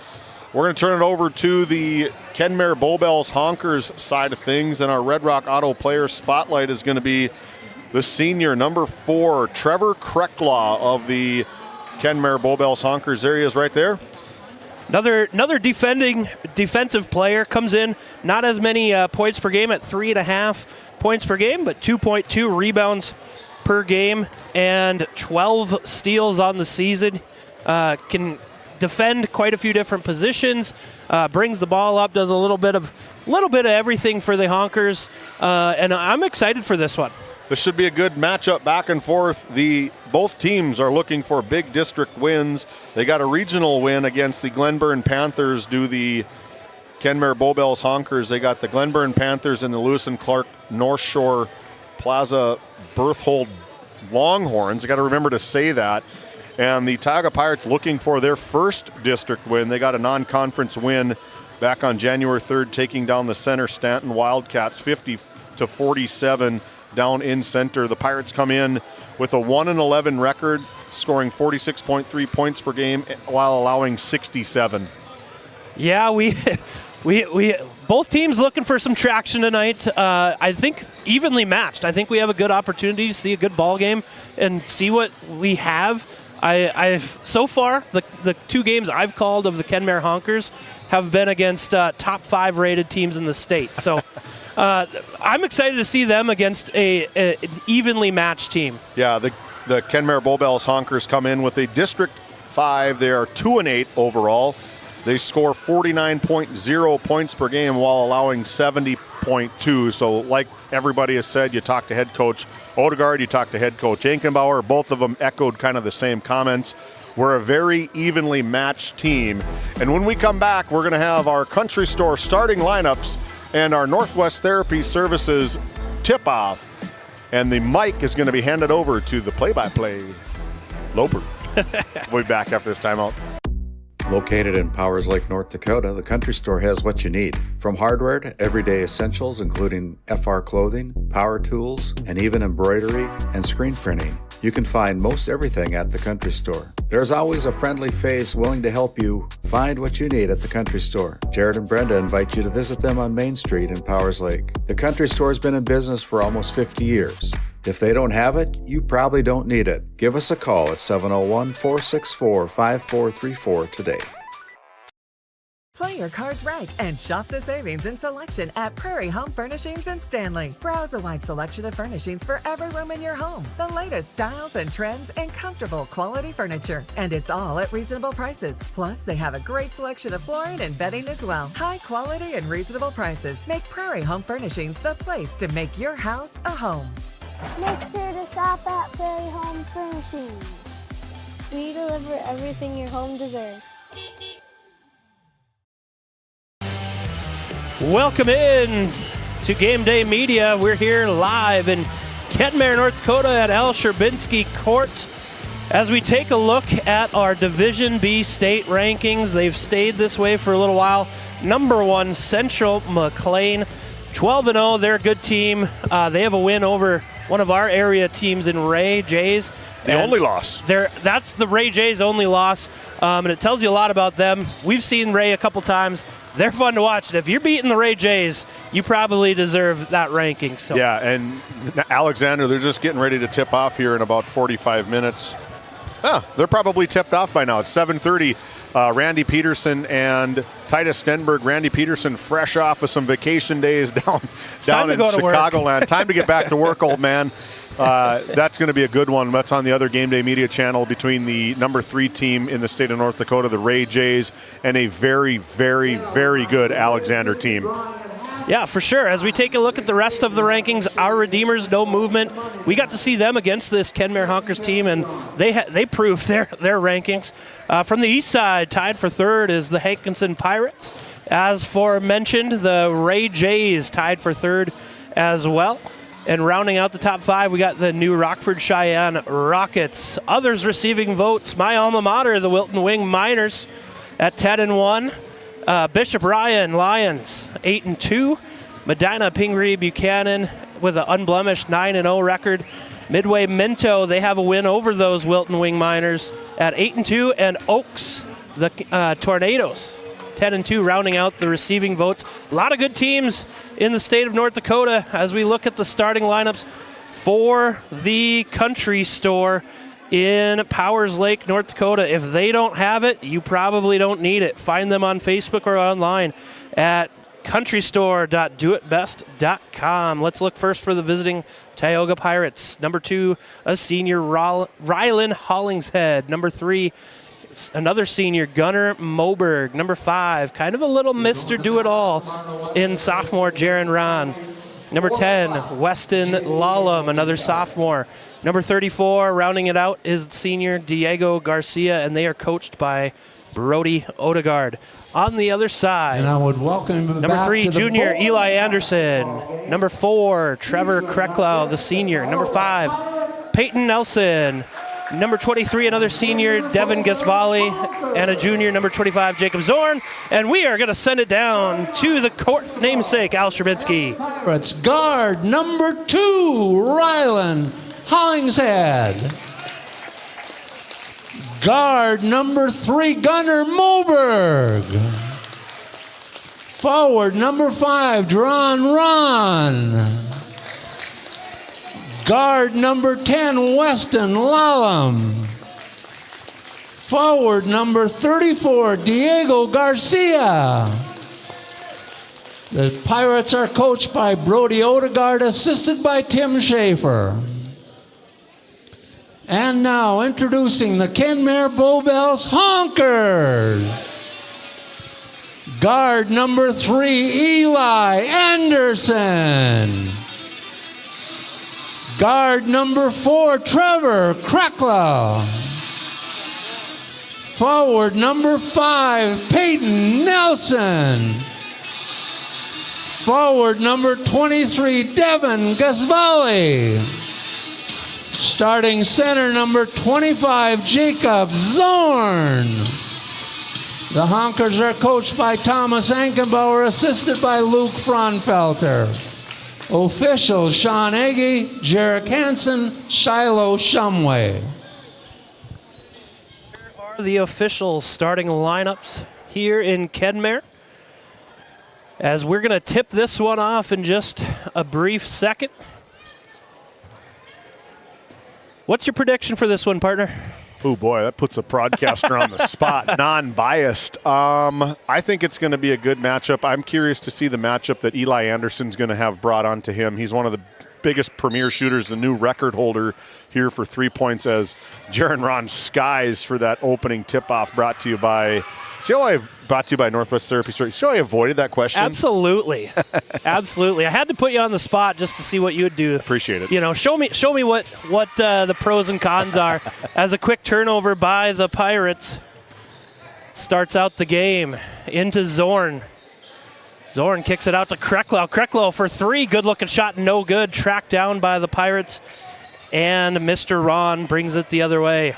We're going to turn it over to the Kenmare Bowbells Honkers side of things, and our Red Rock Auto Player Spotlight is going to be the senior, number 4, Trevor Krecklaw of the Kenmare Bowbells Honkers. There he is right there. Another defensive player comes in, not as many points per game at 3.5 points per game, but 2.2 rebounds per game and 12 steals on the season. Can defend quite a few different positions, brings the ball up, does a little bit of everything for the Honkers, and I'm excited for this one. This should be a good matchup back and forth. Both teams are looking for big district wins. They got a regional win against the Glenburn Panthers, do the Kenmare Bowbells Honkers. They got the Glenburn Panthers and the Lewis and Clark North Shore Plaza Berthold Longhorns. I got to remember to say that. And the Tioga Pirates looking for their first district win. They got a non-conference win back on January 3rd, taking down the Center Stanton Wildcats 50-47 down in center. The Pirates come in with a 1-11 record, scoring 46.3 points per game while allowing 67. Yeah, we both teams looking for some traction tonight. I think evenly matched. I think we have a good opportunity to see a good ball game and see what we have. I've so far the 2 games I've called of the Kenmare Honkers have been against top 5 rated teams in the state. So I'm excited to see them against an evenly matched team. Yeah, the Kenmare Bowbells Honkers come in with a District 5. They are 2-8 overall. They score 49.0 points per game while allowing 70.2. So like everybody has said, you talk to head coach Odegaard, you talk to head coach Ankenbauer, both of them echoed kind of the same comments. We're a very evenly matched team. And when we come back, we're going to have our Country Store starting lineups and our Northwest Therapy Services tip-off. And the mic is going to be handed over to the play-by-play Loper. We'll be back after this timeout. Located in Powers Lake, North Dakota, the Country Store has what you need. From hardware to everyday essentials, including FR clothing, power tools, and even embroidery and screen printing. You can find most everything at the Country Store. There's always a friendly face willing to help you find what you need at the Country Store. Jared and Brenda invite you to visit them on Main Street in Powers Lake. The Country Store has been in business for almost 50 years. If they don't have it, you probably don't need it. Give us a call at 701-464-5434 today. Play your cards right and shop the savings and selection at Prairie Home Furnishings in Stanley. Browse a wide selection of furnishings for every room in your home. The latest styles and trends and comfortable quality furniture. And it's all at reasonable prices. Plus, they have a great selection of flooring and bedding as well. High quality and reasonable prices make Prairie Home Furnishings the place to make your house a home. Make sure to shop at Prairie Home Furnishings. We deliver everything your home deserves. Welcome in to GameDay Media. We're here live in Kenmare, North Dakota at Al Sherbinski Court as we take a look at our Division B state rankings. They've stayed this way for a little while. Number 1, Central McLean, 12-0. They're a good team. They have a win over one of our area teams in Ray Jays. The only loss. That's the Ray Jays' only loss, and it tells you a lot about them. We've seen Ray a couple times. They're fun to watch. And if you're beating the Ray Jays, you probably deserve that ranking. So. Yeah, and Alexander, they're just getting ready to tip off here in about 45 minutes. They're probably tipped off by now. It's 7:30. Randy Peterson and Titus Stenberg. Randy Peterson fresh off of some vacation days down in Chicagoland. Time to get back to work, old man. That's going to be a good one. That's on the other GameDay Media channel between the number 3 team in the state of North Dakota, the Ray Jays, and a very, very, very good Alexander team. Yeah, for sure. As we take a look at the rest of the rankings, our Redeemers, no movement. We got to see them against this Kenmare Honkers team, and they proved their rankings. From the east side, tied for 3rd is the Hankinson Pirates. As mentioned, the Ray Jays tied for 3rd as well. And rounding out the top 5, we got the New Rockford Cheyenne Rockets. Others receiving votes, my alma mater, the Wilton Wing Miners at 10-1. Bishop Ryan Lions 8-2. Medina Pingree Buchanan with an unblemished 9-0 record. Midway Minto, they have a win over those Wilton Wing Miners at 8-2. And Oaks, the Tornadoes, 10-2, rounding out the receiving votes. A lot of good teams in the state of North Dakota as we look at the starting lineups for the Country Store in Powers Lake, North Dakota. If they don't have it, you probably don't need it. Find them on Facebook or online at countrystore.doitbest.com. Let's look first for the visiting Tioga Pirates. Number 2, a senior, Rylan Hollingshead. Number 3, another senior, Gunnar Moberg. Number 5, kind of a little Mr. Do-It-All in sophomore, Jaron Ron. Number 10, Weston Lallam, another sophomore. Number 34, rounding it out, is senior Diego Garcia, and they are coached by Brody Odegaard. On the other side, and I would welcome him number back 3, to junior Eli Anderson. Number 4, Trevor Krecklau, the senior. Number 5, Peyton Nelson. Number 23, another senior, Devin Gasvali, and a junior, number 25, Jacob Zorn. And we are going to send it down to the court namesake, Al Sherbinski. It's guard number 2, Rylan Hollingshead. Guard number 3, Gunnar Moberg. Forward number 5, Dron Ron. Guard number 10, Weston Lallam. Forward number 34, Diego Garcia. The Pirates are coached by Brody Odegaard, assisted by Tim Schaefer. And now introducing the Kenmare Bowbells Honkers. Guard number 3, Eli Anderson. Guard number 4, Trevor Kracklow. Forward number 5, Peyton Nelson. Forward number 23, Devin Gasvali. Starting center number 25, Jacob Zorn. The Honkers are coached by Thomas Ankenbauer, assisted by Luke Fraunfelter. Officials: Sean Agee, Jarek Hansen, Shiloh Shumway. Here are the official starting lineups here in Kenmare. As we're going to tip this one off in just a brief second. What's your prediction for this one, partner? Oh, boy, that puts a broadcaster on the spot. Non-biased. I think it's going to be a good matchup. I'm curious to see the matchup that Eli Anderson's going to have brought onto him. He's one of the biggest premier shooters, the new record holder here for 3 points, as Jaron Ron skies for that opening tip-off brought to you by... See how I've brought to you by Northwest Therapy Store? See how I avoided that question? Absolutely. Absolutely. I had to put you on the spot just to see what you would do. Appreciate it. You know, show me what the pros and cons are. As a quick turnover by the Pirates starts out the game into Zorn. Zorn kicks it out to Krecklow. Krecklow for 3. Good-looking shot, no good. Tracked down by the Pirates. And Mr. Ron brings it the other way.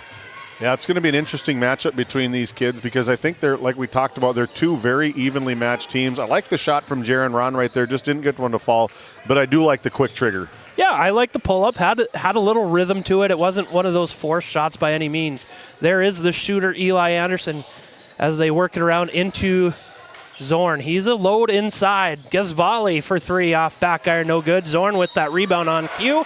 Yeah, it's going to be an interesting matchup between these kids because I think they're, like we talked about, they're two very evenly matched teams. I like the shot from Jaron Ron right there. Just didn't get one to fall, but I do like the quick trigger. Yeah, I like the pull-up. Had a little rhythm to it. It wasn't one of those forced shots by any means. There is the shooter, Eli Anderson, as they work it around into Zorn. He's a load inside. Gasvali for 3 off back iron, no good. Zorn with that rebound on cue.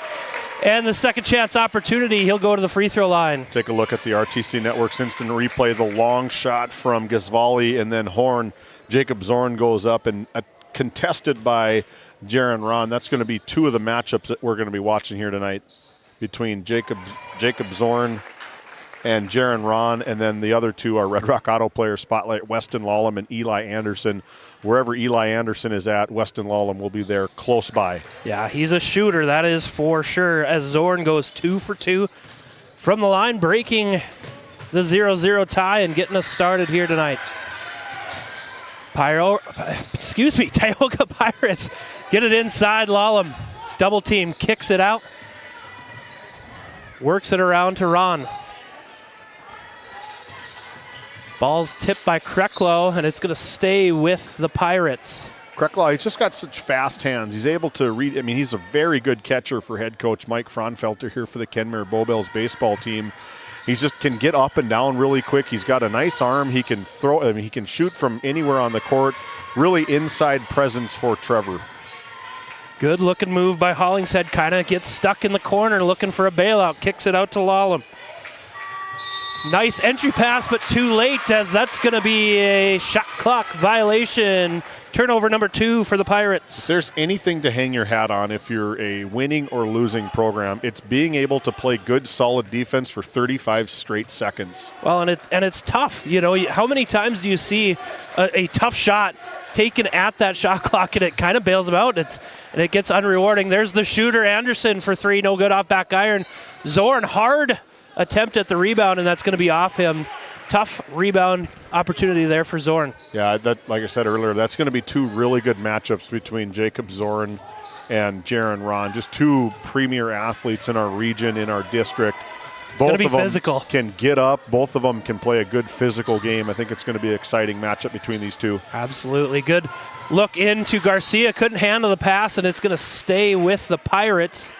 And the second chance opportunity, he'll go to the free throw line. Take a look at the RTC Network's instant replay. The long shot from Gasvali and then Horn. Jacob Zorn goes up and contested by Jaron Ron. That's going to be 2 of the matchups that we're going to be watching here tonight between Jacob Zorn and Jaron Ron, and then the other 2 are Red Rock Auto Player Spotlight, Weston Lallam and Eli Anderson. Wherever Eli Anderson is at, Weston Lallam will be there close by. Yeah, he's a shooter, that is for sure, as Zorn goes 2 for 2 from the line, breaking the 0-0 tie and getting us started here tonight. Tioga Pirates get it inside. Lallam double team, kicks it out, works it around to Ron. Ball's tipped by Krecklow, and it's going to stay with the Pirates. Krecklow, he's just got such fast hands. He's able to read. I mean, he's a very good catcher for head coach Mike Fraunfelter here for the Kenmare Bowbells baseball team. He just can get up and down really quick. He's got a nice arm. He can throw. I mean, he can shoot from anywhere on the court. Really inside presence for Trevor. Good looking move by Hollingshead. Kind of gets stuck in the corner looking for a bailout. Kicks it out to Lallam. Nice entry pass, but too late, as that's going to be a shot clock violation. Turnover number 2 for the Pirates. If there's anything to hang your hat on if you're a winning or losing program, it's being able to play good, solid defense for 35 straight seconds. Well, and it's tough. You know, how many times do you see a tough shot taken at that shot clock and it kind of bails them out? And it gets unrewarding. There's the shooter, Anderson, for 3, no good off back iron. Zorn, hard attempt at the rebound, and that's going to be off him. Tough rebound opportunity there for Zorn. Yeah, that, like I said earlier, that's going to be 2 really good matchups between Jacob Zorn and Jaron Ron. Just 2 premier athletes in our region, in our district. Both of them physical. Can get up. Both of them can play a good physical game. I think it's going to be an exciting matchup between these 2. Absolutely. Good look into Garcia. Couldn't handle the pass, and it's going to stay with the Pirates.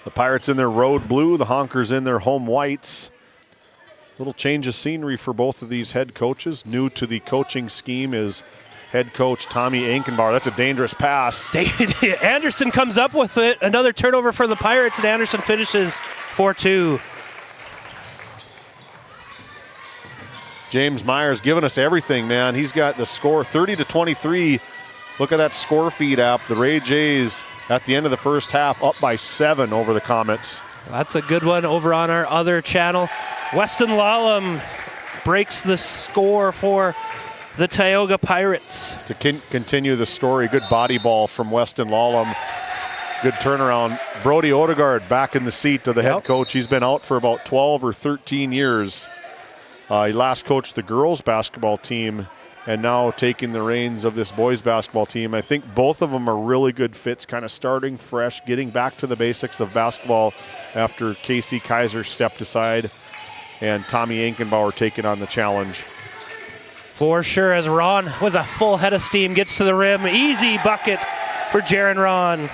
The Pirates in their road blue, the Honkers in their home whites. Little change of scenery for both of these head coaches. New to the coaching scheme is head coach Tommy Ankenbauer. That's a dangerous pass. Anderson comes up with it. Another turnover for the Pirates, and Anderson finishes 4-2. James Myers giving us everything, man. He's got the score 30-23. Look at that score feed app. The Ray Jays at the end of the first half up by 7 over the Comets. That's a good one over on our other channel. Weston Lallam breaks the score for the Tioga Pirates. To continue the story, good body ball from Weston Lallam. Good turnaround. Brody Odegaard back in the seat of the head coach. He's been out for about 12 or 13 years. He last coached the girls basketball team and now taking the reins of this boys basketball team. I think both of them are really good fits, kind of starting fresh, getting back to the basics of basketball after Casey Kaiser stepped aside and Tommy Ankenbauer taking on the challenge. For sure, as Ron with a full head of steam gets to the rim. Easy bucket for Jaron Ron.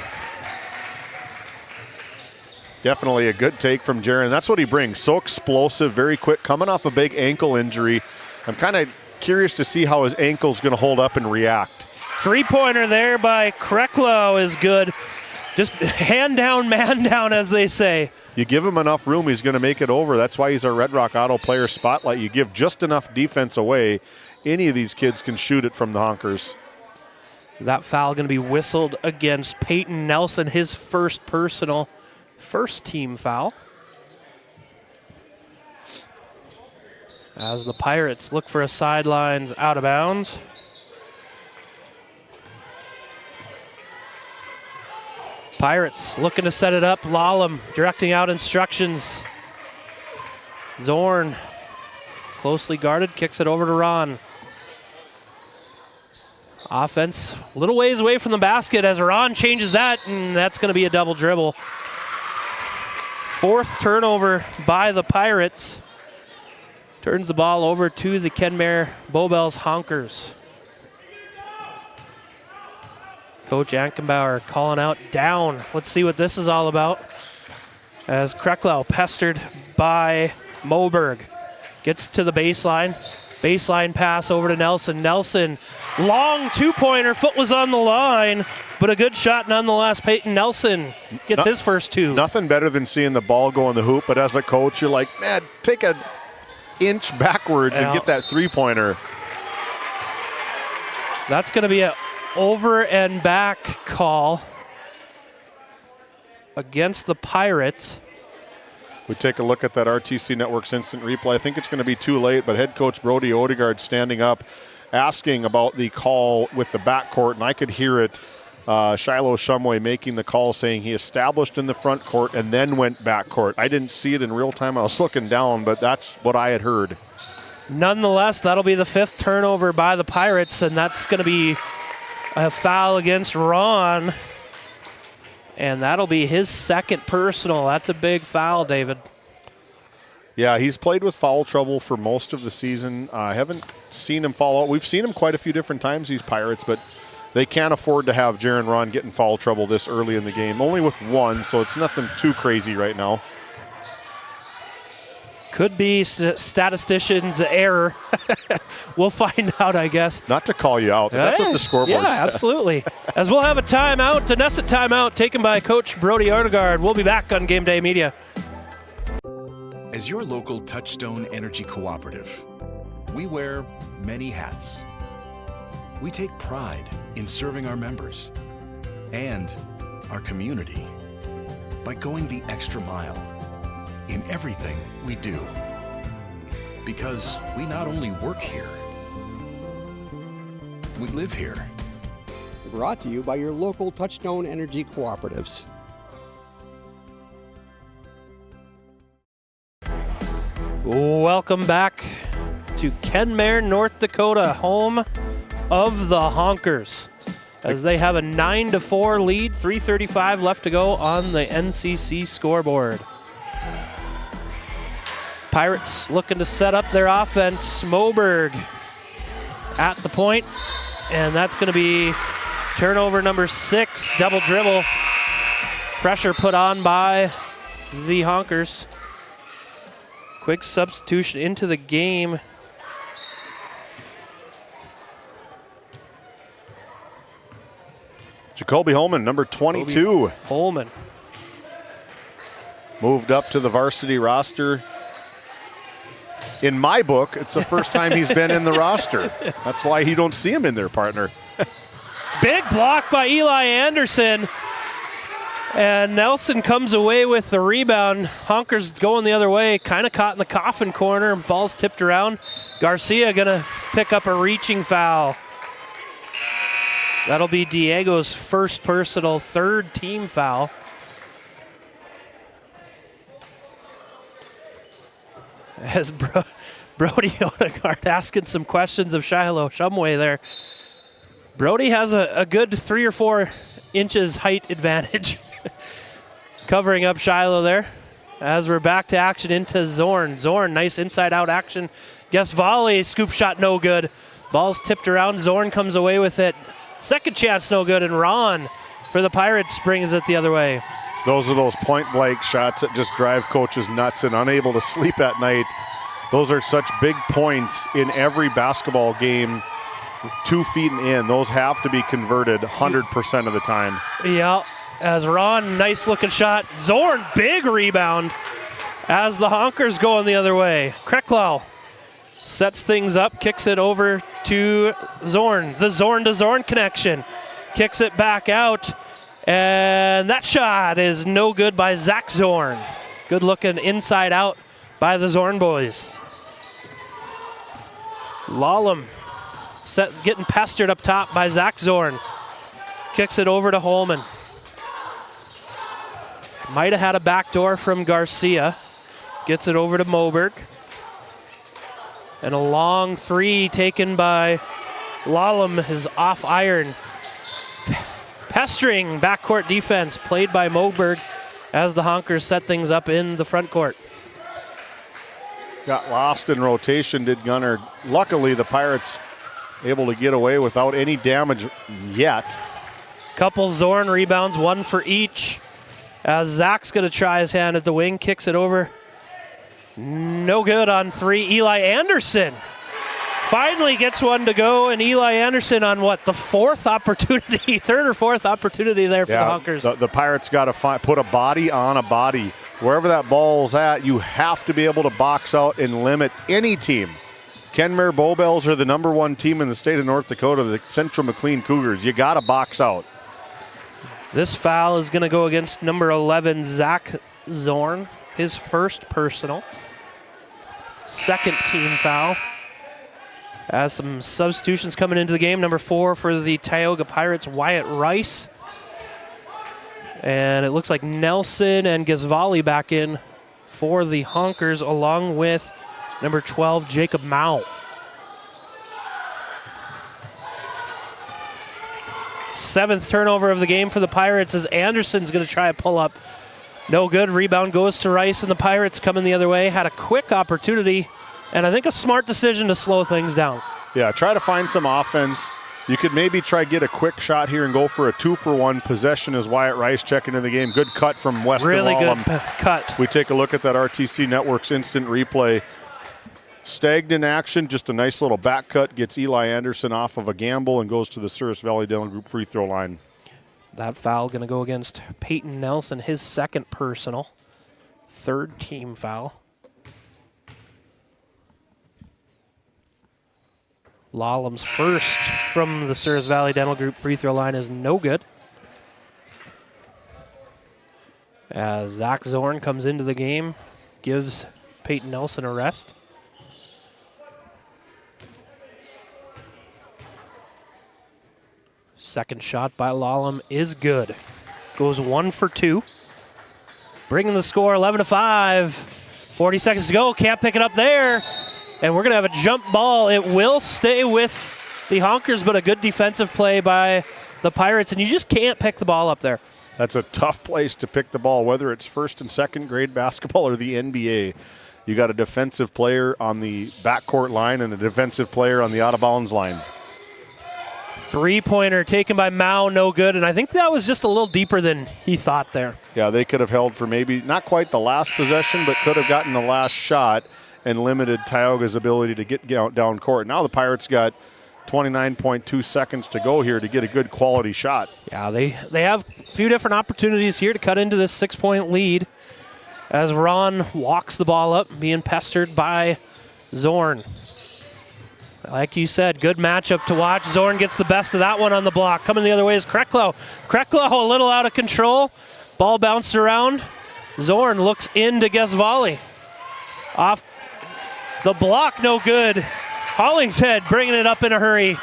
Definitely a good take from Jaron. That's what he brings. So explosive, very quick, coming off a big ankle injury. I'm kind of curious to see how his ankle's going to hold up and react. Three-pointer there by Kreklau is good. Just hand down, man down, as they say. You give him enough room, he's going to make it over. That's why he's our Red Rock Auto Player Spotlight. You give just enough defense away, any of these kids can shoot it from the Honkers. That foul going to be whistled against Peyton Nelson, his first personal, first team foul. As the Pirates look for a sidelines out of bounds. Pirates looking to set it up. Lallam directing out instructions. Zorn closely guarded, kicks it over to Ron. Offense a little ways away from the basket as Ron changes that, and that's going to be a double dribble. Fourth turnover by the Pirates. Turns the ball over to the Kenmare Bowbells Honkers. Coach Ankenbauer calling out down. Let's see what this is all about. As Kreklau pestered by Moberg. Gets to the baseline. Baseline pass over to Nelson. Nelson, long two-pointer. Foot was on the line, but a good shot nonetheless. Peyton Nelson gets his first two. Nothing better than seeing the ball go in the hoop, but as a coach, you're like, man, take an inch backwards and get that three-pointer. That's going to be an over and back call against the Pirates. We take a look at that RTC Network's instant replay. I think it's going to be too late, but head coach Brody Odegaard standing up, asking about the call with the backcourt, and I could hear it. Shiloh Shumway making the call, saying he established in the front court and then went backcourt. I didn't see it in real time. I was looking down, but that's what I had heard. Nonetheless, that'll be the fifth turnover by the Pirates, and that's going to be a foul against Ron. And that'll be his second personal. That's a big foul, David. Yeah, he's played with foul trouble for most of the season. I haven't seen him fall out. We've seen him quite a few different times, these Pirates, but they can't afford to have Jaron Ron get in foul trouble this early in the game. Only with one, so it's nothing too crazy right now. Could be statistician's error. We'll find out, I guess. Not to call you out, but that's what the scoreboard says. Yeah, absolutely. As we'll have a timeout, a Nesset timeout taken by Coach Brody Odegaard. We'll be back on Game Day Media. As your local Touchstone Energy Cooperative, we wear many hats. We take pride in serving our members and our community by going the extra mile in everything we do. Because we not only work here, we live here. Brought to you by your local Touchstone Energy Cooperatives. Welcome back to Kenmare, North Dakota, home of the Honkers, as they have a 9-4 lead, 3:35 left to go on the NCC scoreboard. Pirates looking to set up their offense. Moberg at the point, and that's going to be turnover number 6, double dribble. Pressure put on by the Honkers. Quick substitution into the game. Jacoby Holman, number 22. Holman. Moved up to the varsity roster. In my book, it's the first time he's been in the roster. That's why you don't see him in there, partner. Big block by Eli Anderson. And Nelson comes away with the rebound. Honkers going the other way, kind of caught in the coffin corner. Ball's tipped around. Garcia gonna pick up a reaching foul. That'll be Diego's first personal, third team foul. As Brody Odegaard asking some questions of Shiloh Shumway there. Brody has a good 3 or 4 inches height advantage. Covering up Shiloh there. As we're back to action into Zorn. Zorn, nice inside-out action. Guess volley, scoop shot no good. Ball's tipped around. Zorn comes away with it. Second chance no good, and Ron for the Pirates brings it the other way. Those are those point-blank shots that just drive coaches nuts and unable to sleep at night. Those are such big points in every basketball game. 2 feet and in, those have to be converted 100% of the time. Yeah, as Ron, nice looking shot. Zorn, big rebound as the Honkers going the other way. Kreklau sets things up, kicks it over to Zorn. The Zorn to Zorn connection. Kicks it back out, and that shot is no good by Zach Zorn. Good looking inside out by the Zorn boys. Lallam getting pestered up top by Zach Zorn. Kicks it over to Holman. Might have had a backdoor from Garcia. Gets it over to Moberg. And a long 3 taken by Lallam is off iron. Pestering backcourt defense played by Moberg as the Honkers set things up in the front court. Got lost in rotation, did Gunner. Luckily, the Pirates able to get away without any damage yet. Couple Zorn rebounds, 1 for each. As Zach's going to try his hand at the wing, kicks it over. No good on 3. Eli Anderson finally gets one to go, and Eli Anderson on what, the 4th opportunity, 3rd or 4th opportunity there for the Honkers. The Pirates got to put a body on a body. Wherever that ball's at, you have to be able to box out and limit any team. Kenmare Bowbells are the #1 team in the state of North Dakota, the Central McLean Cougars. You got to box out. This foul is going to go against number 11, Zach Zorn, his first personal. Second team foul. As some substitutions coming into the game. Number 4 for the Tioga Pirates, Wyatt Rice. And it looks like Nelson and Gazvali back in for the Honkers, along with number 12, Jacob Mao. Seventh turnover of the game for the Pirates as Anderson's going to try a pull-up. No good. Rebound goes to Rice, and the Pirates coming the other way. Had a quick opportunity, and I think a smart decision to slow things down. Yeah, try to find some offense. You could maybe try get a quick shot here and go for a 2-for-1 possession as Wyatt Rice checking in the game. Good cut from Weston Really Lallam. good cut. We take a look at that RTC Network's instant replay. Stagnant action, just a nice little back cut, gets Eli Anderson off of a gamble and goes to the Souris Valley Dental Group free throw line. That foul going to go against Peyton Nelson, his second personal. Third team foul. Lallam's first from the Souris Valley Dental Group free throw line is no good. As Zach Zorn comes into the game, gives Peyton Nelson a rest. Second shot by Lallam is good. Goes 1 for 2. Bringing the score 11-5. 40 seconds to go. Can't pick it up there. And we're going to have a jump ball. It will stay with the Honkers, but a good defensive play by the Pirates. And you just can't pick the ball up there. That's a tough place to pick the ball, whether it's first and second grade basketball or the NBA. You got a defensive player on the backcourt line and a defensive player on the out-of-bounds line. Three-pointer taken by Mao, no good, and I think that was just a little deeper than he thought there. Yeah, they could have held for maybe not quite the last possession, but could have gotten the last shot and limited Tioga's ability to get down court. Now the Pirates got 29.2 seconds to go here to get a good quality shot. Yeah, they have a few different opportunities here to cut into this 6-point lead as Ron walks the ball up, being pestered by Zorn. Like you said, good matchup to watch. Zorn gets the best of that one on the block. Coming the other way is Kreklow. Kreklow a little out of control. Ball bounced around. Zorn looks in to guess volley. Off the block, no good. Hollingshead bringing it up in a hurry.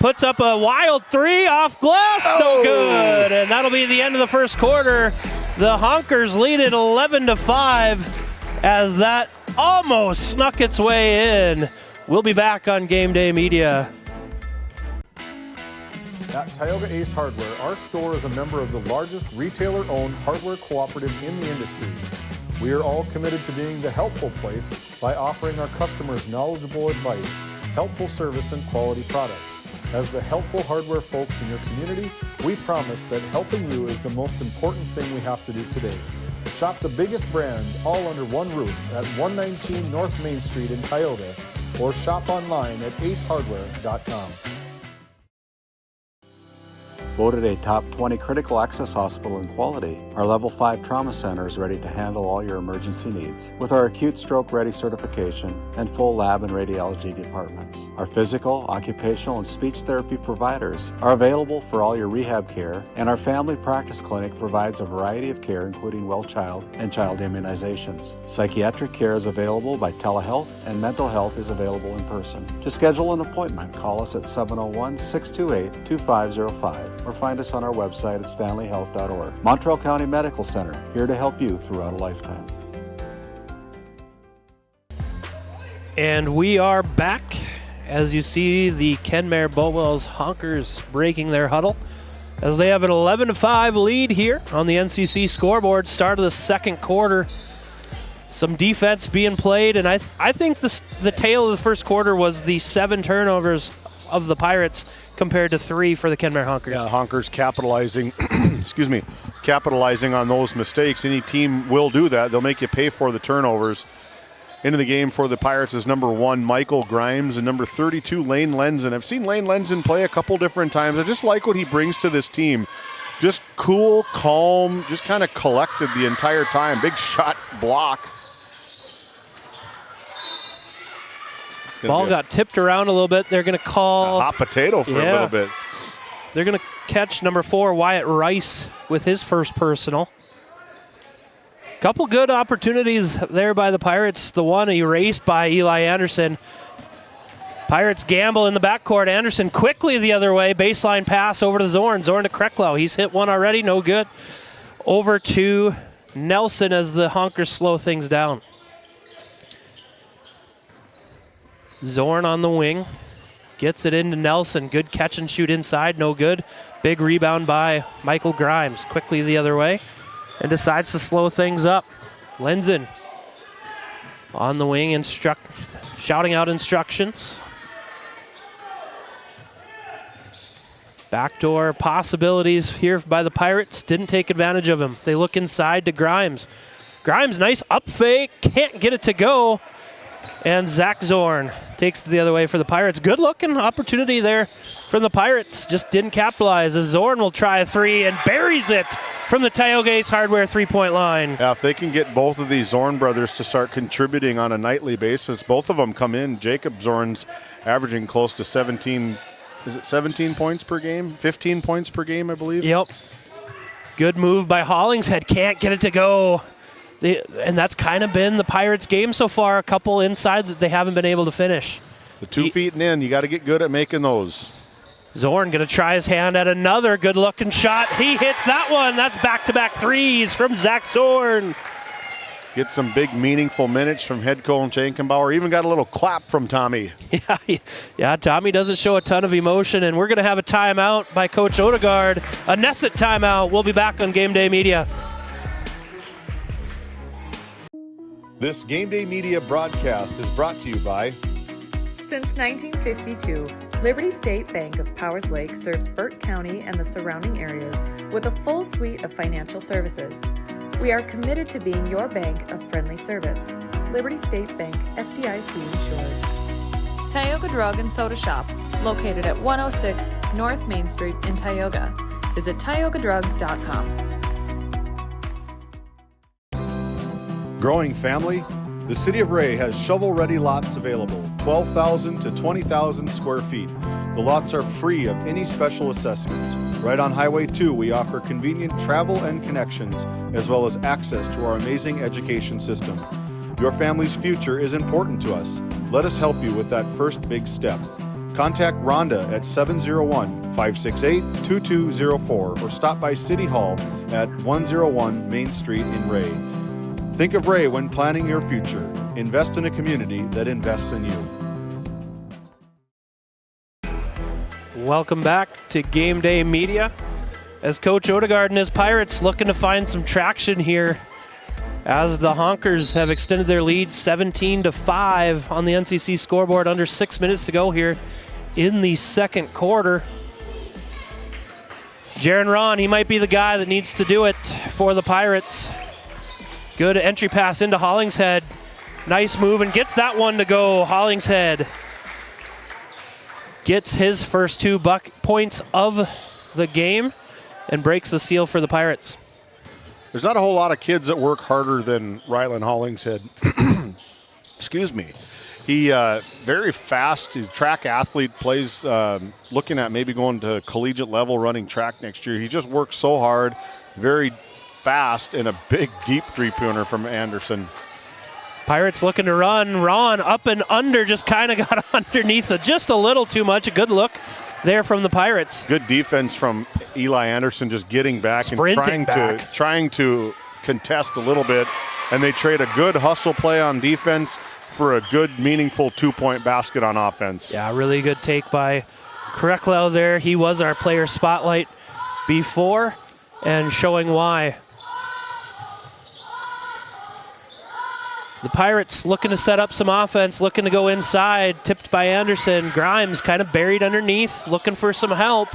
Puts up a wild three off glass, no good. And that'll be the end of the first quarter. The Honkers lead it 11-5 as that almost snuck its way in. We'll be back on Game Day Media. At Tioga Ace Hardware, our store is a member of the largest retailer-owned hardware cooperative in the industry. We are all committed to being the helpful place by offering our customers knowledgeable advice, helpful service, and quality products. As the helpful hardware folks in your community, we promise that helping you is the most important thing we have to do today. Shop the biggest brands all under one roof at 119 North Main Street in Tioga, or shop online at acehardware.com. Voted a top 20 critical access hospital in quality, our Level 5 Trauma Center is ready to handle all your emergency needs with our acute stroke ready certification and full lab and radiology departments. Our physical, occupational, and speech therapy providers are available for all your rehab care, and our family practice clinic provides a variety of care including well child and child immunizations. Psychiatric care is available by telehealth, and mental health is available in person. To schedule an appointment, call us at 701-628-2505 or find us on our website at stanleyhealth.org. Montreal County Medical Center, here to help you throughout a lifetime. And we are back. As you see, the Kenmare Bowbells Honkers breaking their huddle as they have an 11-5 lead here on the NCC scoreboard. Start of the second quarter. Some defense being played, and I think the tail of the first quarter was the 7 turnovers of the Pirates compared to 3 for the Kenmare Honkers. Yeah, Honkers capitalizing, capitalizing on those mistakes. Any team will do that. They'll make you pay for the turnovers. Into the game for the Pirates is number 1, Michael Grimes, and number 32, Lane Lenzen. I've seen Lane Lenzen play a couple different times. I just like what he brings to this team. Just cool, calm, just kind of collected the entire time. Big shot block. Ball got tipped around a little bit. They're going to call a hot potato for a little bit. They're going to catch number 4, Wyatt Rice, with his first personal. Couple good opportunities there by the Pirates. The one erased by Eli Anderson. Pirates gamble in the backcourt. Anderson quickly the other way. Baseline pass over to Zorn. Zorn to Kreklow. He's hit one already. No good. Over to Nelson as the Honkers slow things down. Zorn on the wing. Gets it into Nelson. Good catch and shoot inside. No good. Big rebound by Michael Grimes. Quickly the other way. And decides to slow things up. Lenzen on the wing, shouting out instructions. Backdoor possibilities here by the Pirates. Didn't take advantage of him. They look inside to Grimes. Grimes, nice up fake. Can't get it to go. And Zach Zorn takes it the other way for the Pirates. Good looking opportunity there from the Pirates. Just didn't capitalize as Zorn will try a 3 and buries it from the Tioga Ace Hardware 3-point line. Yeah, if they can get both of these Zorn brothers to start contributing on a nightly basis, both of them come in. Jacob Zorn's averaging close to 17 points per game? 15 points per game, I believe. Yep. Good move by Hollingshead. Can't get it to go. And that's kind of been the Pirates' game so far. A couple inside that they haven't been able to finish. The 2 feet and in, you got to get good at making those. Zorn going to try his hand at another good-looking shot. He hits that one. That's back-to-back threes from Zach Zorn. Get some big, meaningful minutes from head coach Schenkenbauer. Even got a little clap from Tommy. Yeah, Tommy doesn't show a ton of emotion, and we're going to have a timeout by Coach Odegaard. A Nesset timeout. We'll be back on Game Day Media. This Game Day Media broadcast is brought to you by Since 1952, Liberty State Bank of Powers Lake serves Burt County and the surrounding areas with a full suite of financial services. We are committed to being your bank of friendly service. Liberty State Bank, FDIC insured. Tioga Drug and Soda Shop, located at 106 North Main Street in Tioga. Visit tiogadrug.com. Growing family? The City of Ray has shovel-ready lots available, 12,000 to 20,000 square feet. The lots are free of any special assessments. Right on Highway 2, we offer convenient travel and connections, as well as access to our amazing education system. Your family's future is important to us. Let us help you with that first big step. Contact Rhonda at 701-568-2204 or stop by City Hall at 101 Main Street in Ray. Think of Ray when planning your future. Invest in a community that invests in you. Welcome back to Game Day Media. As Coach Odegaard and his Pirates looking to find some traction here as the Honkers have extended their lead 17-5 on the NCC scoreboard, under 6 minutes to go here in the second quarter. Jaron Ron, he might be the guy that needs to do it for the Pirates. Good entry pass into Hollingshead. Nice move and gets that one to go. Hollingshead gets his first 2 points of the game and breaks the seal for the Pirates. There's not a whole lot of kids that work harder than Rylan Hollingshead. Excuse me. He very fast, he's a track athlete, plays looking at maybe going to collegiate level, running track next year. He just works so hard, very fast, and a big deep three-pointer from Anderson. Pirates looking to run. Ron up and under, just kind of got underneath it just a little too much. A good look there from the Pirates. Good defense from Eli Anderson, just getting back Sprinting and trying to contest a little bit. And they trade a good hustle play on defense for a good, meaningful 2-point basket on offense. Yeah, really good take by Krecklau there. He was our player spotlight before, and showing why. The Pirates looking to set up some offense, looking to go inside, tipped by Anderson. Grimes kind of buried underneath, looking for some help.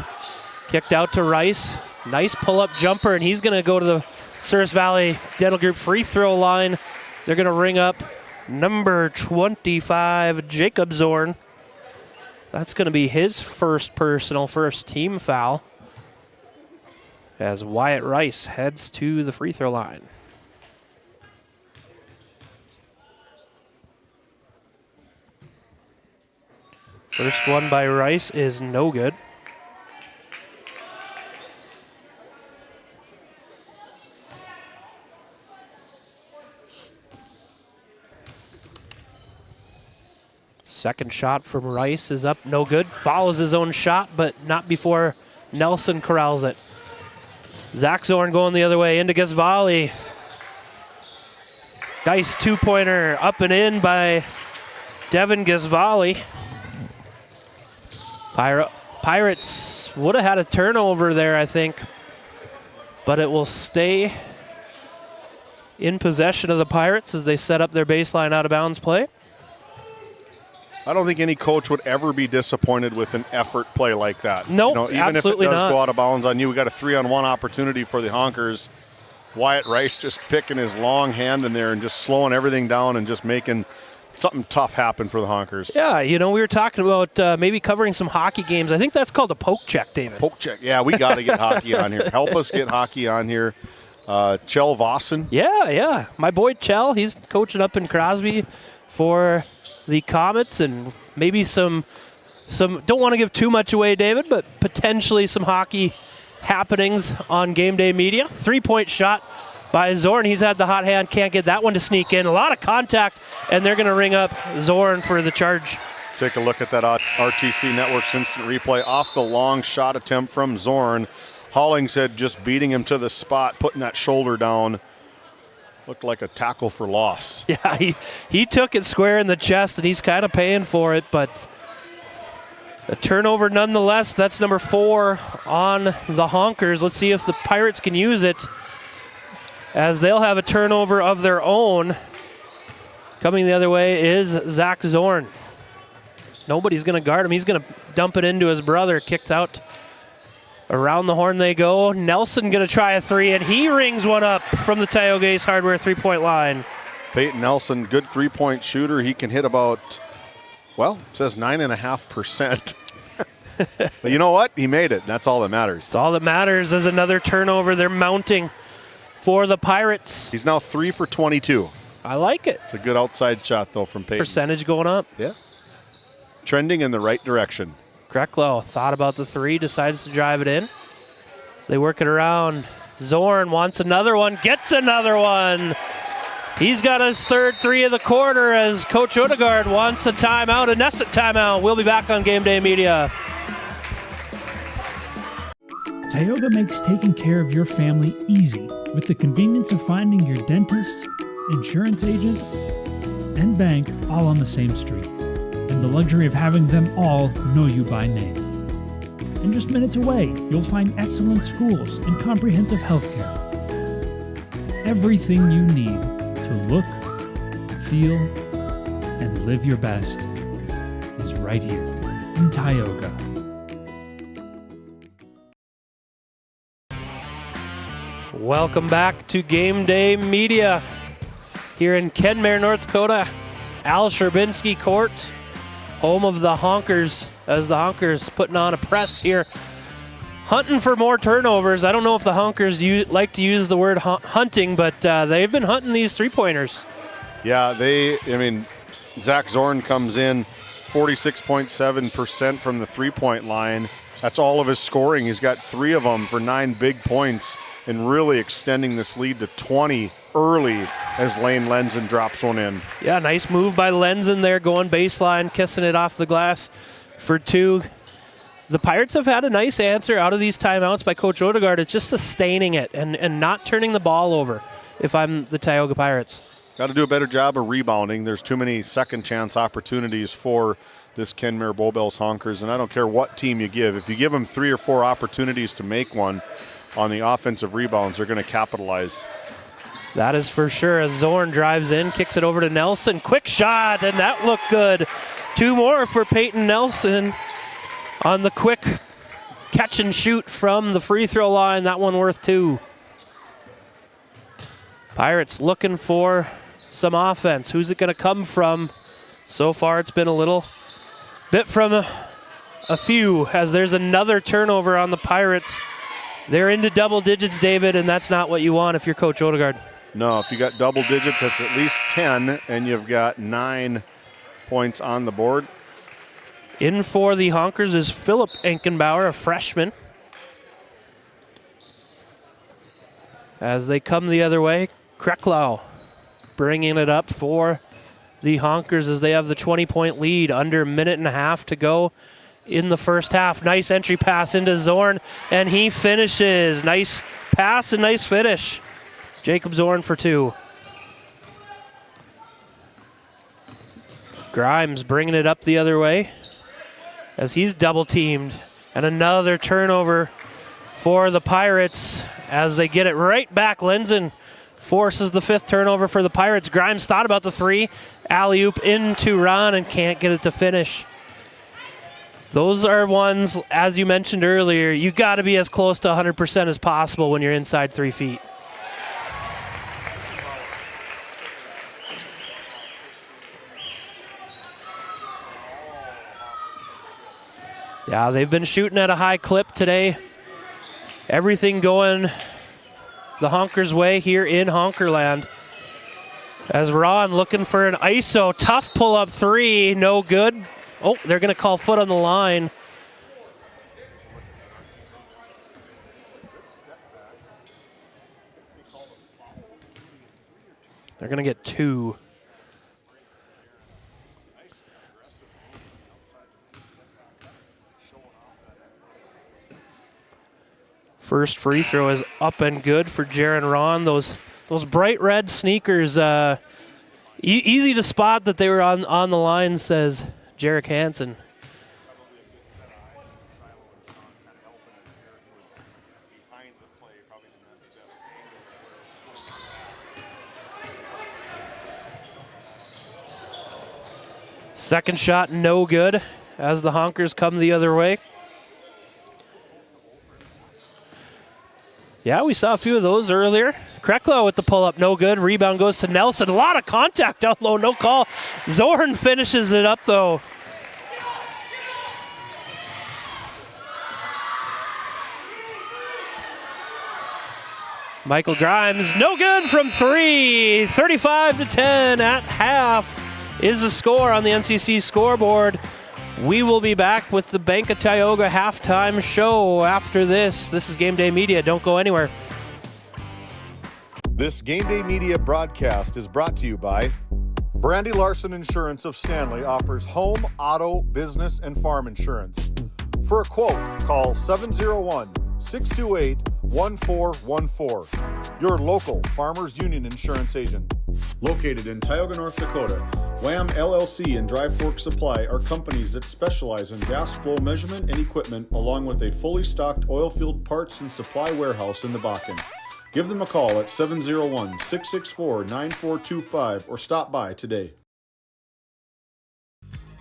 Kicked out to Rice. Nice pull-up jumper, and he's going to go to the Service Valley Dental Group free throw line. They're going to ring up number 25, Jacob Zorn. That's going to be his first team foul, as Wyatt Rice heads to the free throw line. First one by Rice is no good. Second shot from Rice is up, no good. Follows his own shot, but not before Nelson corrals it. Zach Zorn going the other way into Ghazvali. Nice 2-pointer up and in by Devin Ghazvali. Pirates would have had a turnover there, I think, but it will stay in possession of the Pirates as they set up their baseline out-of-bounds play. I don't think any coach would ever be disappointed with an effort play like that. No, even absolutely if it does not. go out of bounds on you, we got a 3-on-1 opportunity for the Honkers. Wyatt Rice just picking his long hand in there and just slowing everything down and just making something tough happen for the Honkers. Yeah, we were talking about maybe covering some hockey games. I think that's called a poke check, David. Poke check. Yeah, we got to get hockey on here. Help us get hockey on here. Chell Vossen. Yeah. My boy Chell, he's coaching up in Crosby for the Comets, and maybe some don't want to give too much away, David, but potentially some hockey happenings on Game Day Media. 3-point shot by Zorn. He's had the hot hand, can't get that one to sneak in. A lot of contact, and they're going to ring up Zorn for the charge. Take a look at that RTC Network's instant replay off the long shot attempt from Zorn. Hollingshead just beating him to the spot, putting that shoulder down. Looked like a tackle for loss. Yeah, he took it square in the chest, and he's kind of paying for it, but a turnover nonetheless. That's number 4 on the Honkers. Let's see if the Pirates can use it, as they'll have a turnover of their own. Coming the other way is Zach Zorn. Nobody's going to guard him. He's going to dump it into his brother. Kicked out. Around the horn they go. Nelson going to try a three, and he rings one up from the Tioga Ace Hardware three-point line. Peyton Nelson, good three-point shooter. He can hit about, well, it says 9.5%. But you know what? He made it. That's all that matters. That's all that matters is another turnover. They're mounting for the Pirates. He's now 3 for 22. I like it. It's a good outside shot, though, from Peyton. Percentage going up. Yeah. Trending in the right direction. Kreklow thought about the three, decides to drive it in. As they work it around, Zorn wants another one, gets another one. He's got his third three of the quarter as Coach Odegaard wants a timeout, a nested timeout. We'll be back on Game Day Media. Tioga makes taking care of your family easy with the convenience of finding your dentist, insurance agent, and bank all on the same street, and the luxury of having them all know you by name. And just minutes away, you'll find excellent schools and comprehensive health care. Everything you need to look, feel, and live your best is right here in Tioga. Welcome back to Game Day Media here in Kenmare, North Dakota. Al Sherbinski Court, home of the Honkers, as the Honkers putting on a press here. Hunting for more turnovers. I don't know if the Honkers like to use the word hunting, but they've been hunting these three-pointers. Yeah, Zach Zorn comes in 46.7% from the three-point line. That's all of his scoring. He's got 3 of them for 9 big points and really extending this lead to 20 early as Lane Lenzen drops one in. Yeah, nice move by Lenzen there, going baseline, kissing it off the glass for 2. The Pirates have had a nice answer out of these timeouts by Coach Odegaard. It's just sustaining it and not turning the ball over if I'm the Tioga Pirates. Got to do a better job of rebounding. There's too many second chance opportunities for this Kenmare Bowbells Honkers, and I don't care what team you give. If you give them 3 or 4 opportunities to make one on the offensive rebounds, they're going to capitalize. That is for sure. As Zorn drives in, kicks it over to Nelson. Quick shot, and that looked good. 2 more for Peyton Nelson on the quick catch and shoot from the free throw line. That one worth 2. Pirates looking for some offense. Who's it going to come from? So far it's been a little bit from a few, as there's another turnover on the Pirates. They're into double digits, David, and that's not what you want if you're Coach Odegaard. No, if you got double digits, that's at least 10, and you've got 9 points on the board. In for the Honkers is Philip Enkenbauer, a freshman. As they come the other way, Kreklow bringing it up for the Honkers as they have the 20-point lead. Under a minute and a half to go in the first half. Nice entry pass into Zorn, and he finishes. Nice pass and nice finish. Jacob Zorn for 2. Grimes bringing it up the other way as he's double teamed. And another turnover for the Pirates as they get it right back. Lenzen forces the 5th turnover for the Pirates. Grimes thought about the 3. Alley-oop into Ron and can't get it to finish. Those are ones, as you mentioned earlier, you got to be as close to 100% as possible when you're inside 3 feet. Yeah, they've been shooting at a high clip today. Everything going the Honkers' way here in Honkerland. As Ron looking for an ISO, tough pull-up 3, no good. Oh, they're going to call foot on the line. They're going to get 2. First free throw is up and good for Jaron Ron. Those bright red sneakers, easy to spot that they were on the line, says Jarek Hansen. Second shot, no good, as the Honkers come the other way. Yeah, we saw a few of those earlier. Krekla with the pull-up, no good. Rebound goes to Nelson. A lot of contact down low, no call. Zorn finishes it up, though. Michael Grimes, no good from three. 35-10 at half is the score on the NCC scoreboard. We will be back with the Bank of Tioga halftime show after this. This is GameDay Media. Don't go anywhere. This GameDay Media broadcast is brought to you by Brandy Larson Insurance of Stanley offers home, auto, business, and farm insurance. For a quote, call 701-628-1414. Your local Farmers Union Insurance agent. Located in Tioga, North Dakota, WHAM LLC and Dry Fork Supply are companies that specialize in gas flow measurement and equipment, along with a fully stocked oil field parts and supply warehouse in the Bakken. Give them a call at 701-664-9425 or stop by today.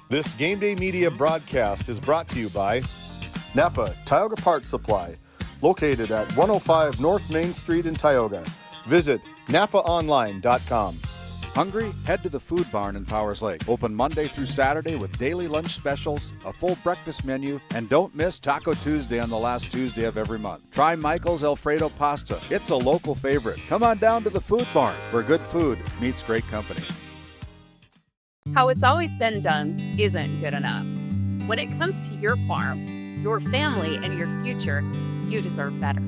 This GameDay Media broadcast is brought to you by Napa Tioga Parts Supply, located at 105 North Main Street in Tioga. Visit napaonline.com. Hungry? Head to the Food Barn in Powers Lake. Open Monday through Saturday with daily lunch specials, a full breakfast menu, and don't miss Taco Tuesday on the last Tuesday of every month. Try Michael's Alfredo Pasta. It's a local favorite. Come on down to the Food Barn, where good food meets great company. How it's always been done isn't good enough. When it comes to your farm, your family, and your future, you deserve better.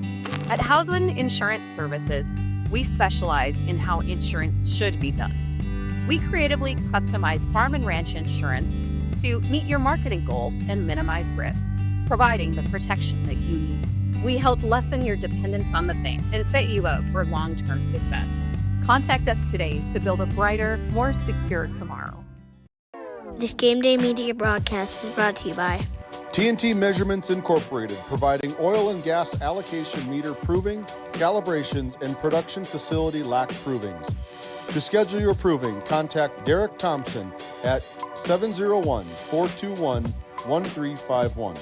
At Howland Insurance Services, we specialize in how insurance should be done. We creatively customize farm and ranch insurance to meet your marketing goals and minimize risk, providing the protection that you need. We help lessen your dependence on the bank and set you up for long-term success. Contact us today to build a brighter, more secure tomorrow. This GameDay Media broadcast is brought to you by TNT Measurements Incorporated, providing oil and gas allocation meter proving, calibrations, and production facility lac provings. To schedule your proving, contact Derek Thompson at 701-421-1351.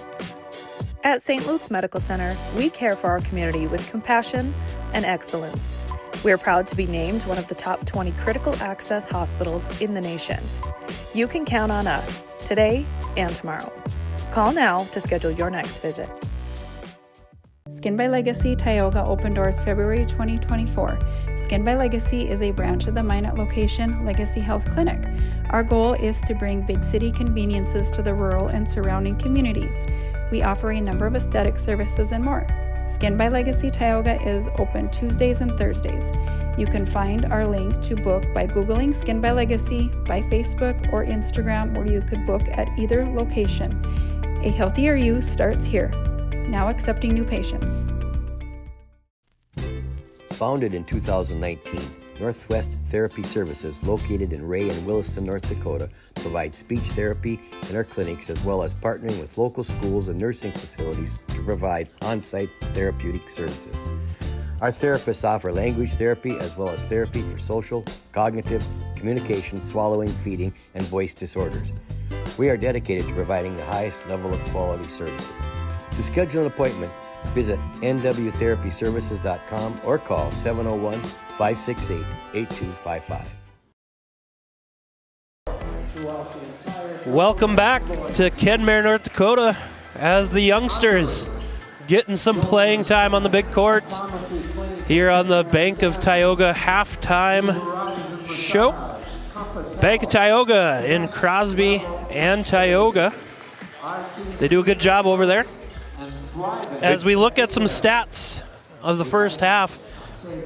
At St. Luke's Medical Center, we care for our community with compassion and excellence. We are proud to be named one of the top 20 critical access hospitals in the nation. You can count on us today and tomorrow. Call now to schedule your next visit. Skin by Legacy Tioga opened doors February 2024. Skin by Legacy is a branch of the Minot location Legacy Health Clinic. Our goal is to bring big city conveniences to the rural and surrounding communities. We offer a number of aesthetic services and more. Skin by Legacy Tioga is open Tuesdays and Thursdays. You can find our link to book by Googling Skin by Legacy, by Facebook or Instagram, where you could book at either location. A healthier you starts here. Now accepting new patients. Founded in 2019, Northwest Therapy Services, located in Ray and Williston, North Dakota, provides speech therapy in our clinics, as well as partnering with local schools and nursing facilities to provide on-site therapeutic services. Our therapists offer language therapy as well as therapy for social, cognitive, communication, swallowing, feeding, and voice disorders. We are dedicated to providing the highest level of quality services. To schedule an appointment, visit nwtherapyservices.com or call 701-568-8255. Welcome back to Kenmare, North Dakota, as the youngsters getting some playing time on the big court here on the Bank of Tioga halftime show. Bank of Tioga in Crosby and Tioga. They do a good job over there. As we look at some stats of the first half,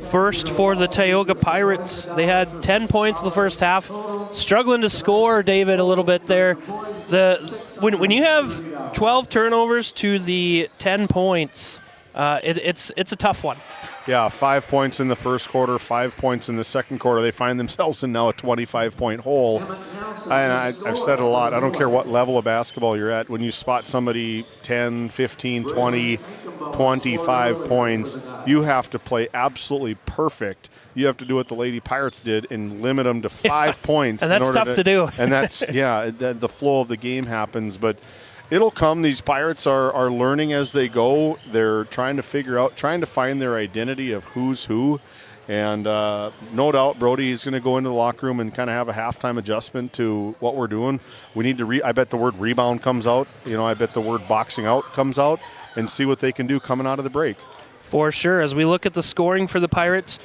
first for the Tioga Pirates, they had 10 points in the first half. Struggling to score, David, a little bit there. When you have 12 turnovers to the 10 points, it's a tough one. Yeah, 5 points in the first quarter, 5 points in the second quarter. They find themselves in now a 25-point hole. And I've said it a lot. I don't care what level of basketball you're at. When you spot somebody 10, 15, 20, 25 points, you have to play absolutely perfect you have to do what the Lady Pirates did and limit them to 5 points. And that's tough to do. And that's, the flow of the game happens. But it'll come. These Pirates are learning as they go. They're trying to find their identity of who's who. And no doubt Brody is going to go into the locker room and kind of have a halftime adjustment to what we're doing. We need to I bet the word rebound comes out. I bet the word boxing out comes out, and see what they can do coming out of the break. For sure. As we look at the scoring for the Pirates,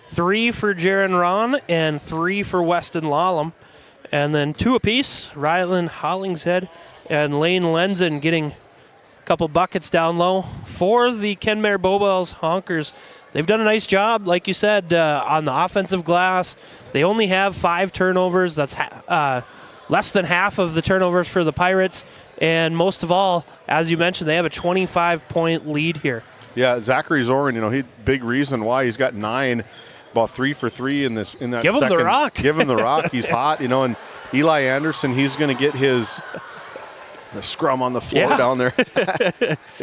3 for Jaron Ron and 3 for Weston Lallam. And then 2 apiece, Rylan Hollingshead and Lane Lenzen getting a couple buckets down low. For the Kenmare Bowbells Honkers, they've done a nice job, like you said, on the offensive glass. They only have 5 turnovers. That's less than half of the turnovers for the Pirates. And most of all, as you mentioned, they have a 25-point lead here. Yeah, Zachary Zorin, he big reason why he's got 9, about 3 for 3 in that. Give him the rock. Give him the rock. He's hot, And Eli Anderson, he's going to get the scrum on the floor down there.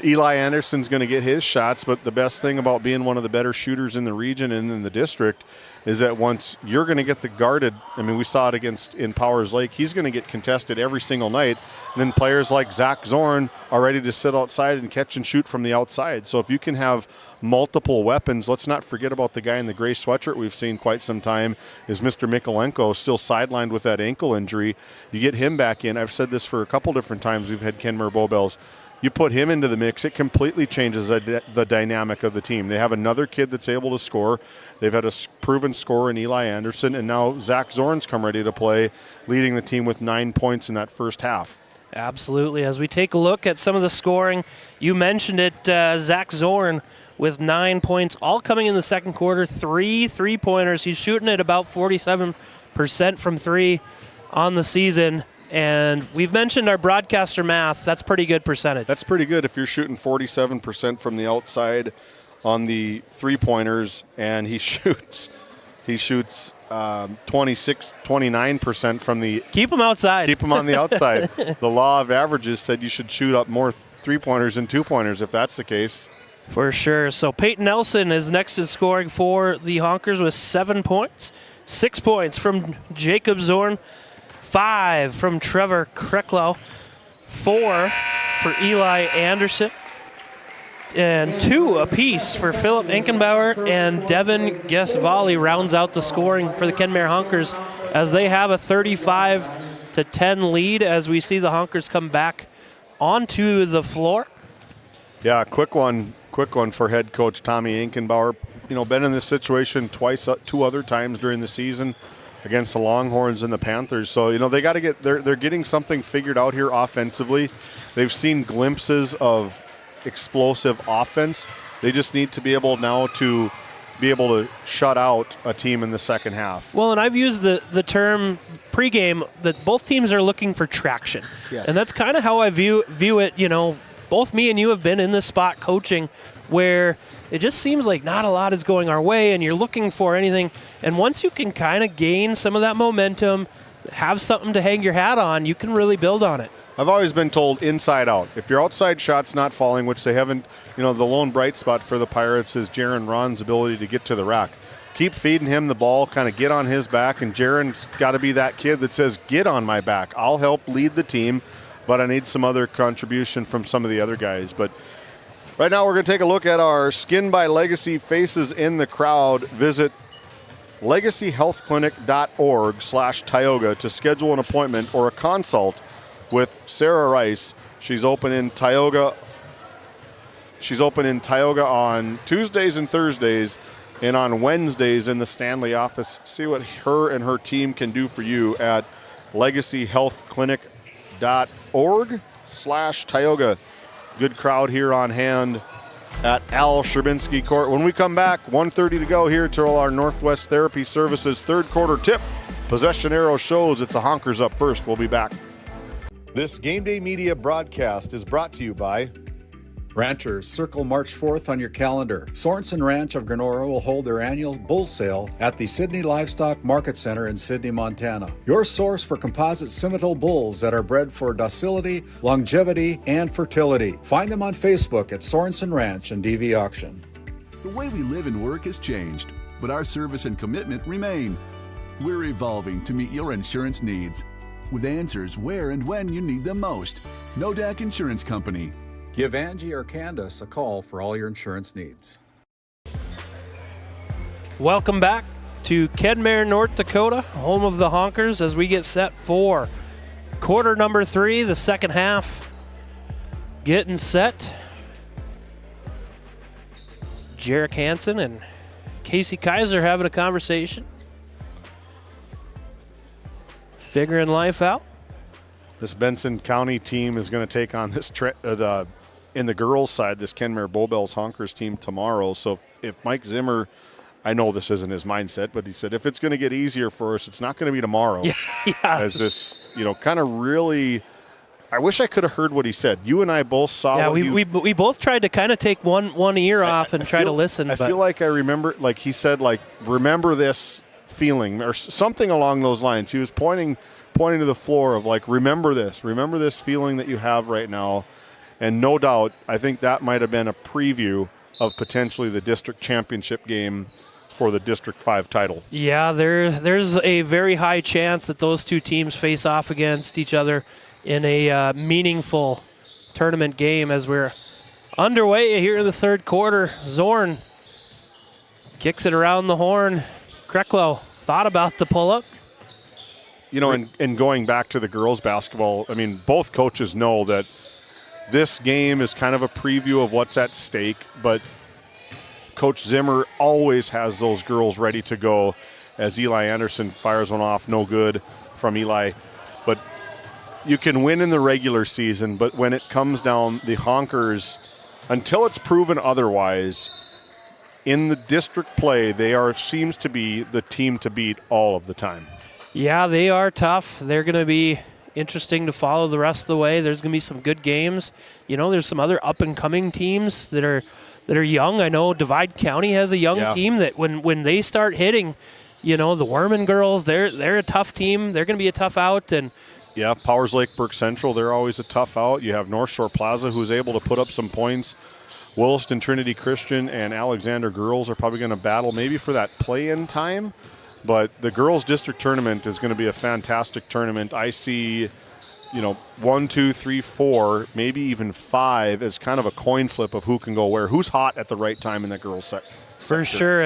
Eli Anderson's going to get his shots, but the best thing about being one of the better shooters in the region and in the district is that once you're going to get the guarded, we saw it in Powers Lake, he's going to get contested every single night. And then players like Zach Zorn are ready to sit outside and catch and shoot from the outside. So if you can have multiple weapons, let's not forget about the guy in the gray sweatshirt we've seen quite some time is Mr. Mikolenko, still sidelined with that ankle injury. You get him back in. I've said this for a couple different times we've had Kenmare Bowbells. You put him into the mix, it completely changes the dynamic of the team. They have another kid that's able to score. They've had a proven scorer in Eli Anderson, and now Zach Zorn's come ready to play, leading the team with 9 points in that first half. Absolutely. As we take a look at some of the scoring, you mentioned it, Zach Zorn with 9 points, all coming in the second quarter, 3 3-pointers. He's shooting at about 47% from 3 on the season. And we've mentioned our broadcaster math. That's pretty good percentage. That's pretty good if you're shooting 47% from the outside on the 3-pointers, and he shoots 29% from the... Keep them outside. Keep them on the outside. The law of averages said you should shoot up more 3-pointers than 2-pointers if that's the case. For sure. So Peyton Nelson is next in scoring for the Honkers with 7 points. 6 points from Jacob Zorn. 5 from Trevor Krecklau. 4 for Eli Anderson. And 2 apiece for Philip Enkenbauer, and Devin Gesvali rounds out the scoring for the Kenmare Honkers as they have a 35-10 lead as we see the Honkers come back onto the floor. Yeah, quick one for head coach Tommy Enkenbauer. Been in this situation twice, 2 other times during the season against the Longhorns and the Panthers. So, they got to they're getting something figured out here offensively. They've seen glimpses of explosive offense. They just need to be able now to be able to shut out a team in the second half. Well, and I've used the term pregame that both teams are looking for traction. Yes. And that's kind of how I view it. Both me and you have been in this spot coaching where it just seems like not a lot is going our way and you're looking for anything. And once you can kind of gain some of that momentum, have something to hang your hat on, you can really build on it. I've always been told inside out. If your outside shot's not falling, which they haven't, the lone bright spot for the Pirates is Jaron Ron's ability to get to the rack. Keep feeding him the ball, kind of get on his back, and Jaron's got to be that kid that says, get on my back. I'll help lead the team, but I need some other contribution from some of the other guys. But right now we're going to take a look at our Skin by Legacy Faces in the Crowd. Visit legacyhealthclinic.org/Tioga to schedule an appointment or a consult with Sarah Rice. She's open in Tioga. She's open in Tioga on Tuesdays and Thursdays, and on Wednesdays in the Stanley office. See what her and her team can do for you at legacyhealthclinic.org/Tioga. Good crowd here on hand at Al Sherbinski Court. When we come back, 1:30 to go here to our Northwest Therapy Services third quarter tip. Possession arrow shows it's the Honkers up first. We'll be back. This GameDay Media broadcast is brought to you by Ranchers, circle March 4th on your calendar. Sorensen Ranch of Granora will hold their annual bull sale at the Sydney Livestock Market Center in Sydney, Montana. Your source for composite Simmental bulls that are bred for docility, longevity, and fertility. Find them on Facebook at Sorensen Ranch and DV Auction. The way we live and work has changed, but our service and commitment remain. We're evolving to meet your insurance needs with answers where and when you need them most. Nodak Insurance Company. Give Angie or Candace a call for all your insurance needs. Welcome back to Kenmare, North Dakota, home of the Honkers, as we get set for quarter number 3, the second half. Getting set. Jarek Hansen and Casey Kaiser having a conversation. Figuring life out. This Benson County team is going to take on this in the girls' side, this Kenmare Bowbells Honkers team tomorrow. So if Mike Zimmer, I know this isn't his mindset, but he said if it's going to get easier for us, it's not going to be tomorrow. Yeah. As this, kind of really, I wish I could have heard what he said. You and I both saw. Yeah, we both tried to kind of take one ear off and try to listen. I feel like I remember, like he said, like remember this feeling or something along those lines. He was pointing to the floor of like, remember this feeling that you have right now. And no doubt, I think that might have been a preview of potentially the district championship game for the District 5 title. Yeah, there's a very high chance that those two teams face off against each other in a meaningful tournament game as we're underway here in the third quarter. Zorn kicks it around the horn. Kreklow thought about the pull-up. And going back to the girls basketball, I mean, both coaches know that this game is kind of a preview of what's at stake, but Coach Zimmer always has those girls ready to go as Eli Anderson fires one off, no good from Eli. But you can win in the regular season, but when it comes down, the Honkers, until it's proven otherwise, in the district play, seems to be the team to beat all of the time. Yeah, they are tough. They're going to be interesting to follow the rest of the way. There's going to be some good games. There's some other up-and-coming teams that are young. I know Divide County has a young team that when they start hitting, the Werman girls, they're a tough team. They're going to be a tough out. And yeah, Powers Lake Burke Central, they're always a tough out. You have North Shore Plaza, who's able to put up some points. Williston Trinity Christian and Alexander girls are probably going to battle maybe for that play-in time. But the girls' district tournament is going to be a fantastic tournament. I see, 1, 2, 3, 4, maybe even 5 as kind of a coin flip of who can go where. Who's hot at the right time in the girls' sector. For sure,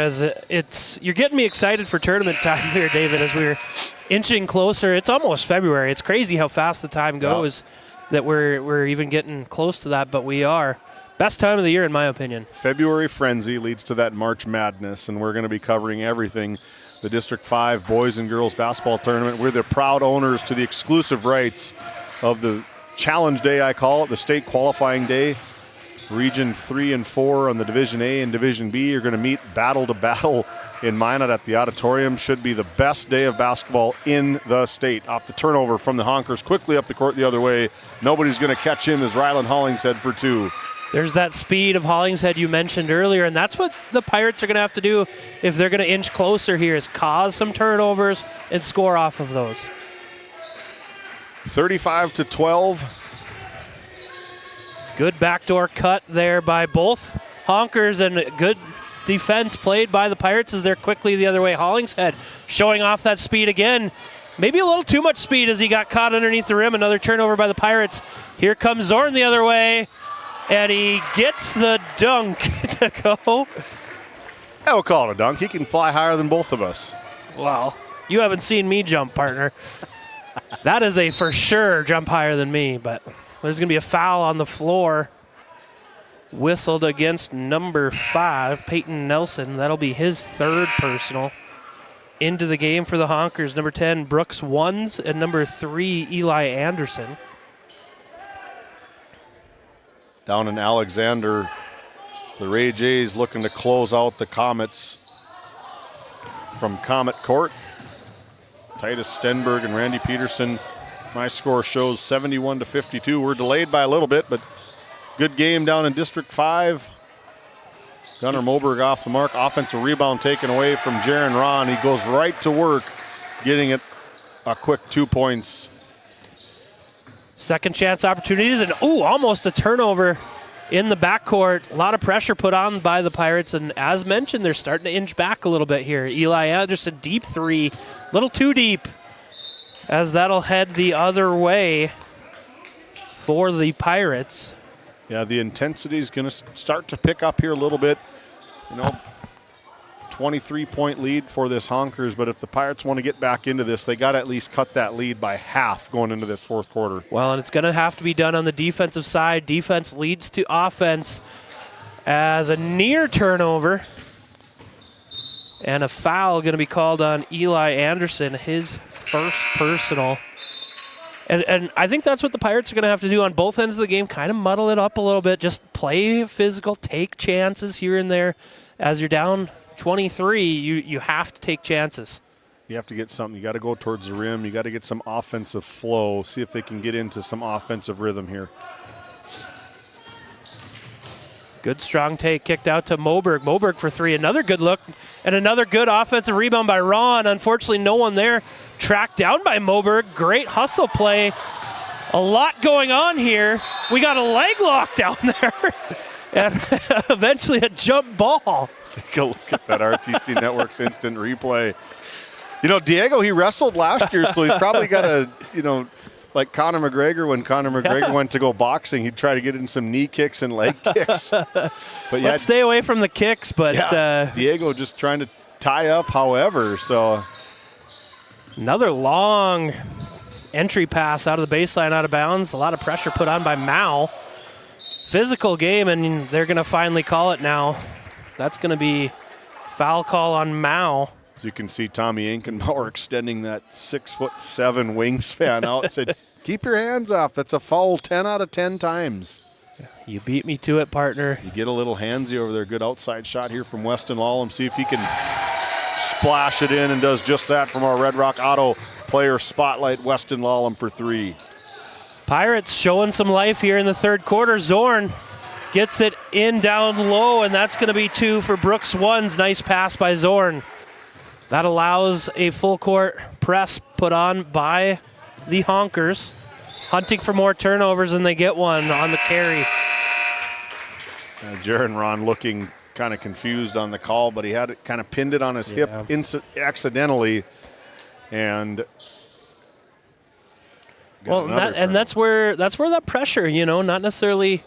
you're getting me excited for tournament time here, David, as we're inching closer. It's almost February. It's crazy how fast the time goes that we're even getting close to that, but we are. Best time of the year, in my opinion. February frenzy leads to that March madness, and we're going to be covering everything. The District 5 boys and girls basketball tournament. We're the proud owners to the exclusive rights of the Challenge Day, I call it, the state qualifying day. Region 3 and 4 on the Division A and Division B are going to meet battle to battle in Minot at the auditorium. Should be the best day of basketball in the state. Off the turnover from the Honkers, quickly up the court the other way. Nobody's going to catch him as Ryland Hollingshead for 2. There's that speed of Hollingshead you mentioned earlier, and that's what the Pirates are going to have to do if they're going to inch closer here, is cause some turnovers and score off of those. 35-12. Good backdoor cut there by both Honkers, and good defense played by the Pirates as they're quickly the other way. Hollingshead showing off that speed again. Maybe a little too much speed as he got caught underneath the rim. Another turnover by the Pirates. Here comes Zorn the other way. And he gets the dunk to go. I will call it a dunk. He can fly higher than both of us. Well, you haven't seen me jump, partner. That is a for sure jump higher than me, but there's going to be a foul on the floor. Whistled against number 5, Peyton Nelson. That'll be his third personal. Into the game for the Honkers. Number 10, Brooks Ones, and number 3, Eli Anderson. Down in Alexander, the Ray Jays looking to close out the Comets from Comet Court. Titus Stenberg and Randy Peterson. My score shows 71-52. We're delayed by a little bit, but good game down in District 5. Gunnar Moberg off the mark. Offensive rebound taken away from Jaron Ron. He goes right to work, getting it a quick 2 points. Second chance opportunities, and almost a turnover in the backcourt. A lot of pressure put on by the Pirates, and as mentioned, they're starting to inch back a little bit here. Eli Anderson, deep three, a little too deep, as that'll head the other way for the Pirates. Yeah, the intensity is going to start to pick up here a little bit. 23-point lead for this Honkers, but if the Pirates want to get back into this, they got to at least cut that lead by half going into this fourth quarter. Well, and it's going to have to be done on the defensive side. Defense leads to offense as a near turnover. And a foul going to be called on Eli Anderson, his first personal. And I think that's what the Pirates are going to have to do on both ends of the game, kind of muddle it up a little bit, just play physical, take chances here and there. As you're down 23, you have to take chances. You have to get something. You got to go towards the rim. You got to get some offensive flow, see if they can get into some offensive rhythm here. Good strong take kicked out to Moberg. Moberg for three. Another good look and another good offensive rebound by Ron. Unfortunately, no one there. Tracked down by Moberg. Great hustle play. A lot going on here. We got a leg lock down there. And eventually a jump ball. Take a look at that RTC Network's instant replay. Diego, he wrestled last year, so he's probably got a, like Conor McGregor, when Conor McGregor went to go boxing, he'd try to get in some knee kicks and leg kicks. But let's stay away from the kicks, but Diego just trying to tie up however, so. Another long entry pass out of the baseline, out of bounds. A lot of pressure put on by Mao. Physical game, and they're going to finally call it now. That's going to be foul call on Mao. As you can see, Tommy Inkenbauer extending that 6'7" wingspan out. Said, keep your hands off. That's a foul 10 out of 10 times. You beat me to it, partner. You get a little handsy over there. Good outside shot here from Weston Lallam. See if he can splash it in, and does just that from our Red Rock Auto player spotlight. Weston Lallam for three. Pirates showing some life here in the third quarter. Zorn gets it in down low, and that's going to be two for Brooks Ones. Nice pass by Zorn. That allows a full court press put on by the Honkers. Hunting for more turnovers, and they get one on the carry. Jaron Ron looking kind of confused on the call, but he had it kind of pinned it on his hip accidentally, and that's where that pressure, not necessarily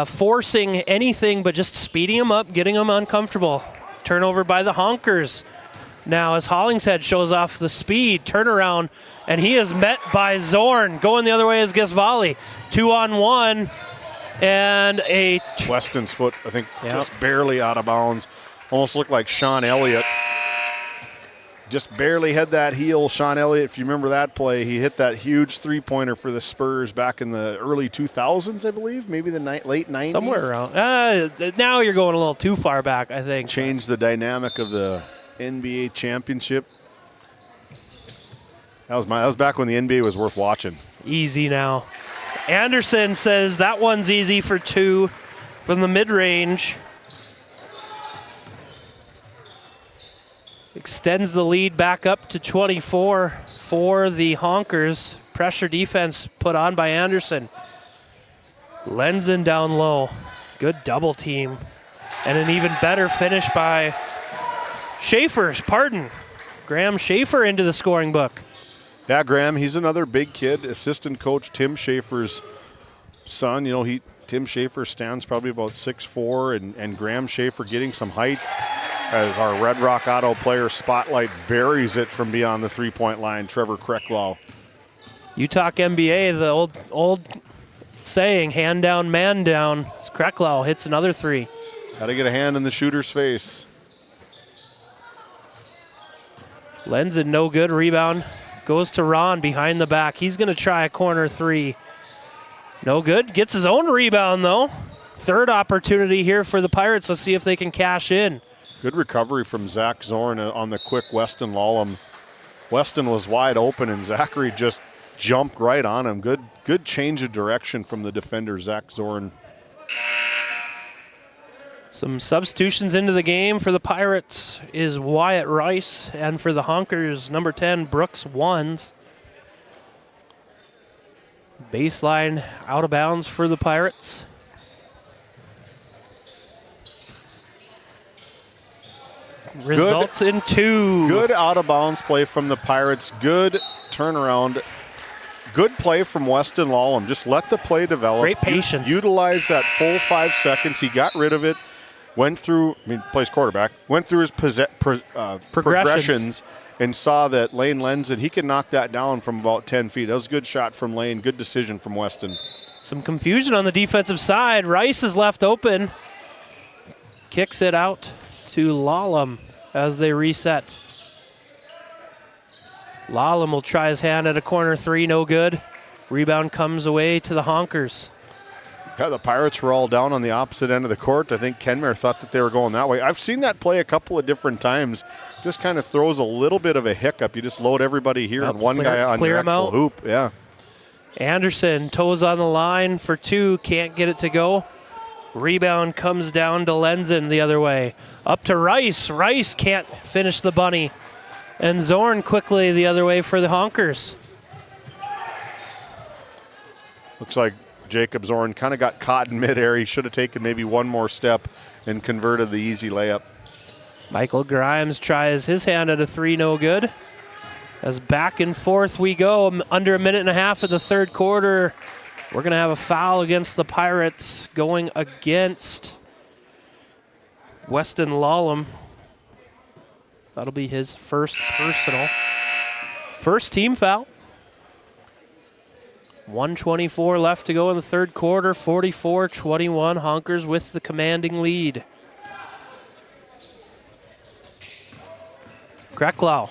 forcing anything, but just speeding them up, getting them uncomfortable. Turnover by the Honkers. Now as Hollingshead shows off the speed, turnaround, and he is met by Zorn. Going the other way is Gisvali. 2-on-1, and Weston's foot, I think, just barely out of bounds. Almost looked like Sean Elliott. Just barely had that heel. Sean Elliott, if you remember that play, he hit that huge three-pointer for the Spurs back in the early 2000s, I believe, maybe the late 90s. Somewhere around. Now you're going a little too far back, I think. Changed the dynamic of the NBA championship. That was back when the NBA was worth watching. Easy now. Anderson says that one's easy for two from the mid-range. Extends the lead back up to 24 for the Honkers. Pressure defense put on by Anderson. Lenzen down low. Good double team. And an even better finish by Graham Schaefer into the scoring book. Yeah, Graham, he's another big kid. Assistant coach Tim Schaefer's son. Tim Schaefer stands probably about 6'4", and Graham Schaefer getting some height as our Red Rock Auto player spotlight buries it from beyond the three-point line. Trevor Krecklau. You talk NBA, the old saying, hand down, man down. As Krecklau hits another three. Got to get a hand in the shooter's face. Lenzen, no good. Rebound goes to Ron behind the back. He's going to try a corner three. No good. Gets his own rebound, though. Third opportunity here for the Pirates. Let's see if they can cash in. Good recovery from Zach Zorn on the quick Weston Lallam. Weston was wide open, and Zachary just jumped right on him. Good change of direction from the defender, Zach Zorn. Some substitutions into the game for the Pirates is Wyatt Rice, and for the Honkers, number 10, Brooks Ones. Baseline out of bounds for the Pirates. Results in 2. Good out-of-bounds play from the Pirates. Good turnaround. Good play from Weston Lallam. Just let the play develop. Great patience. Utilize that full 5 seconds. He got rid of it. Went through, plays quarterback. Went through his progressions and saw that Lane Lenzen, he can knock that down from about 10 feet. That was a good shot from Lane. Good decision from Weston. Some confusion on the defensive side. Rice is left open. Kicks it out to Lallam as they reset. Lallam will try his hand at a corner 3, no good. Rebound comes away to the Honkers. Yeah, the Pirates were all down on the opposite end of the court. I think Kenmare thought that they were going that way. I've seen that play a couple of different times. Just kind of throws a little bit of a hiccup. You just load everybody here and one guy on your actual hoop. Yeah. Anderson, toes on the line for 2, can't get it to go. Rebound comes down to Lenzen the other way. Up to Rice. Rice can't finish the bunny. And Zorn quickly the other way for the Honkers. Looks like Jacob Zorn kind of got caught in midair. He should have taken maybe one more step and converted the easy layup. Michael Grimes tries his hand at a 3, no good. As back and forth we go, under a minute and a half of the third quarter. We're going to have a foul against the Pirates going against Weston Lallam. That'll be his first personal. First team foul. 1:24 left to go in the third quarter. 44-21, Honkers with the commanding lead. Kreklau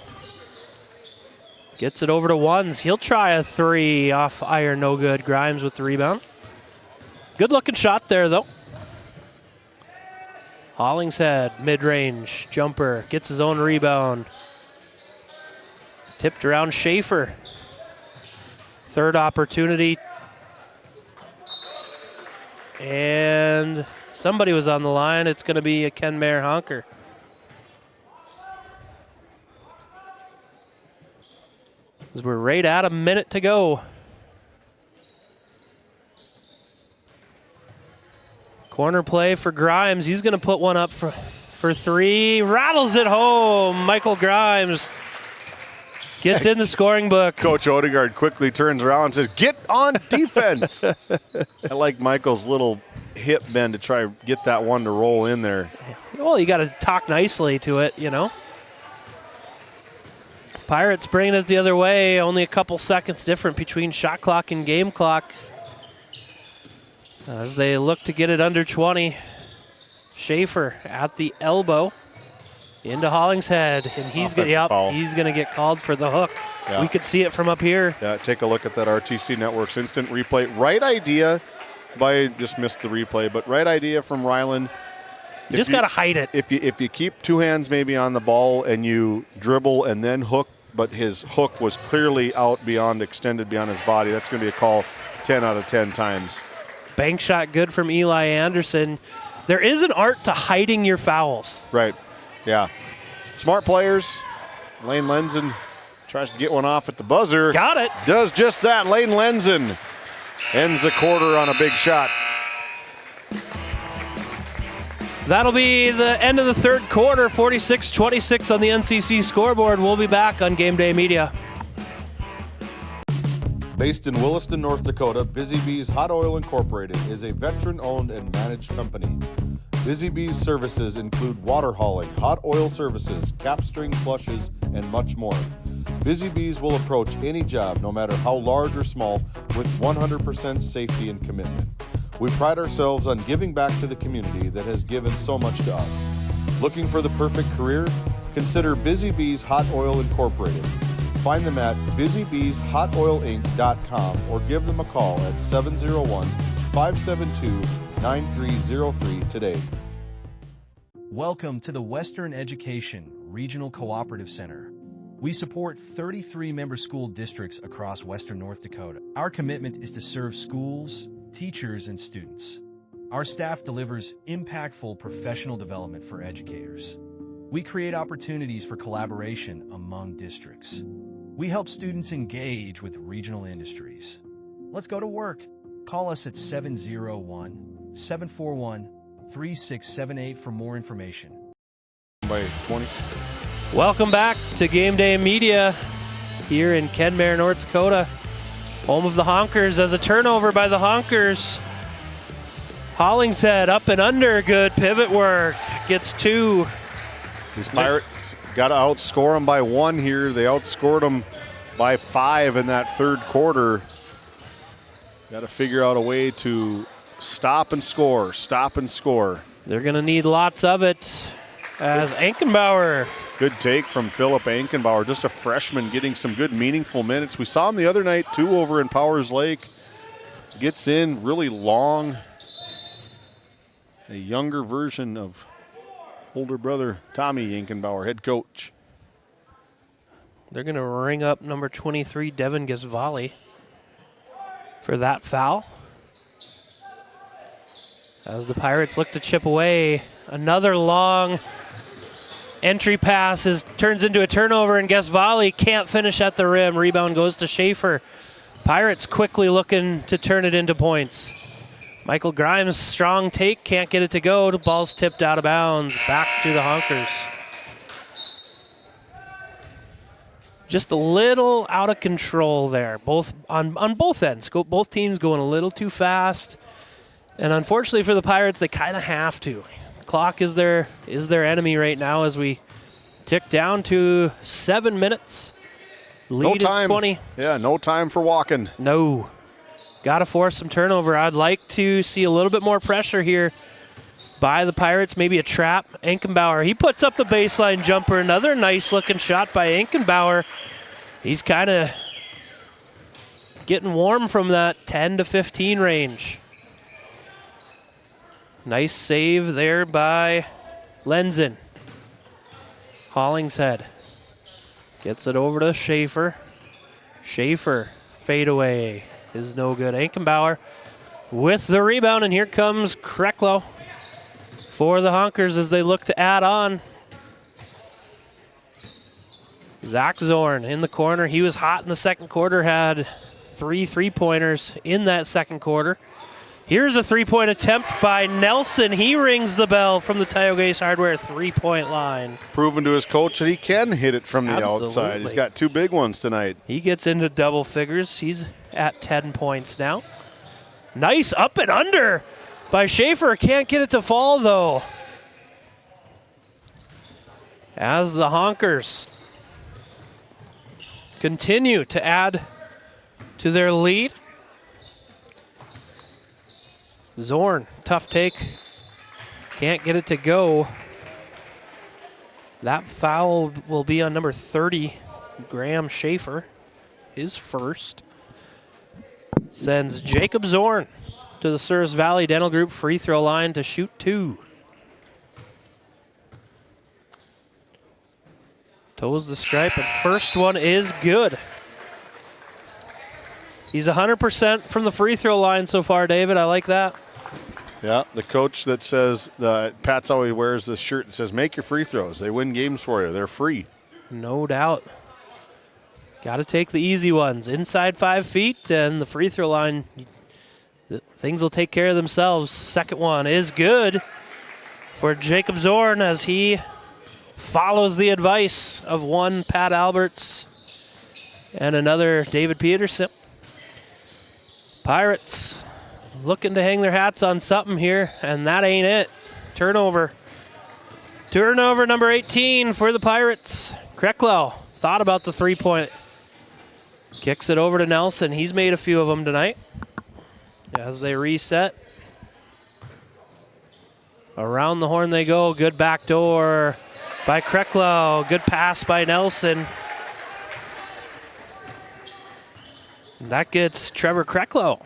gets it over to Ones. He'll try a 3 off iron, no good. Grimes with the rebound. Good looking shot there though. Hollingshead, mid-range jumper, gets his own rebound. Tipped around Schaefer. Third opportunity. And somebody was on the line. It's going to be a Kenmare Honker. As we're right at a minute to go. Corner play for Grimes. He's going to put one up for 3. Rattles it home. Michael Grimes gets in the scoring book. Coach Odegaard quickly turns around and says, "Get on defense." I like Michael's little hip bend to try to get that one to roll in there. Well, you got to talk nicely to it, you know. Pirates bringing it the other way. Only a couple seconds different between shot clock and game clock. As they look to get it under 20. Schaefer at the elbow. Into Hollingshead, and he's going to get called for the hook. Yeah. We could see it from up here. Yeah, take a look at that RTC Networks instant replay. Right idea just missed the replay, but right idea from Ryland. You just got to hide it. If you keep 2 hands maybe on the ball and you dribble and then hook, but his hook was clearly extended beyond his body, that's going to be a call 10 out of 10 times. Bank shot good from Eli Anderson. There is an art to hiding your fouls. Right. Yeah. Smart players. Lane Lenzen tries to get one off at the buzzer. Got it. Does just that. Lane Lenzen ends the quarter on a big shot. That'll be the end of the third quarter. 46-26 on the NCC scoreboard. We'll be back on Game Day Media. Based in Williston, North Dakota, Busy Bees Hot Oil Incorporated is a veteran-owned and managed company. Busy Bees services include water hauling, hot oil services, capstring flushes, and much more. Busy Bees will approach any job, no matter how large or small, with 100% safety and commitment. We pride ourselves on giving back to the community that has given so much to us. Looking for the perfect career? Consider Busy Bees Hot Oil Incorporated. Find them at busybeeshotoilinc.com or give them a call at 701-572-9303 today. Welcome to the Western Education Regional Cooperative Center. We support 33 member school districts across Western North Dakota. Our commitment is to serve schools, teachers, and students. Our staff delivers impactful professional development for educators. We create opportunities for collaboration among districts. We help students engage with regional industries. Let's go to work. Call us at 701-741-3678 for more information. by 20. Welcome back to GameDay Media here in Kenmare, North Dakota, home of the Honkers. As a turnover by the Honkers, Hollingshead up and under, good pivot work, gets 2. These Pirates got to outscore them by 1 here. They outscored them by 5 in that third quarter. Got to figure out a way to stop and score. They're going to need lots of it as Ankenbauer. Good take from Philip Ankenbauer, just a freshman getting some good meaningful minutes. We saw him the other night too over in Powers Lake. Gets in really long. A younger version of older brother Tommy Ankenbauer, head coach. They're going to ring up number 23, Devin Gisvali, for that foul. As the Pirates look to chip away, another long entry pass turns into a turnover, and Gisvali can't finish at the rim. Rebound goes to Schaefer. Pirates quickly looking to turn it into points. Michael Grimes, strong take, can't get it to go. The ball's tipped out of bounds. Back to the Honkers. Just a little out of control there, both on both ends. Both teams going a little too fast. And unfortunately for the Pirates, they kind of have to. The clock is their enemy right now as we tick down to 7 minutes. Lead is 20. Yeah, no time for walking. No. Got to force some turnover. I'd like to see a little bit more pressure here by the Pirates, maybe a trap. Ankenbauer, he puts up the baseline jumper. Another nice looking shot by Ankenbauer. He's kind of getting warm from that 10 to 15 range. Nice save there by Lenzen. Hollingshead gets it over to Schaefer. Schaefer, fadeaway is no good. Ankenbauer with the rebound, and here comes Kreklow for the Honkers as they look to add on. Zach Zorn in the corner. He was hot in the second quarter, had 3 3-pointers in that second quarter. Here's a 3-point attempt by Nelson. He rings the bell from the Tioga Ace Hardware 3-point line. Proven to his coach that he can hit it from the outside. He's got 2 big ones tonight. He gets into double figures. He's at 10 points now. Nice up and under by Schaefer. Can't get it to fall, though. As the Honkers continue to add to their lead. Zorn, tough take. Can't get it to go. That foul will be on number 30, Graham Schaefer, his first. Sends Jacob Zorn to the Souris Valley Dental Group free throw line to shoot 2. Toes the stripe, and first one is good. He's 100% from the free throw line so far, David. I like that. Yeah, the coach that says, Pat's always wears this shirt that says, make your free throws. They win games for you. They're free. No doubt. Got to take the easy ones. Inside 5 feet and the free throw line, things will take care of themselves. Second one is good for Jacob Zorn as he follows the advice of one Pat Alberts and another David Peterson. Pirates looking to hang their hats on something here, and that ain't it. Turnover. Turnover number 18 for the Pirates. Kreklow thought about the 3-point. Kicks it over to Nelson. He's made a few of them tonight. As they reset. Around the horn they go. Good backdoor by Kreklow. Good pass by Nelson. And that gets Trevor Kreklow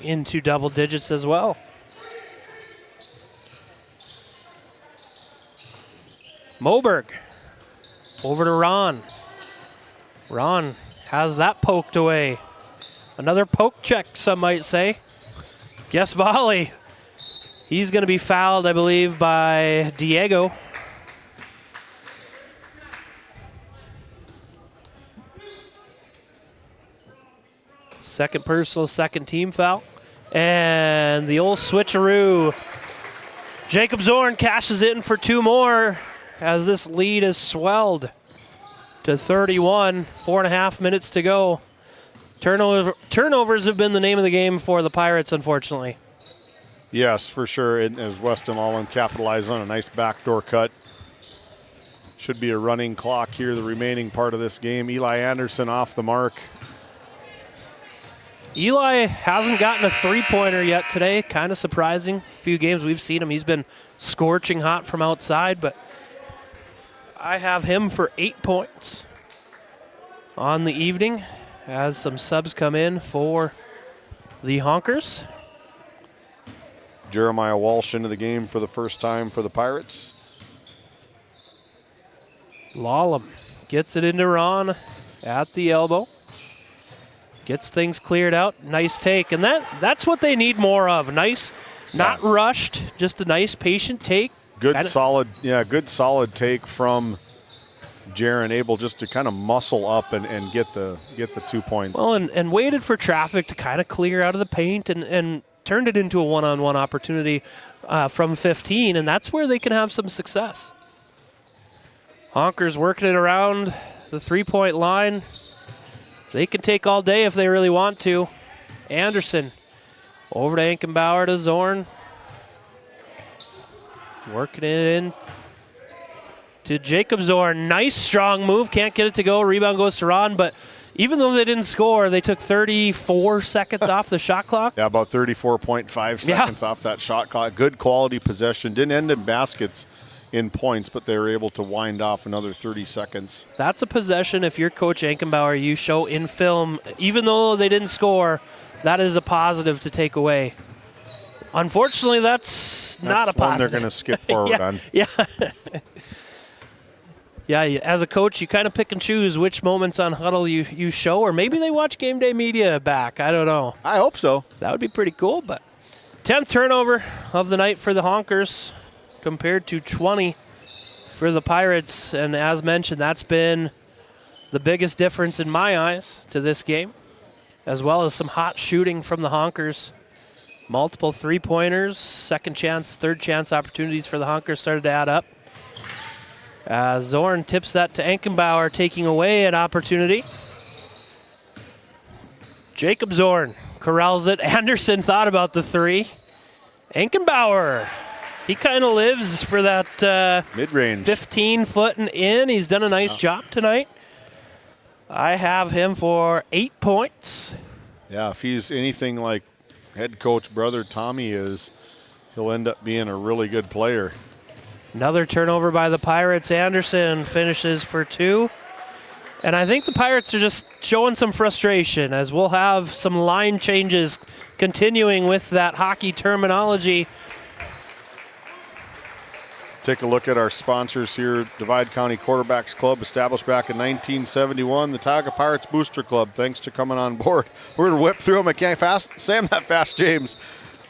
into double digits as well. Moberg over to Ron. Ron has that poked away. Another poke check, some might say. Guess volley. He's going to be fouled, I believe, by Diego. Second personal, second team foul. And the old switcheroo. Jacob Zorn cashes in for 2 more as this lead is swelled to 31. 4.5 minutes to go. Turnovers have been the name of the game for the Pirates, unfortunately. Yes, for sure. And as Weston Allen capitalized on a nice backdoor cut. Should be a running clock here, the remaining part of this game. Eli Anderson off the mark. Eli hasn't gotten a three-pointer yet today. Kind of surprising. A few games we've seen him, he's been scorching hot from outside, but I have him for 8 points on the evening as some subs come in for the Honkers. Jeremiah Walsh into the game for the first time for the Pirates. Lallam gets it into Ron at the elbow. Gets things cleared out. Nice take. And that's what they need more of. Nice, not rushed, just a nice patient take. Good solid take from Jaron, able just to kind of muscle up and get the 2 points. Well, and waited for traffic to kind of clear out of the paint and turned it into a one-on-one opportunity from 15, and that's where they can have some success. Honkers working it around the three-point line. They can take all day if they really want to. Anderson over to Ankenbauer to Zorn. Working it in to Jacob Zorn. Nice strong move. Can't get it to go. Rebound goes to Ron, but even though they didn't score, they took 34 seconds off the shot clock. Yeah, about 34.5 seconds off that shot clock. Good quality possession. Didn't end in baskets in points, but they were able to wind off another 30 seconds. That's a possession. If you're Coach Ankenbauer, you show in film, even though they didn't score, that is a positive to take away. Unfortunately, that's not a positive. One they're going to skip forward on. Yeah. Yeah, as a coach, you kind of pick and choose which moments on huddle you show, or maybe they watch GameDay Media back. I don't know. I hope so. That would be pretty cool. But 10th turnover of the night for the Honkers compared to 20 for the Pirates. And as mentioned, that's been the biggest difference in my eyes to this game, as well as some hot shooting from the Honkers. Multiple three-pointers, second chance, third chance opportunities for the Honkers started to add up. Zorn tips that to Ankenbauer, taking away an opportunity. Jacob Zorn corrals it. Anderson thought about the three. Ankenbauer, he kind of lives for that mid-range 15-foot and in. He's done a nice job tonight. I have him for 8 points. Yeah, if he's anything like head coach brother Tommy is, he'll end up being a really good player. Another turnover by the Pirates. Anderson finishes for 2. And I think the Pirates are just showing some frustration, as we'll have some line changes continuing with that hockey terminology. Take a look at our sponsors here. Divide County Quarterbacks Club, established back in 1971. The Tioga Pirates Booster Club, thanks to coming on board. We're going to whip through them. I can't say them that fast, James.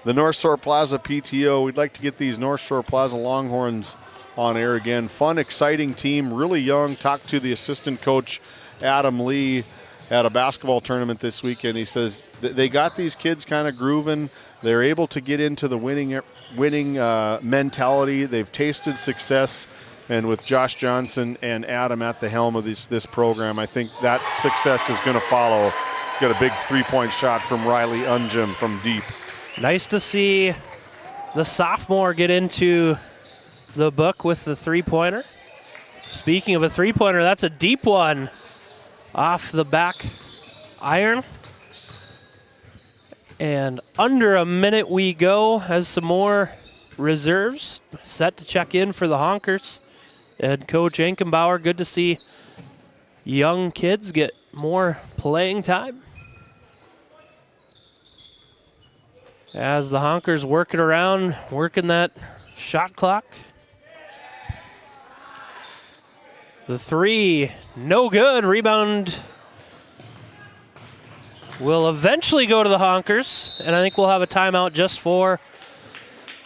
The North Shore Plaza PTO. We'd like to get these North Shore Plaza Longhorns on air again. Fun, exciting team, really young. Talked to the assistant coach, Adam Lee, at a basketball tournament this weekend. He says they got these kids kind of grooving. They're able to get into the winning mentality. They've tasted success. And with Josh Johnson and Adam at the helm of this program, I think that success is going to follow. Got a big three-point shot from Riley Unjim from deep. Nice to see the sophomore get into the book with the three-pointer. Speaking of a three-pointer, that's a deep one off the back iron. And under a minute we go as some more reserves set to check in for the Honkers. And Coach Ankenbauer, good to see young kids get more playing time. As the Honkers work it around, working that shot clock. The three, no good. Rebound will eventually go to the Honkers, and I think we'll have a timeout just for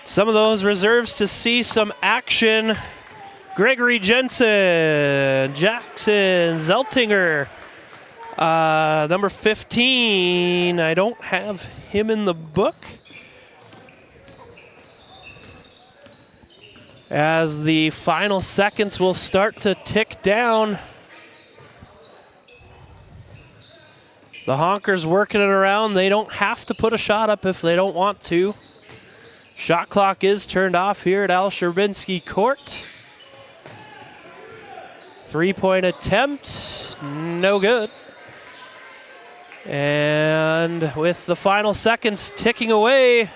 some of those reserves to see some action. Gregory Jensen, Jackson Zeltinger, number 15. I don't have him in the book. as the final seconds will start to tick down. The Honkers working it around. They don't have to put a shot up if they don't want to. Shot clock is turned off here at Al Sherbinski Court. 3-point attempt, no good. And with the final seconds ticking away,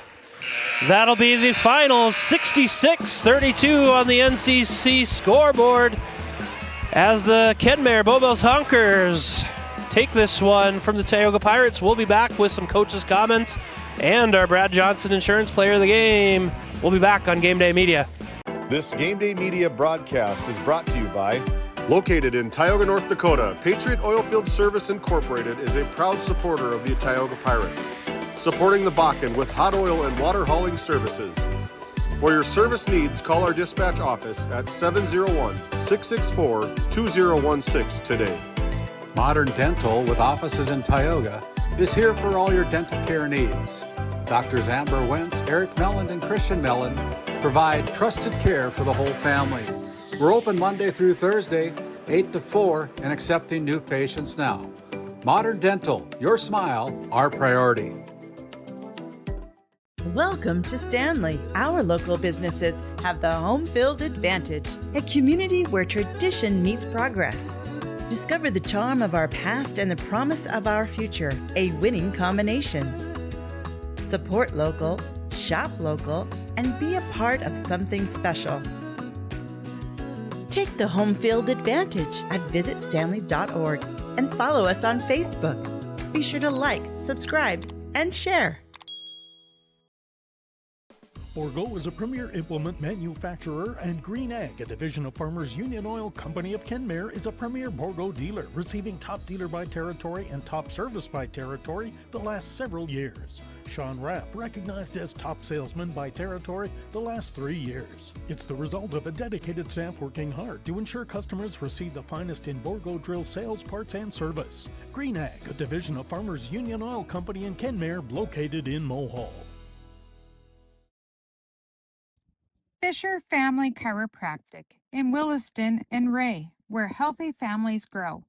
that'll be the final 66-32 on the NCC scoreboard as the Kenmare Bowbells Honkers take this one from the Tioga Pirates. We'll be back with some coaches' comments and our Brad Johnson Insurance Player of the Game. We'll be back on GameDay Media. This GameDay Media broadcast is brought to you by, located in Tioga, North Dakota, Patriot Oilfield Service Incorporated is a proud supporter of the Tioga Pirates, supporting the Bakken with hot oil and water hauling services. For your service needs, call our dispatch office at 701-664-2016 today. Modern Dental, with offices in Tioga, is here for all your dental care needs. Doctors Amber Wentz, Eric Melland, and Christian Melland provide trusted care for the whole family. We're open Monday through Thursday, 8 to 4, and accepting new patients now. Modern Dental, your smile, our priority. Welcome to Stanley. Our local businesses have the home field advantage, a community where tradition meets progress. Discover the charm of our past and the promise of our future, a winning combination. Support local, shop local, and be a part of something special. Take the home field advantage at visitstanley.org and follow us on Facebook. Be sure to like, subscribe, and share. Bourgault is a premier implement manufacturer, and Green Ag, a division of Farmers Union Oil Company of Kenmare, is a premier Bourgault dealer, receiving top dealer by territory and top service by territory the last several years. Sean Rapp, recognized as top salesman by territory the last 3 years. It's the result of a dedicated staff working hard to ensure customers receive the finest in Bourgault drill sales, parts, and service. Green Ag, a division of Farmers Union Oil Company in Kenmare, located in Mohall. Fisher Family Chiropractic in Williston and Ray, where healthy families grow.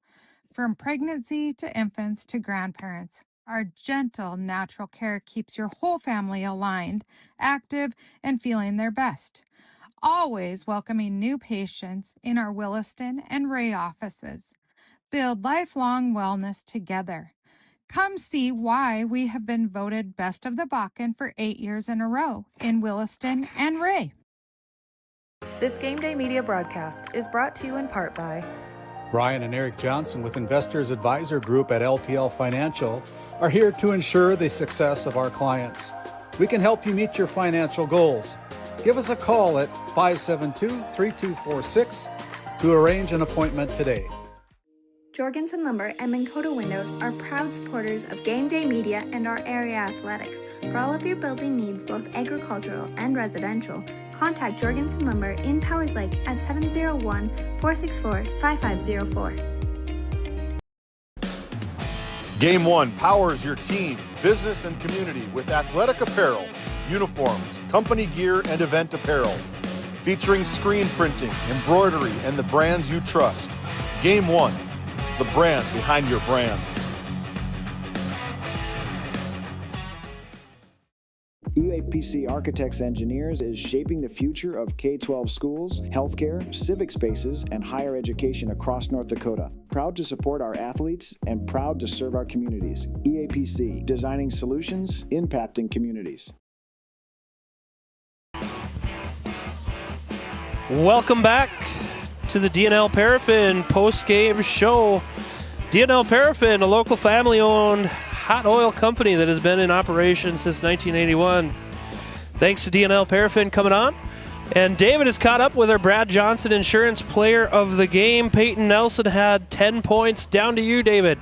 From pregnancy to infants to grandparents, our gentle, natural care keeps your whole family aligned, active, and feeling their best. Always welcoming new patients in our Williston and Ray offices. Build lifelong wellness together. Come see why we have been voted Best of the Bakken for 8 years in a row in Williston and Ray. This GameDay Media broadcast is brought to you in part by Brian and Eric Johnson with Investors Advisor Group at LPL Financial are here to ensure the success of our clients. We can help you meet your financial goals. Give us a call at 572-3246 to arrange an appointment today. Jorgensen Lumber and Minn Kota Windows are proud supporters of GameDay Media and our area athletics. For all of your building needs, both agricultural and residential, contact Jorgensen Lumber in Powers Lake at 701-464-5504. Game 1 powers your team, business, and community with athletic apparel, uniforms, company gear, and event apparel. Featuring screen printing, embroidery, and the brands you trust. Game 1. The brand behind your brand. EAPC Architects Engineers is shaping the future of K-12 schools, healthcare, civic spaces, and higher education across North Dakota. Proud to support our athletes and proud to serve our communities. EAPC, designing solutions, impacting communities. Welcome back to the D&L Paraffin post-game show. D&L Paraffin, a local family-owned hot oil company that has been in operation since 1981. Thanks to D&L Paraffin coming on. And David is caught up with our Brad Johnson Insurance Player of the Game. Peyton Nelson had 10 points. Down to you, David.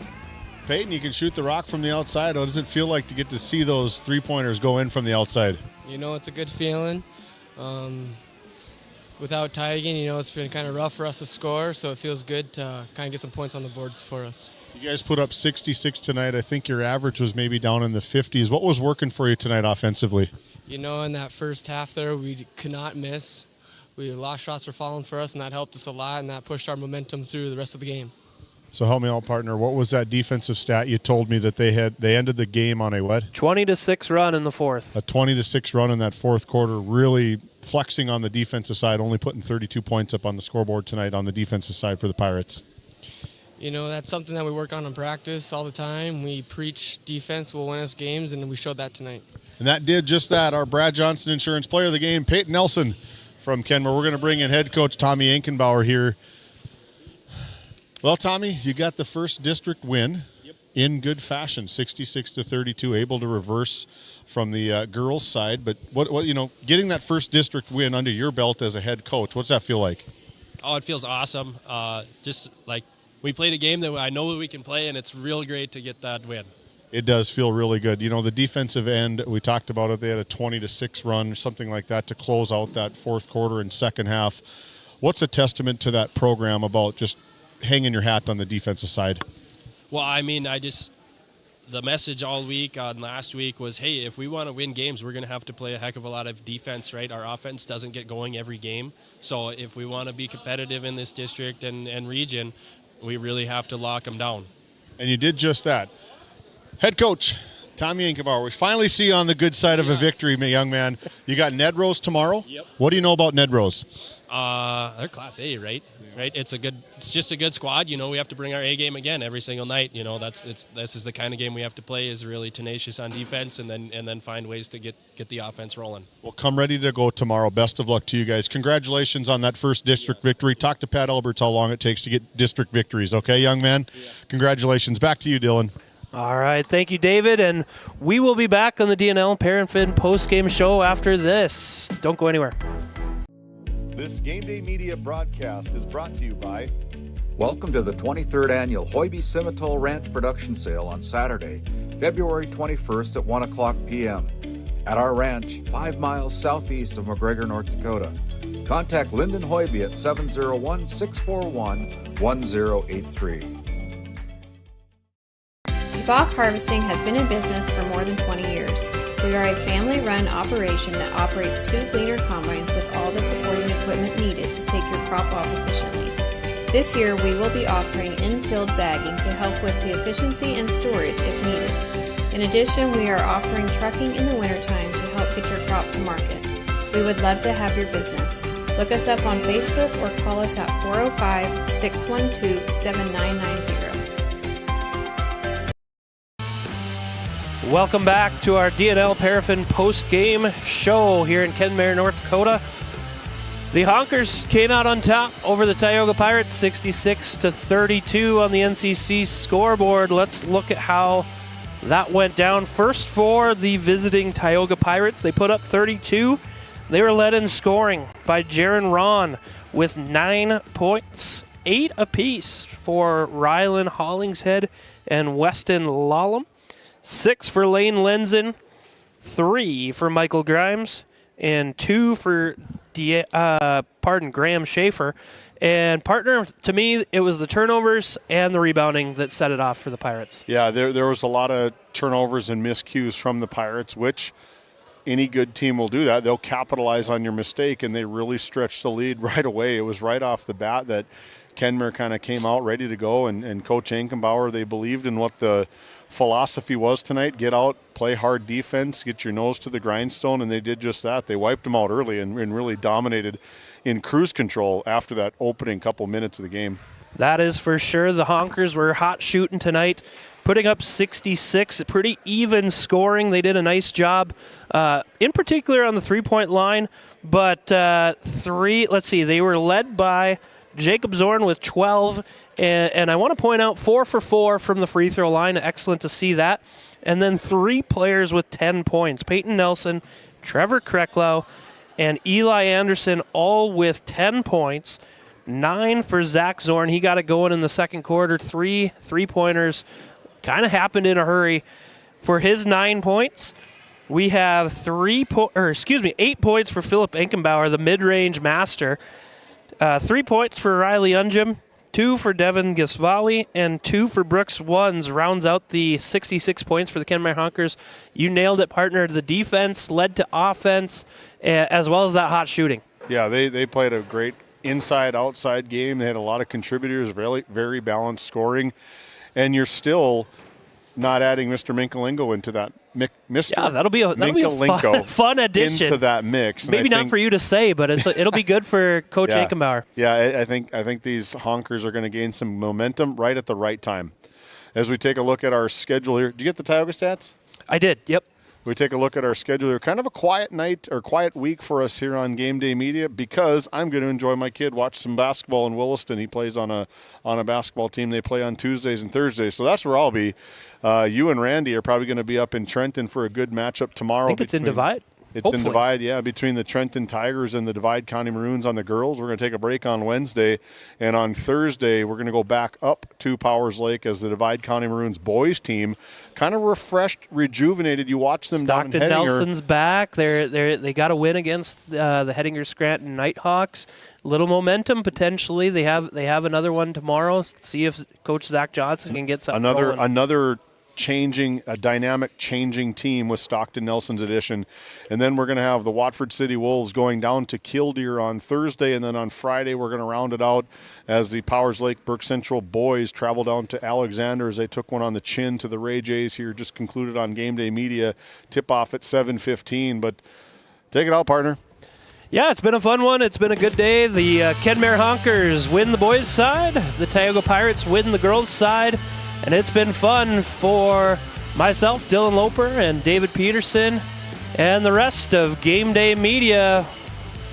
Peyton, you can shoot the rock from the outside. What does it feel like to get to see those three-pointers go in from the outside? You know, it's a good feeling. Without Tioga, you know, it's been kind of rough for us to score, so it feels good to kind of get some points on the boards for us. You guys put up 66 tonight. I think your average was maybe down in the 50s. What was working for you tonight offensively? You know, in that first half there, we could not miss. a lot of shots were falling for us, and that helped us a lot, and that pushed our momentum through the rest of the game. So help me out, partner. What was that defensive stat you told me that they ended the game on a what? 20-6 run in the fourth. A 20-6 run in that fourth quarter, really flexing on the defensive side, only putting 32 points up on the scoreboard tonight on the defensive side for the Pirates. That's something that we work on in practice all the time. We preach defense will win us games, and we showed that tonight. And that did just that. Our Brad Johnson Insurance Player of the Game, Peyton Nelson from Kenmare. We're going to bring in head coach Tommy Ankenbauer here. Well, Tommy, you got the first district win in good fashion, 66-32, able to reverse from the girls' side. But what getting that first district win under your belt as a head coach, what's that feel like? Oh, it feels awesome. Just like we played a game that I know we can play, and it's real great to get that win. It does feel really good. The defensive end, we talked about it. They had a 20-6 run, something like that, to close out that fourth quarter and second half. What's a testament to that program about just hanging your hat on the defensive side? Well, the message all week on last week was, hey, if we want to win games, we're going to have to play a heck of a lot of defense, right? Our offense doesn't get going every game. So if we want to be competitive in this district and region, we really have to lock them down. And you did just that. Head coach Tommy Ankenbauer, we finally see you on the good side of a victory, my young man. You got Ned Rose tomorrow. Yep. What do you know about Ned Rose? They're Class A, right? Right. It's just a good squad. We have to bring our A game again every single night. This is the kind of game we have to play, is really tenacious on defense and then find ways to get the offense rolling. Well, come ready to go tomorrow. Best of luck to you guys. Congratulations on that first district victory. Talk to Pat Alberts how long it takes to get district victories. Okay, young man? Yeah. Congratulations. Back to you, Dylan. All right, thank you, David, and we will be back on the DNL Parent post-game show after this. Don't go anywhere. This GameDay Media broadcast is brought to you by... Welcome to the 23rd Annual Hoiby Simmental Ranch Production Sale on Saturday, February 21st at 1 o'clock p.m. at our ranch 5 miles southeast of McGregor, North Dakota. Contact Lyndon Hoiby at 701-641-1083. Bach Harvesting has been in business for more than 20 years. We are a family-run operation that operates 2 gleaner combines with all the supporting equipment needed to take your crop off efficiently. This year, we will be offering in-field bagging to help with the efficiency and storage if needed. In addition, we are offering trucking in the wintertime to help get your crop to market. We would love to have your business. Look us up on Facebook or call us at 405-612-7990. Welcome back to our DNL Paraffin post-game show here in Kenmare, North Dakota. The Honkers came out on top over the Tioga Pirates, 66-32 on the NCC scoreboard. Let's look at how that went down. First for the visiting Tioga Pirates, they put up 32. They were led in scoring by Jaron Ron with 9 points, 8 apiece for Rylan Hollingshead and Weston Lallam. 6 for Lane Lenzen, 3 for Michael Grimes, and 2 for Graham Schaefer. And partner, to me, it was the turnovers and the rebounding that set it off for the Pirates. Yeah, there was a lot of turnovers and miscues from the Pirates, which any good team will do that. They'll capitalize on your mistake, and they really stretched the lead right away. It was right off the bat that Kenmare kind of came out ready to go, and Coach Ankenbauer, they believed in what the philosophy was tonight. Get out, play hard defense, get your nose to the grindstone, and they did just that. They wiped them out early and really dominated in cruise control after that opening couple minutes of the game. That is for sure. The Honkers were hot shooting tonight, putting up 66, pretty even scoring. They did a nice job, in particular on the three-point line, but they were led by Jacob Zorn with 12, and I want to point out 4 for 4 from the free throw line. Excellent to see that. And then 3 players with 10 points. Peyton Nelson, Trevor Krecklau, and Eli Anderson all with 10 points. 9 for Zach Zorn. He got it going in the second quarter. 3 3-pointers. Kind of happened in a hurry. For his 9 points, we have 8 points for Philip Ankenbauer, the mid-range master. 3 points for Riley Unjum, 2 for Devin Gisvali, and 2 for Brooks Ones rounds out the 66 points for the Kenmare Honkers. You nailed it, partner. The defense led to offense, as well as that hot shooting. Yeah, they played a great inside-outside game. They had a lot of contributors, very, very balanced scoring. And you're still not adding Mr. Minkalingo into that Mr. Yeah, that'll be a fun addition into that mix. Maybe not for you to say, but it'll be good for Coach Ankenbauer. Yeah, I think these Honkers are going to gain some momentum right at the right time. As we take a look at our schedule here, did you get the Tioga stats? I did. Yep. We take a look at our schedule here. Kind of a quiet night or quiet week for us here on Game Day Media because I'm going to enjoy my kid watch some basketball in Williston. He plays on a basketball team. They play on Tuesdays and Thursdays, so that's where I'll be. You and Randy are probably going to be up in Trenton for a good matchup tomorrow. I think it's in Divide. It's in Divide, yeah, between the Trenton Tigers and the Divide County Maroons on the girls. We're going to take a break on Wednesday, and on Thursday we're going to go back up to Powers Lake as the Divide County Maroons boys team, kind of refreshed, rejuvenated. You watch them down in Hettinger. Nelson's back. They got a win against the Hettinger Scranton Nighthawks. Little momentum potentially. They have another one tomorrow. See if Coach Zach Johnson can get something going. Another dynamic changing team with Stockton Nelson's addition. And then we're going to have the Watford City Wolves going down to Killdeer on Thursday, and then on Friday we're going to round it out as the Powers Lake Burke Central boys travel down to Alexander as they took one on the chin to the Ray Jays here, just concluded on Game Day Media. Tip-off at 7:15, but take it out, partner. Yeah, it's been a fun one. It's been a good day. The Kenmare Honkers win the boys' side. The Tioga Pirates win the girls' side. And it's been fun for myself, Dylan Loper, and David Peterson, and the rest of Game Day Media.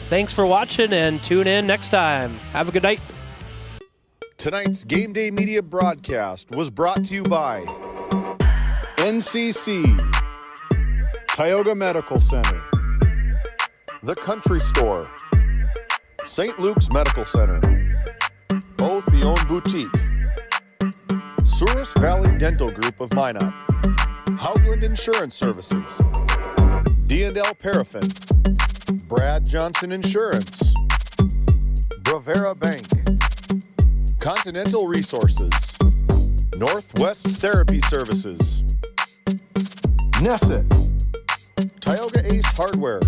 Thanks for watching, and tune in next time. Have a good night. Tonight's Game Day Media broadcast was brought to you by NCC, Tioga Medical Center, The Country Store, St. Luke's Medical Center, O'Theone Boutique, Souris Valley Dental Group of Minot, Hougland Insurance Services, D&L Paraffin, Brad Johnson Insurance, Bravera Bank, Continental Resources, Northwest Therapy Services, Nesset, Tioga Ace Hardware,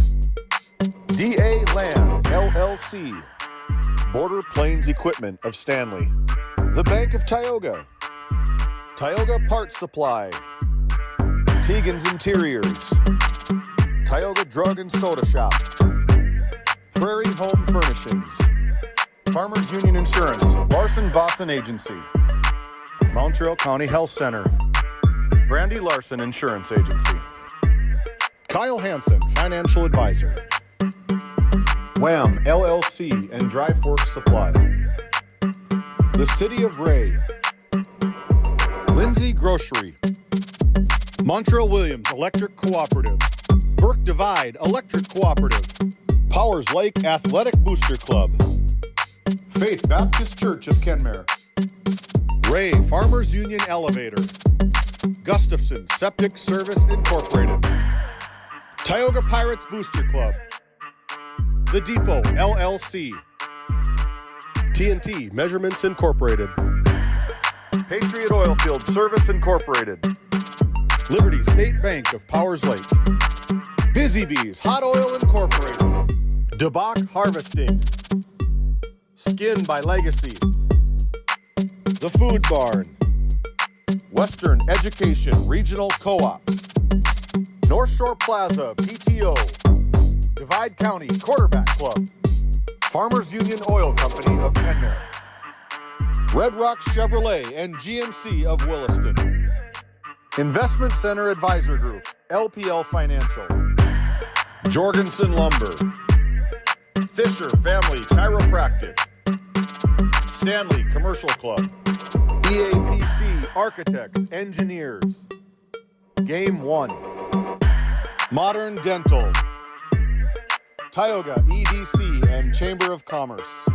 DA Land LLC, Border Plains Equipment of Stanley, the Bank of Tioga, Tioga Parts Supply, Tegan's Interiors, Tioga Drug and Soda Shop, Prairie Home Furnishings, Farmers Union Insurance, Larson Vossen Agency, Montreal County Health Center, Brandy Larson Insurance Agency, Kyle Hansen, Financial Advisor, Wham LLC and Dry Fork Supply, the City of Ray, Lindsay Grocery, Montreal Williams Electric Cooperative, Burke Divide Electric Cooperative, Powers Lake Athletic Booster Club, Faith Baptist Church of Kenmare, Ray Farmers Union Elevator, Gustafson Septic Service Incorporated, Tioga Pirates Booster Club, The Depot LLC, TNT Measurements Incorporated, Patriot Oilfield Service Incorporated, Liberty State Bank of Powers Lake, Busy Bees Hot Oil Incorporated, DeBach Harvesting, Skin by Legacy, The Food Barn, Western Education Regional Co-op, North Shore Plaza PTO, Divide County Quarterback Club, Farmers Union Oil Company of Kenmare, Red Rock Chevrolet and GMC of Williston, Investment Center Advisor Group, LPL Financial, Jorgensen Lumber, Fisher Family Chiropractic, Stanley Commercial Club, EAPC Architects Engineers, Game 1, Modern Dental, Tioga EDC and Chamber of Commerce,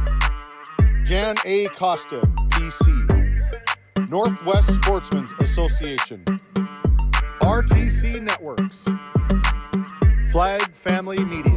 Jan A. Costa, PC, Northwest Sportsmen's Association, RTC Networks, Flag Family Media.